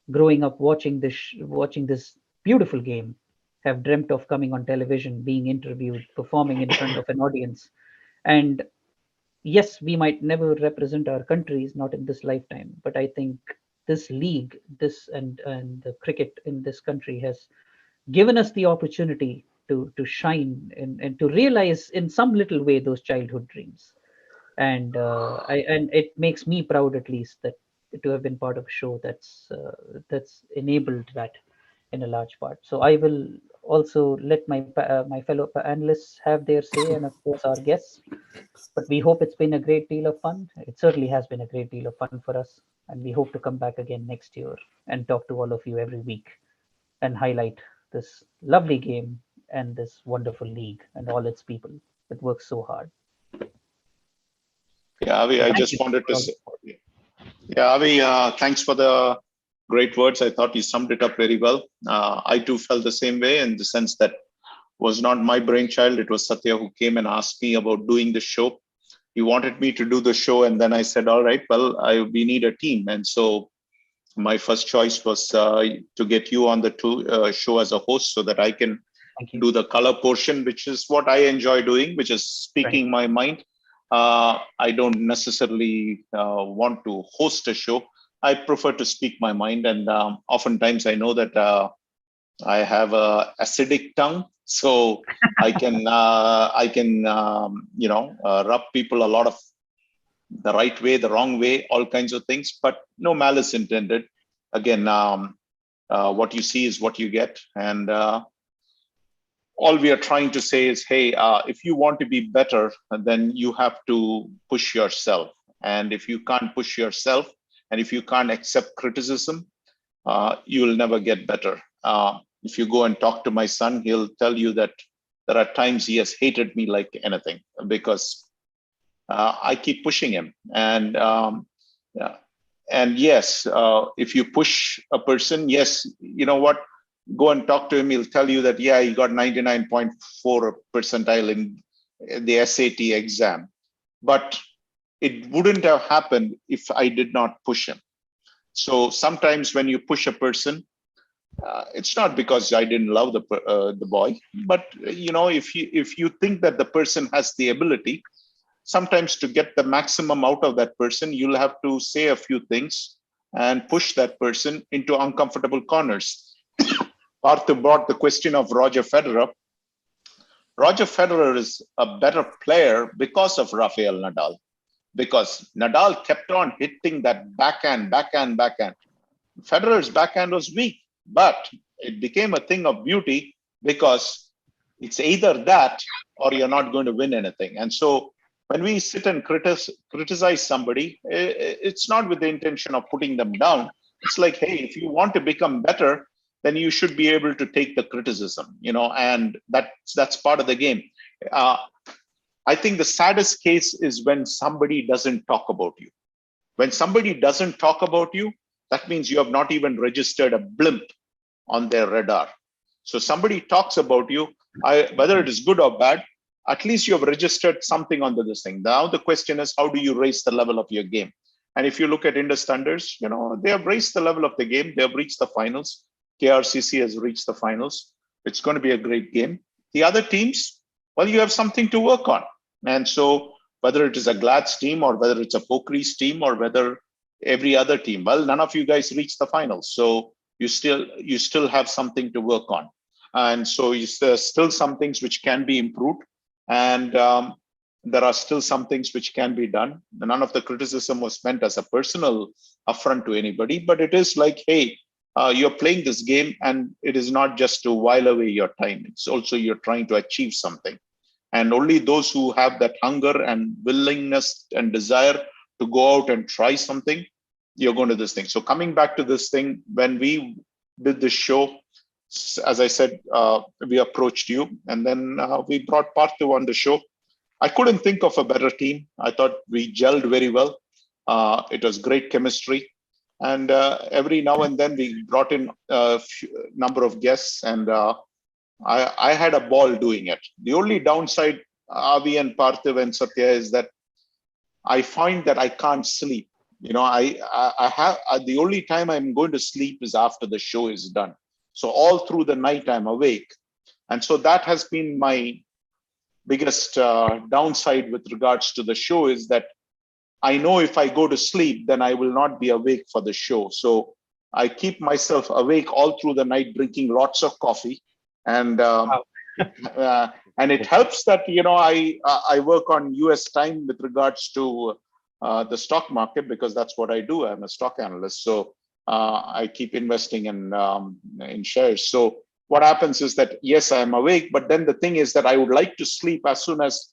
growing up watching this beautiful game, have dreamt of coming on television, being interviewed, performing in front of an audience. And yes, we might never represent our countries, not in this lifetime, but I think this league, this and the cricket in this country has given us the opportunity to shine and to realize in some little way those childhood dreams. And and it makes me proud, at least, that to have been part of a show that's enabled that in a large part. So I will also let my fellow analysts have their say, and of course our guests. But we hope it's been a great deal of fun. It certainly has been a great deal of fun for us, and we hope to come back again next year and talk to all of you every week and highlight this lovely game and this wonderful league and all its people that work so hard. Yeah, Avi, So I thank just you wanted for to all say, the support. yeah, Avi, thanks for the great words. I thought you summed it up very well. I too felt the same way, in the sense that was not my brainchild. It was Satya who came and asked me about doing the show. He wanted me to do the show, and then I said, all right, well, we need a team. And so my first choice was to get you on the show as a host, so that I can Thank you. do the color portion, which is what I enjoy doing, which is speaking my mind. I don't necessarily want to host a show. I prefer to speak my mind, and oftentimes I know that I have a acidic tongue, so I can rub people a lot of the right way, the wrong way, all kinds of things, but no malice intended. Again, what you see is what you get, and all we are trying to say is, hey, if you want to be better, then you have to push yourself. And if you can't push yourself, and if you can't accept criticism, you will never get better. If you go and talk to my son, he'll tell you that there are times he has hated me like anything, because I keep pushing him. Yeah. And yes, if you push a person, yes, you know what? Go and talk to him. He'll tell you that, yeah, he got 99.4 percentile in the SAT exam. But it wouldn't have happened if I did not push him. So sometimes when you push a person, it's not because I didn't love the boy, but if you think that the person has the ability, sometimes to get the maximum out of that person, you'll have to say a few things and push that person into uncomfortable corners. Arthur brought the question of Roger Federer. Roger Federer is a better player because of Rafael Nadal, because Nadal kept on hitting that backhand. Federer's backhand was weak, but it became a thing of beauty, because it's either that or you're not going to win anything. And so when we sit and criticize somebody, it's not with the intention of putting them down. It's like, hey, if you want to become better, then you should be able to take the criticism, and that's part of the game. I think the saddest case is when somebody doesn't talk about you. When somebody doesn't talk about you, that means you have not even registered a blimp on their radar. So somebody talks about you, whether it is good or bad, at least you have registered something onto this thing. Now the question is, how do you raise the level of your game? And if you look at Indus Thunders, they have raised the level of the game. They have reached the finals. KRCC has reached the finals. It's going to be a great game. The other teams, well, you have something to work on. And so whether it is a Glad's team or whether it's a Pokiris team or whether every other team, well, none of you guys reached the finals. So you still have something to work on. And so there's still some things which can be improved. And there are still some things which can be done. None of the criticism was meant as a personal affront to anybody, but it is like, hey, you're playing this game and it is not just to while away your time. It's also you're trying to achieve something. And only those who have that hunger and willingness and desire to go out and try something, you're going to this thing. So coming back to this thing, when we did this show, as I said, we approached you and then we brought Parthu on the show. I couldn't think of a better team. I thought we gelled very well. It was great chemistry. And every now and then we brought in a number of guests and I had a ball doing it. The only downside, Avi and Parthiv and Satya, is that I find that I can't sleep. The only time I'm going to sleep is after the show is done. So all through the night I'm awake. And so that has been my biggest downside with regards to the show, is that I know if I go to sleep, then I will not be awake for the show. So I keep myself awake all through the night, drinking lots of coffee. And it helps that, I work on US time with regards to the stock market, because that's what I do. I'm a stock analyst. So I keep investing in shares. So what happens is that, yes, I'm awake, but then the thing is that I would like to sleep as soon as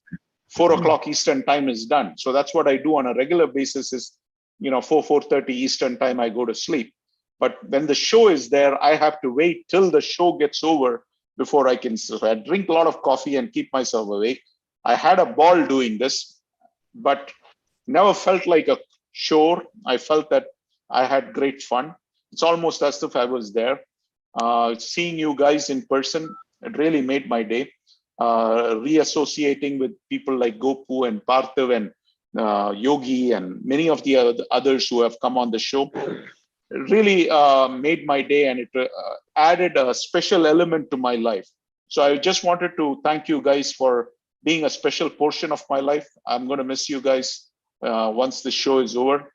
4 o'clock Eastern time is done. So that's what I do on a regular basis is, 4:30 Eastern time, I go to sleep. But when the show is there, I have to wait till the show gets over before I can. So I drink a lot of coffee and keep myself awake. I had a ball doing this, but never felt like a chore. I felt that I had great fun. It's almost as if I was there. Seeing you guys in person, it really made my day. Reassociating with people like Gopu and Parthiv and Yogi and many of the others who have come on the show, it really made my day, and it added a special element to my life. So I just wanted to thank you guys for being a special portion of my life. I'm going to miss you guys once the show is over.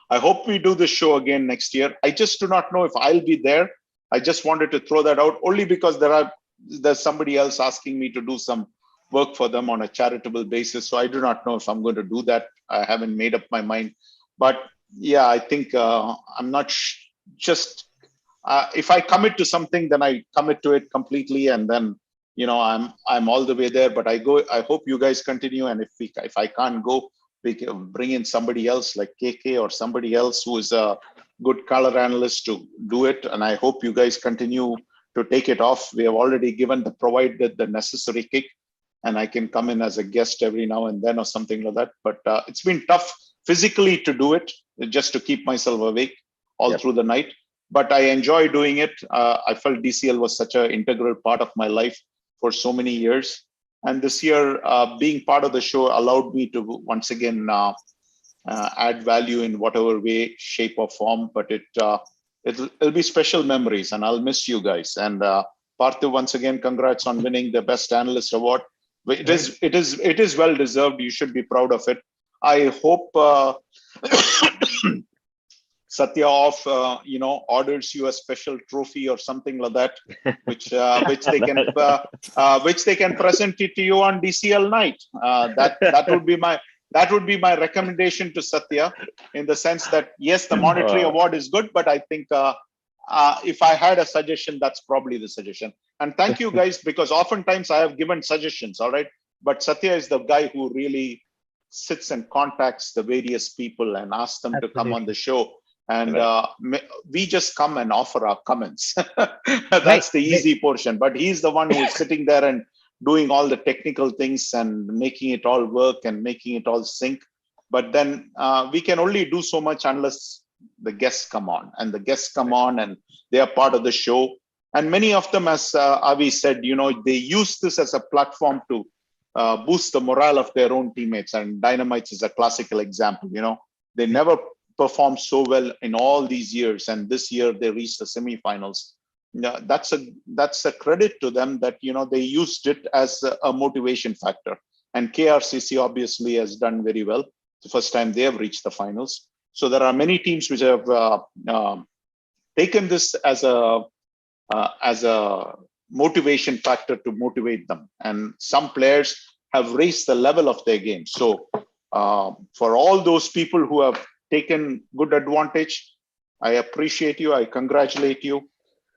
I hope we do this show again next year. I just do not know if I'll be there. I just wanted to throw that out only because there's somebody else asking me to do some work for them on a charitable basis. So I do not know if I'm going to do that. I haven't made up my mind. But yeah, I think I'm not if I commit to something, then I commit to it completely. And then, I'm all the way there. But I hope you guys continue. And if I can't go, we can bring in somebody else like KK or somebody else who is a good color analyst to do it. And I hope you guys continue to take it off. We have already provided the necessary kick, and I can come in as a guest every now and then or something like that. But it's been tough physically to do it, just to keep myself awake all through the night. But I enjoy doing it. I felt DCL was such an integral part of my life for so many years. And this year, being part of the show allowed me to once again add value in whatever way, shape, or form. But it'll be special memories, and I'll miss you guys. And Parthiv, once again, congrats on winning the Best Analyst Award. It is well deserved. You should be proud of it. I hope Satya orders you a special trophy or something like that, which they can present it to you on DCL night. That would be my recommendation to Satya, in the sense that yes, the monetary award is good, but I think if I had a suggestion, that's probably the suggestion. And thank you guys, because oftentimes I have given suggestions, all right, but Satya is the guy who really sits and contacts the various people and asks them to come on the show. And we just come and offer our comments. That's the easy portion. But he's the one who's sitting there and doing all the technical things and making it all work and making it all sync. But then we can only do so much unless the guests come on. And the guests come on and they are part of the show. And many of them, as Avi said, they use this as a platform to boost the morale of their own teammates. And Dynamites is a classical example. They never performed so well in all these years, and this year they reached the semifinals. Yeah, that's a credit to them that they used it as a motivation factor. And KRCC obviously has done very well. It's the first time they have reached the finals. So there are many teams which have taken this as a motivation factor to motivate them. And some players have raised the level of their game. So for all those people who have taken good advantage, I appreciate you. I congratulate you.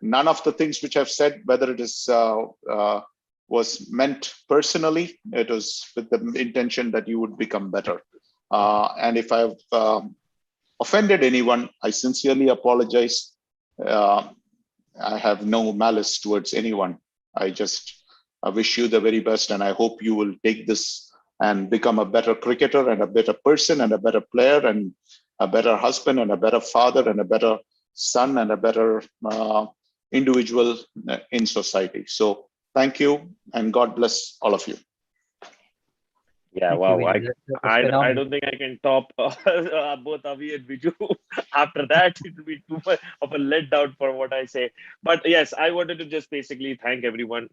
None of the things which I've said, whether it is was meant personally, it was with the intention that you would become better. And if I've offended anyone, I sincerely apologize. I have no malice towards anyone. I wish you the very best, and I hope you will take this and become a better cricketer and a better person and a better player and a better husband and a better father and a better son and a better individual in society. So thank you, and God bless all of you. Yeah, Thank wow. you, Vijay. That was I phenomenal. don't think I can top both Avi and Viju. After that, it will be too much of a letdown for what I say. But yes, I wanted to just basically thank everyone,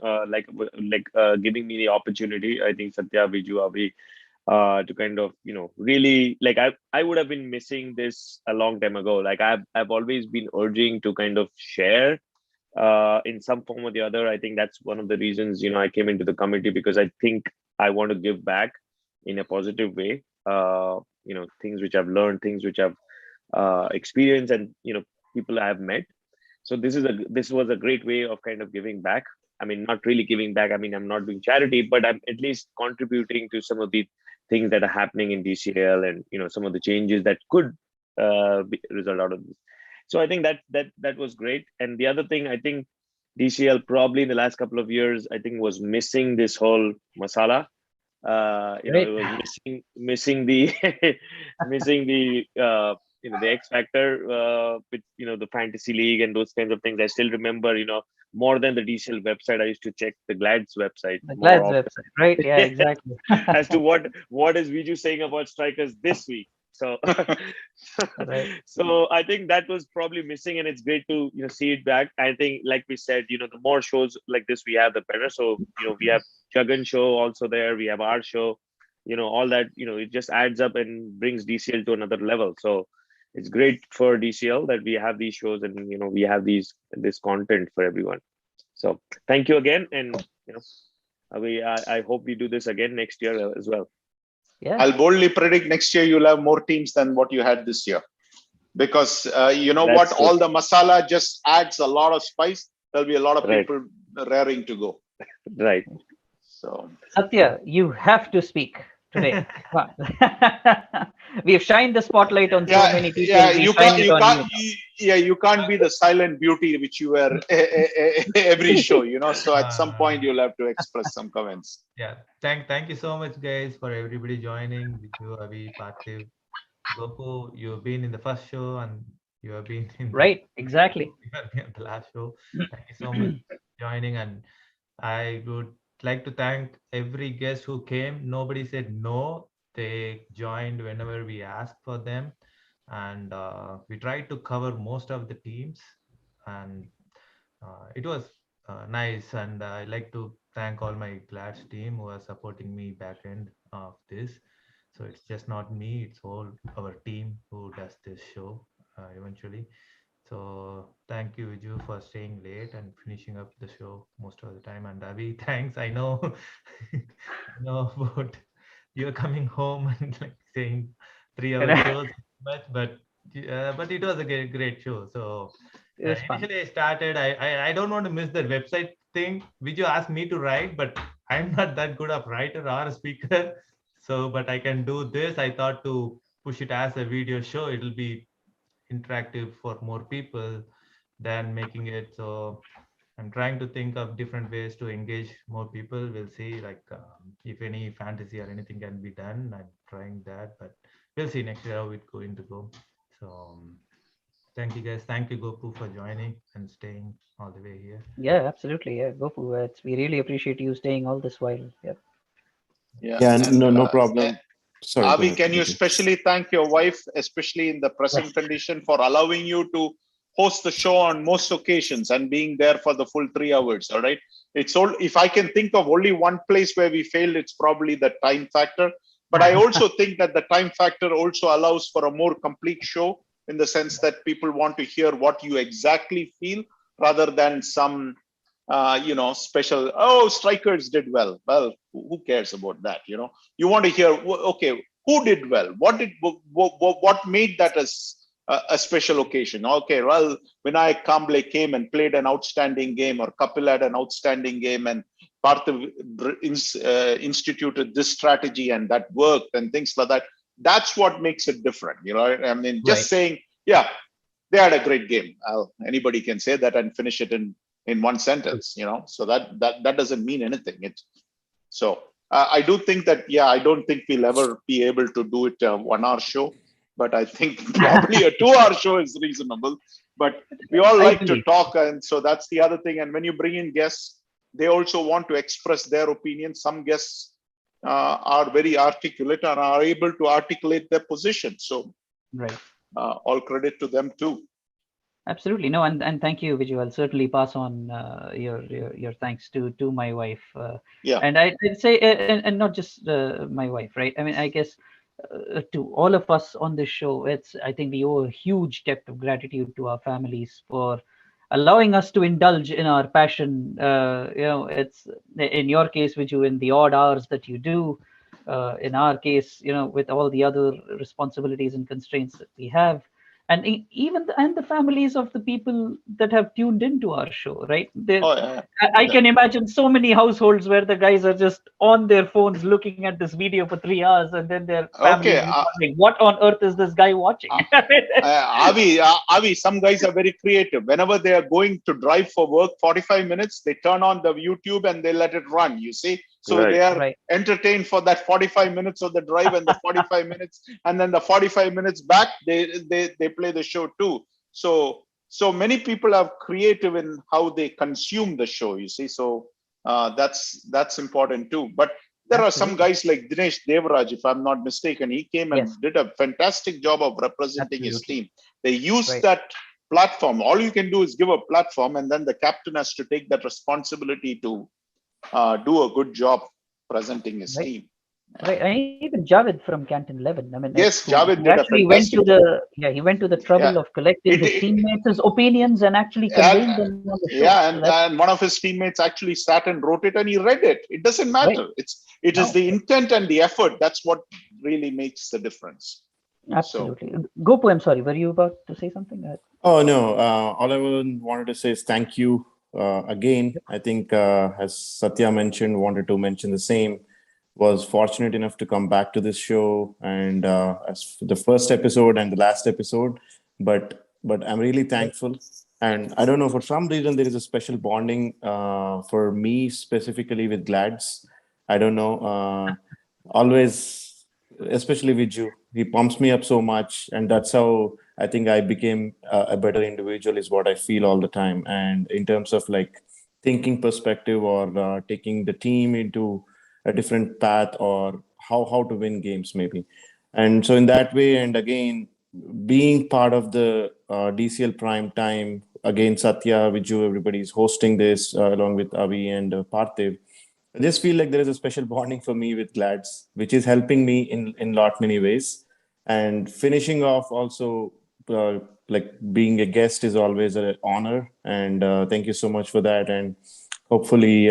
giving me the opportunity. I think Satya, Viju, Avi, to kind of really I would have been missing this a long time ago. Like I've always been urging to kind of share in some form or the other. I think that's one of the reasons I came into the committee, because I think I want to give back in a positive way. Things which I've learned, things which I've experienced, and people I have met. So this was a great way of kind of giving back. I mean, not really giving back. I mean, I'm not doing charity, but I'm at least contributing to some of the things that are happening in DCL, and some of the changes that could result out of this. So I think that was great. And the other thing, I think DCL probably in the last couple of years, I think, was missing this whole masala. It was missing the missing the the X factor with the fantasy league and those kinds of things. I still remember more than the DCL website, I used to check the Glad's website. The Glad's website, right? Yeah, exactly. As to what is Viju saying about strikers this week. So Right. so I think that was probably missing, and it's great to see it back. I think, like we said, the more shows like this we have, the better. So we have Jagan show also there, we have our show, all that, it just adds up and brings DCL to another level. So it's great for DCL that we have these shows, and we have this content for everyone. So thank you again, and I hope we do this again next year as well. Yeah. I'll boldly predict next year you'll have more teams than what you had this year, because That's all the masala just adds a lot of spice. There'll be a lot of people raring to go. Right. So Satya, you have to speak today. We have shined the spotlight on so many people. Yeah, you can't be the silent beauty which you were every show, So at some point you'll have to express some comments. Yeah, thank you so much, guys, for everybody joining. Viju, Avi, Parthiv, Gopu, you've been in the first show, and you have been in exactly the last show. Thank you so much for joining, and I would like to thank every guest who came. Nobody said no. They joined whenever we asked for them, and we tried to cover most of the teams, and it was nice. And I like to thank all my Glads team who are supporting me back end of this. So it's just not me, it's all our team who does this show eventually. So thank you, Viju, for staying late and finishing up the show most of the time. And Avi, thanks. I know, about you're coming home and saying 3-hour shows, but it was a great show. So initially I started. I don't want to miss the website thing. Viju asked me to write, but I'm not that good of writer or a speaker. So, but I can do this. I thought to push it as a video show. It'll be interactive for more people than making it. So I'm trying to think of different ways to engage more people. We'll see, if any fantasy or anything can be done. I'm trying that, but we'll see next year how it's going to go. So thank you, guys. Thank you, Gopu, for joining and staying all the way here. Yeah, absolutely. Yeah, Gopu, we really appreciate you staying all this while. Yeah. Yeah, and, no problem. Sorry, go Avi, ahead, can you Vijay. especially thank your wife, especially in the present condition, for allowing you to host the show on most occasions and being there for the full 3 hours? All right. It's all, if I can think of only one place where we failed, it's probably the time factor. But I also think that the time factor also allows for a more complete show, in the sense that people want to hear what you exactly feel rather than some special, oh, strikers did well. Well, who cares about that? You want to hear, okay, who did well? What made that as a special occasion? Okay, well, Vinayak Kamble came and played an outstanding game, or Kapil had an outstanding game, and Parthiv instituted this strategy and that worked, and things like that. That's what makes it different. I mean, just saying, yeah, they had a great game. Anybody can say that and finish it in one sentence, so that doesn't mean anything. So I do think that, I don't think we'll ever be able to do it a 1 hour show, but I think probably a 2 hour show is reasonable. But we all like to talk, and so that's the other thing. And when you bring in guests, they also want to express their opinion. Some guests are very articulate and are able to articulate their position. So all credit to them too. Absolutely. No, and thank you, Vijay. I'll certainly pass on your thanks to my wife. And I'd say, and not just my wife, right? I mean, I guess to all of us on this show, I think we owe a huge debt of gratitude to our families for allowing us to indulge in our passion. It's in your case, Vijay, in the odd hours that you do. In our case, with all the other responsibilities and constraints that we have. And even the families of the people that have tuned into our show, right? I can imagine so many households where the guys are just on their phones looking at this video for 3 hours, and then their family is wondering, what on earth is this guy watching? Avi, some guys are very creative. Whenever they are going to drive for work, 45 minutes, they turn on the YouTube and they let it run, you see? So they are entertained for that 45 minutes of the drive and the 45 minutes, and then the 45 minutes back, they play the show too. So many people are creative in how they consume the show, you see? So that's important too. But there are some guys like Dinesh Devaraj, if I'm not mistaken. He came and did a fantastic job of representing his team. They used that platform. All you can do is give a platform, and then the captain has to take that responsibility to do a good job presenting his team. Right, and even Javed from Canton 11. I mean, yes, Javed did actually went to he went to the trouble of collecting his teammates' opinions and actually conveying them on the show. And one of his teammates actually sat and wrote it, and he read it. It doesn't matter. It is the intent and the effort. That's what really makes the difference. Absolutely. Gopu, I'm sorry, were you about to say something? Oh no, all I wanted to say is thank you again. I think as Satya mentioned, wanted to mention the same. Was fortunate enough to come back to this show, and as the first episode and the last episode, but I'm really thankful. And I don't know, for some reason there is a special bonding for me specifically with Glads. I don't know, always, especially with you, he pumps me up so much, and that's how I think I became a better individual, is what I feel all the time. And in terms of like thinking perspective, or taking the team into a different path, or how to win games maybe. And so in that way, and again, being part of the DCL Prime Time, again, Satya, Viju, everybody's hosting this along with Avi and Parthiv. I just feel like there is a special bonding for me with Glads, which is helping me in lot many ways. And finishing off also, like being a guest is always an honor. And thank you so much for that. And hopefully,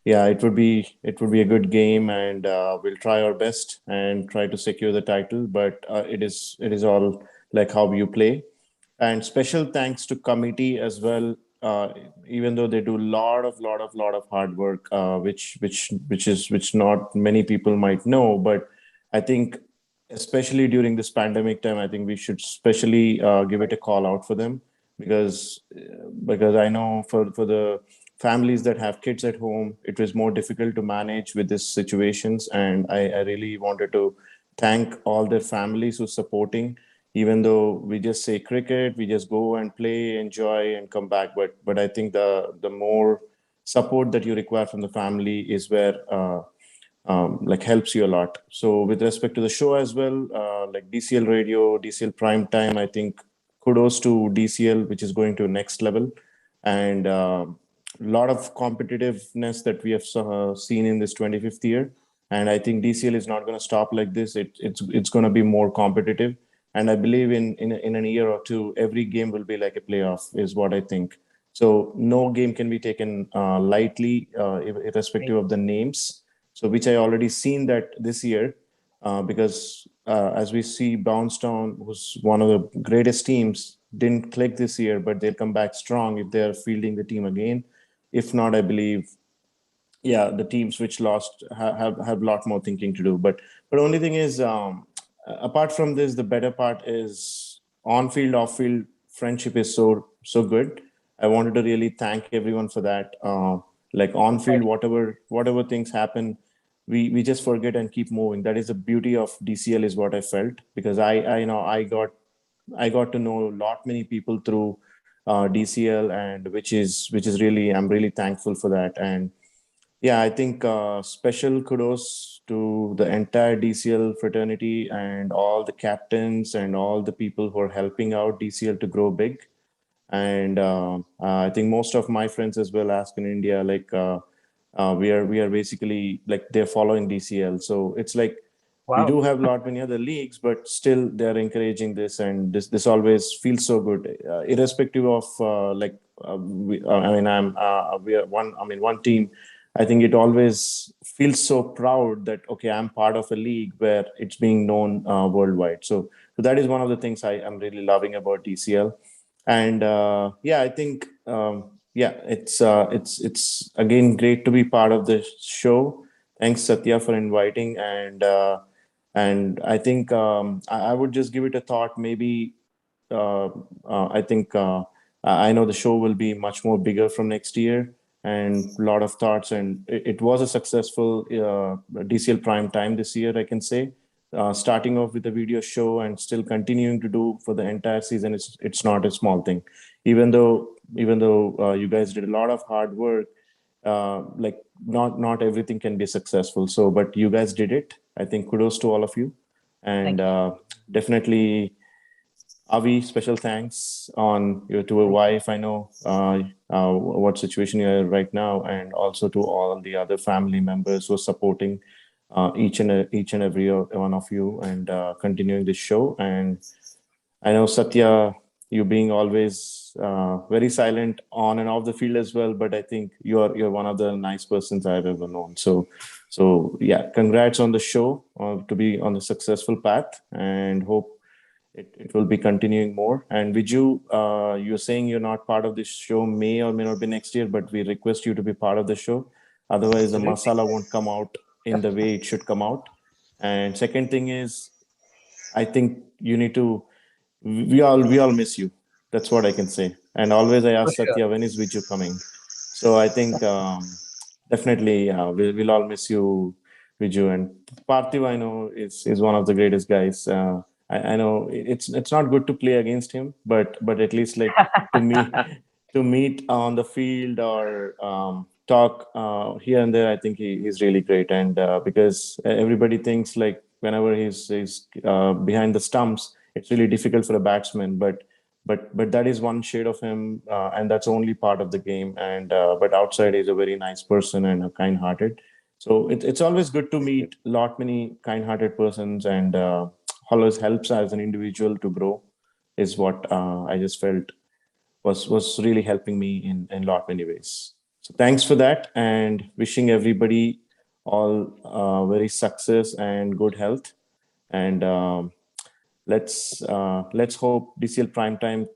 it would be a good game, and we'll try our best and try to secure the title. But it is all like how you play. And special thanks to committee as well. Even though they do a lot of hard work, which not many people might know, but I think especially during this pandemic time, I think we should especially give it a call out for them, because I know for the families that have kids at home, it was more difficult to manage with these situations. And I really wanted to thank all their families who supporting, even though we just say cricket, we just go and play, enjoy and come back. But I think the more support that you require from the family is where like helps you a lot. So with respect to the show as well, like DCL Radio, DCL Prime Time, I think kudos to DCL, which is going to next level, and a lot of competitiveness that we have seen in this 25th year. And I think DCL is not going to stop like this. It's going to be more competitive. And I believe in an year or two, every game will be like a playoff, is what I think. So no game can be taken lightly, irrespective of the names. So which I already seen that this year, because as we see, Brownstown, who's one of the greatest teams, didn't click this year, but they'll come back strong if they're fielding the team again. If not, I believe, yeah, the teams which lost have a lot more thinking to do. But only thing is, apart from this, the better part is on field, off field friendship is so good. I wanted to really thank everyone for that. Like on field, whatever things happen, we just forget and keep moving. That is the beauty of DCL, is what I felt, because I know I got to know a lot many people through DCL, and which is really, I'm really thankful for that. And yeah, I think special kudos to the entire DCL fraternity and all the captains and all the people who are helping out DCL to grow big. And I think most of my friends as well ask in India, like we are basically like they're following DCL. So it's like we Wow. do have a lot many other leagues, but still they're encouraging this, and this always feels so good, irrespective of I mean we are one. I mean one team. I think it always feels so proud that okay, I'm part of a league where it's being known worldwide. So that is one of the things I am really loving about DCL. And yeah, I think yeah, it's again great to be part of the show. Thanks, Satya, for inviting. And I think I would just give it a thought. Maybe I think I know the show will be much more bigger from next year, and a lot of thoughts. And it was a successful DCL Prime Time this year, I can say. Starting off with a video show and still continuing to do for the entire season, it's not a small thing. Even though you guys did a lot of hard work, like not everything can be successful. So, but you guys did it. I think kudos to all of you, and definitely Avi, special thanks on your to your wife. I know what situation you're in right now, and also to all the other family members who are supporting each and every one of you, and continuing this show. And I know Satya, you being always very silent on and off the field as well, but I think you're one of the nice persons I've ever known. So yeah, congrats on the show to be on a successful path, and hope it will be continuing more. And Viju, you're saying you're not part of this show, may or may not be next year, but we request you to be part of the show. Otherwise, the masala won't come out in the way it should come out. And second thing is, I think you need to. We all miss you. That's what I can say. And always I For ask sure. Satya, when is Viju coming? So I think definitely we'll all miss you, Viju. And Parthiv, I know is one of the greatest guys. I know it's not good to play against him, but at least like to me to meet on the field or talk here and there, I think he's really great. And because everybody thinks like whenever he's behind the stumps, it's really difficult for a batsman. But that is one shade of him, and that's only part of the game. And but outside, he's a very nice person and a kind-hearted. So it's always good to meet lot many kind-hearted persons, and always helps as an individual to grow. Is what I just felt was really helping me in lot many ways. So thanks for that, and wishing everybody all very success and good health. And let's hope DCL Primetime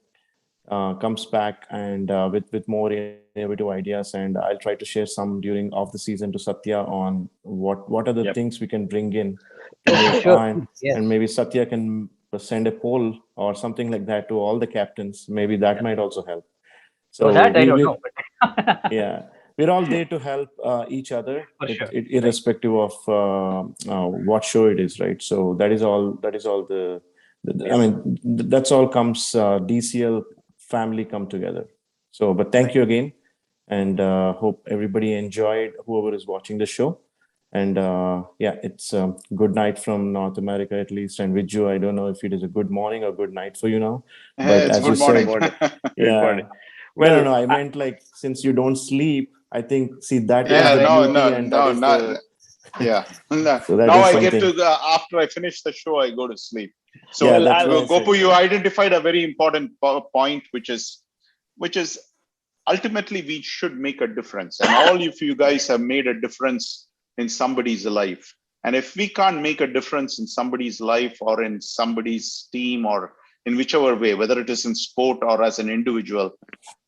comes back and with more innovative ideas. And I'll try to share some during off the season to Satya on what are the Yep. things we can bring in Oh, to for make sure. on, Yes. and maybe Satya can send a poll or something like that to all the captains. Maybe that might also help. So So that I don't we know. But yeah, we're all there to help each other, for sure. irrespective of what show it is, right? So that is all. That is all I mean, that's all comes DCL family come together. But thank you again, and hope everybody enjoyed, whoever is watching the show. And yeah, it's good night from North America at least. And Viju, I don't know if it is a good morning or good night for you now. But It's as you good morning. said, Good yeah. morning. No, Well, I meant like since you don't sleep, I think see that is Yeah, the correct. beauty, and that is no. the Yeah. No, so that now is I get something. to after I finish the show, I go to sleep. Yeah, So Well, that's I'll, why I said. Gopu, you identified a very important point, which is ultimately we should make a difference, and all of you guys have made a difference in somebody's life. And if we can't make a difference in somebody's life or in somebody's team or in whichever way, whether it is in sport or as an individual,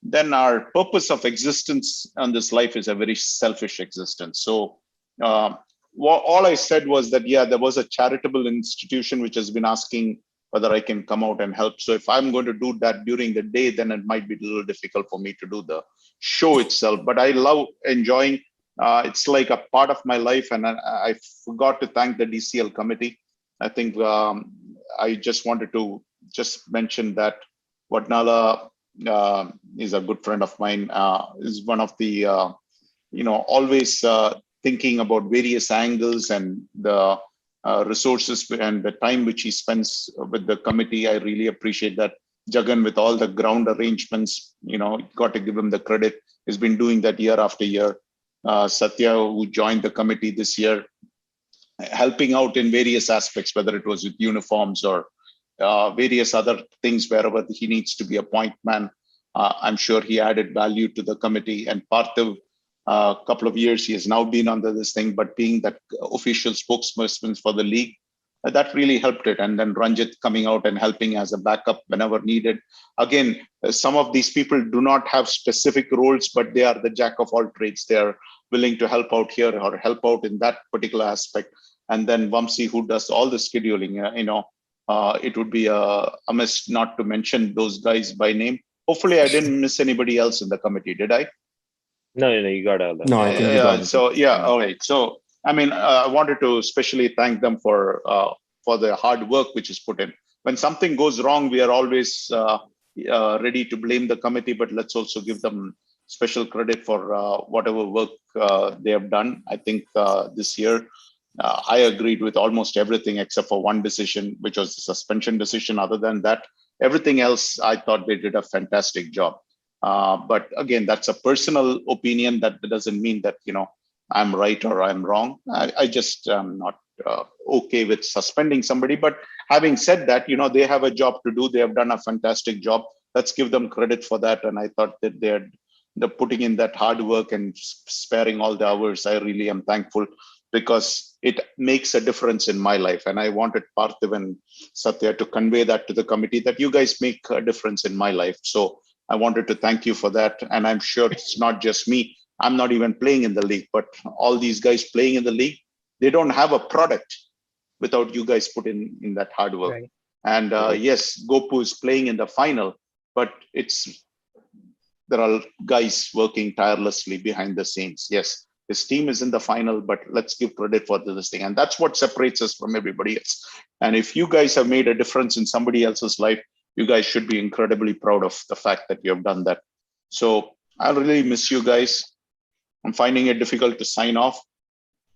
then our purpose of existence on this life is a very selfish existence. So uh, all I said was that, yeah, there was a charitable institution which has been asking whether I can come out and help. So if I'm going to do that during the day, then it might be a little difficult for me to do the show itself. But I love enjoying. It's like a part of my life, and I forgot to thank the DCL committee. I think I just wanted to just mention that Vatnala is a good friend of mine. Is one of the always thinking about various angles and the resources and the time which he spends with the committee. I really appreciate that. Jagan, with all the ground arrangements, got to give him the credit. He's been doing that year after year. Satya, who joined the committee this year, helping out in various aspects, whether it was with uniforms or various other things, wherever he needs to be a point man. I'm sure he added value to the committee. And Parthiv, a couple of years, he has now been under this thing, but being that official spokesperson for the league, that really helped it. And then Ranjit coming out and helping as a backup whenever needed. Again, some of these people do not have specific roles, but they are the jack of all trades. They are willing to help out here or help out in that particular aspect. And then Vamsi, who does all the scheduling, it would be amiss not to mention those guys by name. Hopefully, I didn't miss anybody else in the committee, did I? no, you got all that. No, I think you got it. So yeah, all right. So I mean, I wanted to especially thank them for the hard work which is put in. When something goes wrong, we are always ready to blame the committee, but let's also give them special credit for whatever work they have done. I think this year I agreed with almost everything except for one decision, which was the suspension decision. Other than that, everything else, I thought they did a fantastic job. But again, that's a personal opinion. That doesn't mean that, I'm right or I'm wrong. I just am not okay with suspending somebody. But having said that, they have a job to do. They have done a fantastic job. Let's give them credit for that. And I thought that they're putting in that hard work and sparing all the hours. I really am thankful, because it makes a difference in my life. And I wanted Parthiv and Satya to convey that to the committee, that you guys make a difference in my life. So I wanted to thank you for that. And I'm sure it's not just me. I'm not even playing in the league, but all these guys playing in the league, they don't have a product without you guys put in that hard work. Right. And yes, Gopu is playing in the final, but there are guys working tirelessly behind the scenes. Yes, his team is in the final, but let's give credit for this thing. And that's what separates us from everybody else. And if you guys have made a difference in somebody else's life, you guys should be incredibly proud of the fact that you have done that. So I really miss you guys. I'm finding it difficult to sign off.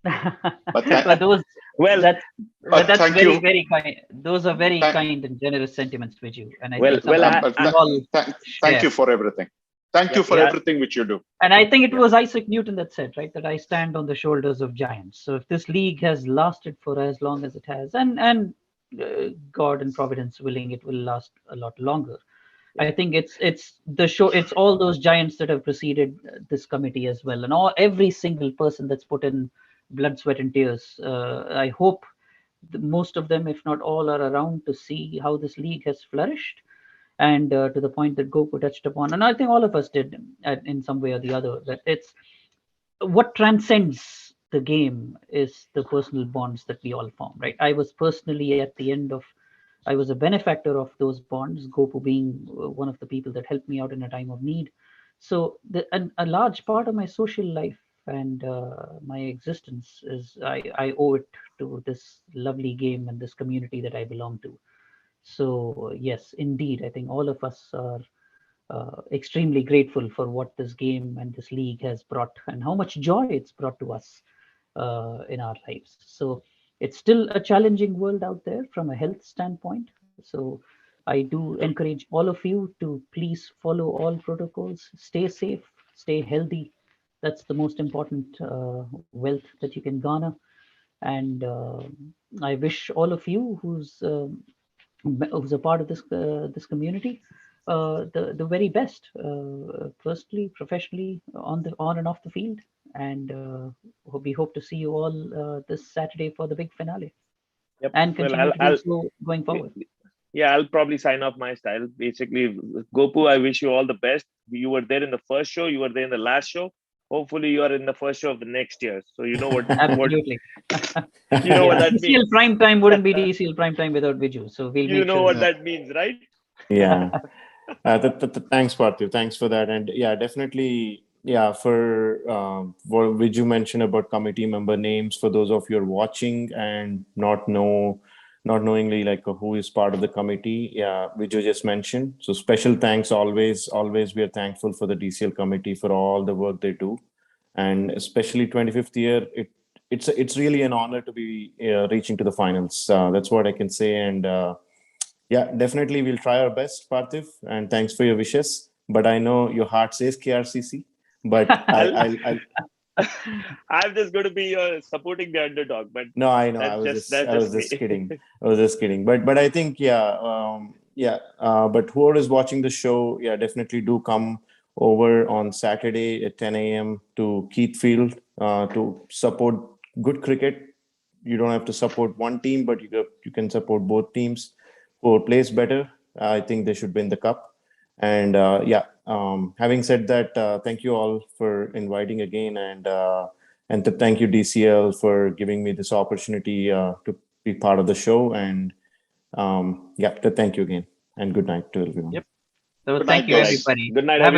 But those Well, that's thank very you. very kind. Those are very Thank- kind and generous sentiments with you, and I Well, think well, something we all thank share. you for everything. Thank you for Yeah. everything which you do. And I think it was Isaac Newton that said, right, that I stand on the shoulders of giants. So if this league has lasted for as long as it has, and God and Providence willing, it will last a lot longer. I think it's the show. It's all those giants that have preceded this committee as well, and every single person that's put in blood, sweat, and tears. I hope most of them, if not all, are around to see how this league has flourished, and to the point that Goku touched upon, and I think all of us did in some way or the other. That it's what transcends the game is the personal bonds that we all form. Right? I was personally at the end of I was a benefactor of those bonds, Gopu being one of the people that helped me out in a time of need. So a large part of my social life and my existence is I owe it to this lovely game and this community that I belong to. So yes, indeed, I think all of us are extremely grateful for what this game and this league has brought and how much joy it's brought to us. in our lives. So it's still a challenging world out there from a health standpoint. So I do encourage all of you to please follow all protocols, stay safe, stay healthy. That's the most important wealth that you can garner. And I wish all of you who's a part of this community the very best. Firstly, professionally, on and off the field, and we hope to see you all this Saturday for the big finale, Yep. and Well, continue to do so going forward. Yeah, I'll probably sign off my style. Basically, Gopu, I wish you all the best. You were there in the first show. You were there in the last show. Hopefully, you are in the first show of the next year. So you know what Absolutely. you know what that DCL means. prime time wouldn't be DCL prime time without Viju. So we'll You make know sure. what that means, right? Yeah. Thanks, Parthiv. Thanks for that. And yeah, definitely. Yeah, for what Viju mentioned about committee member names, for those of you who are watching and not knowingly like who is part of the committee. Yeah, Viju just mentioned. So special thanks always. We are thankful for the DCL committee for all the work they do, and especially 25th year. It's really an honor to be reaching to the finals. That's what I can say. And yeah, definitely we'll try our best, Parthiv. And thanks for your wishes. But I know your heart says KRCC. But I'm just going to be supporting the underdog, but no, I know. that's I was me. just kidding. I was just kidding. But I think but whoever is watching the show, yeah, definitely do come over on Saturday at 10 a.m. to Keith Field to support good cricket. You don't have to support one team, but you can support both teams. Who plays better, I think they should win the cup. And having said that, thank you all for inviting again, and to thank you DCL for giving me this opportunity to be part of the show. And to thank you again, and good night to everyone. Yep. So Good thank night, you, guys. everybody. Good night, Have a everyone.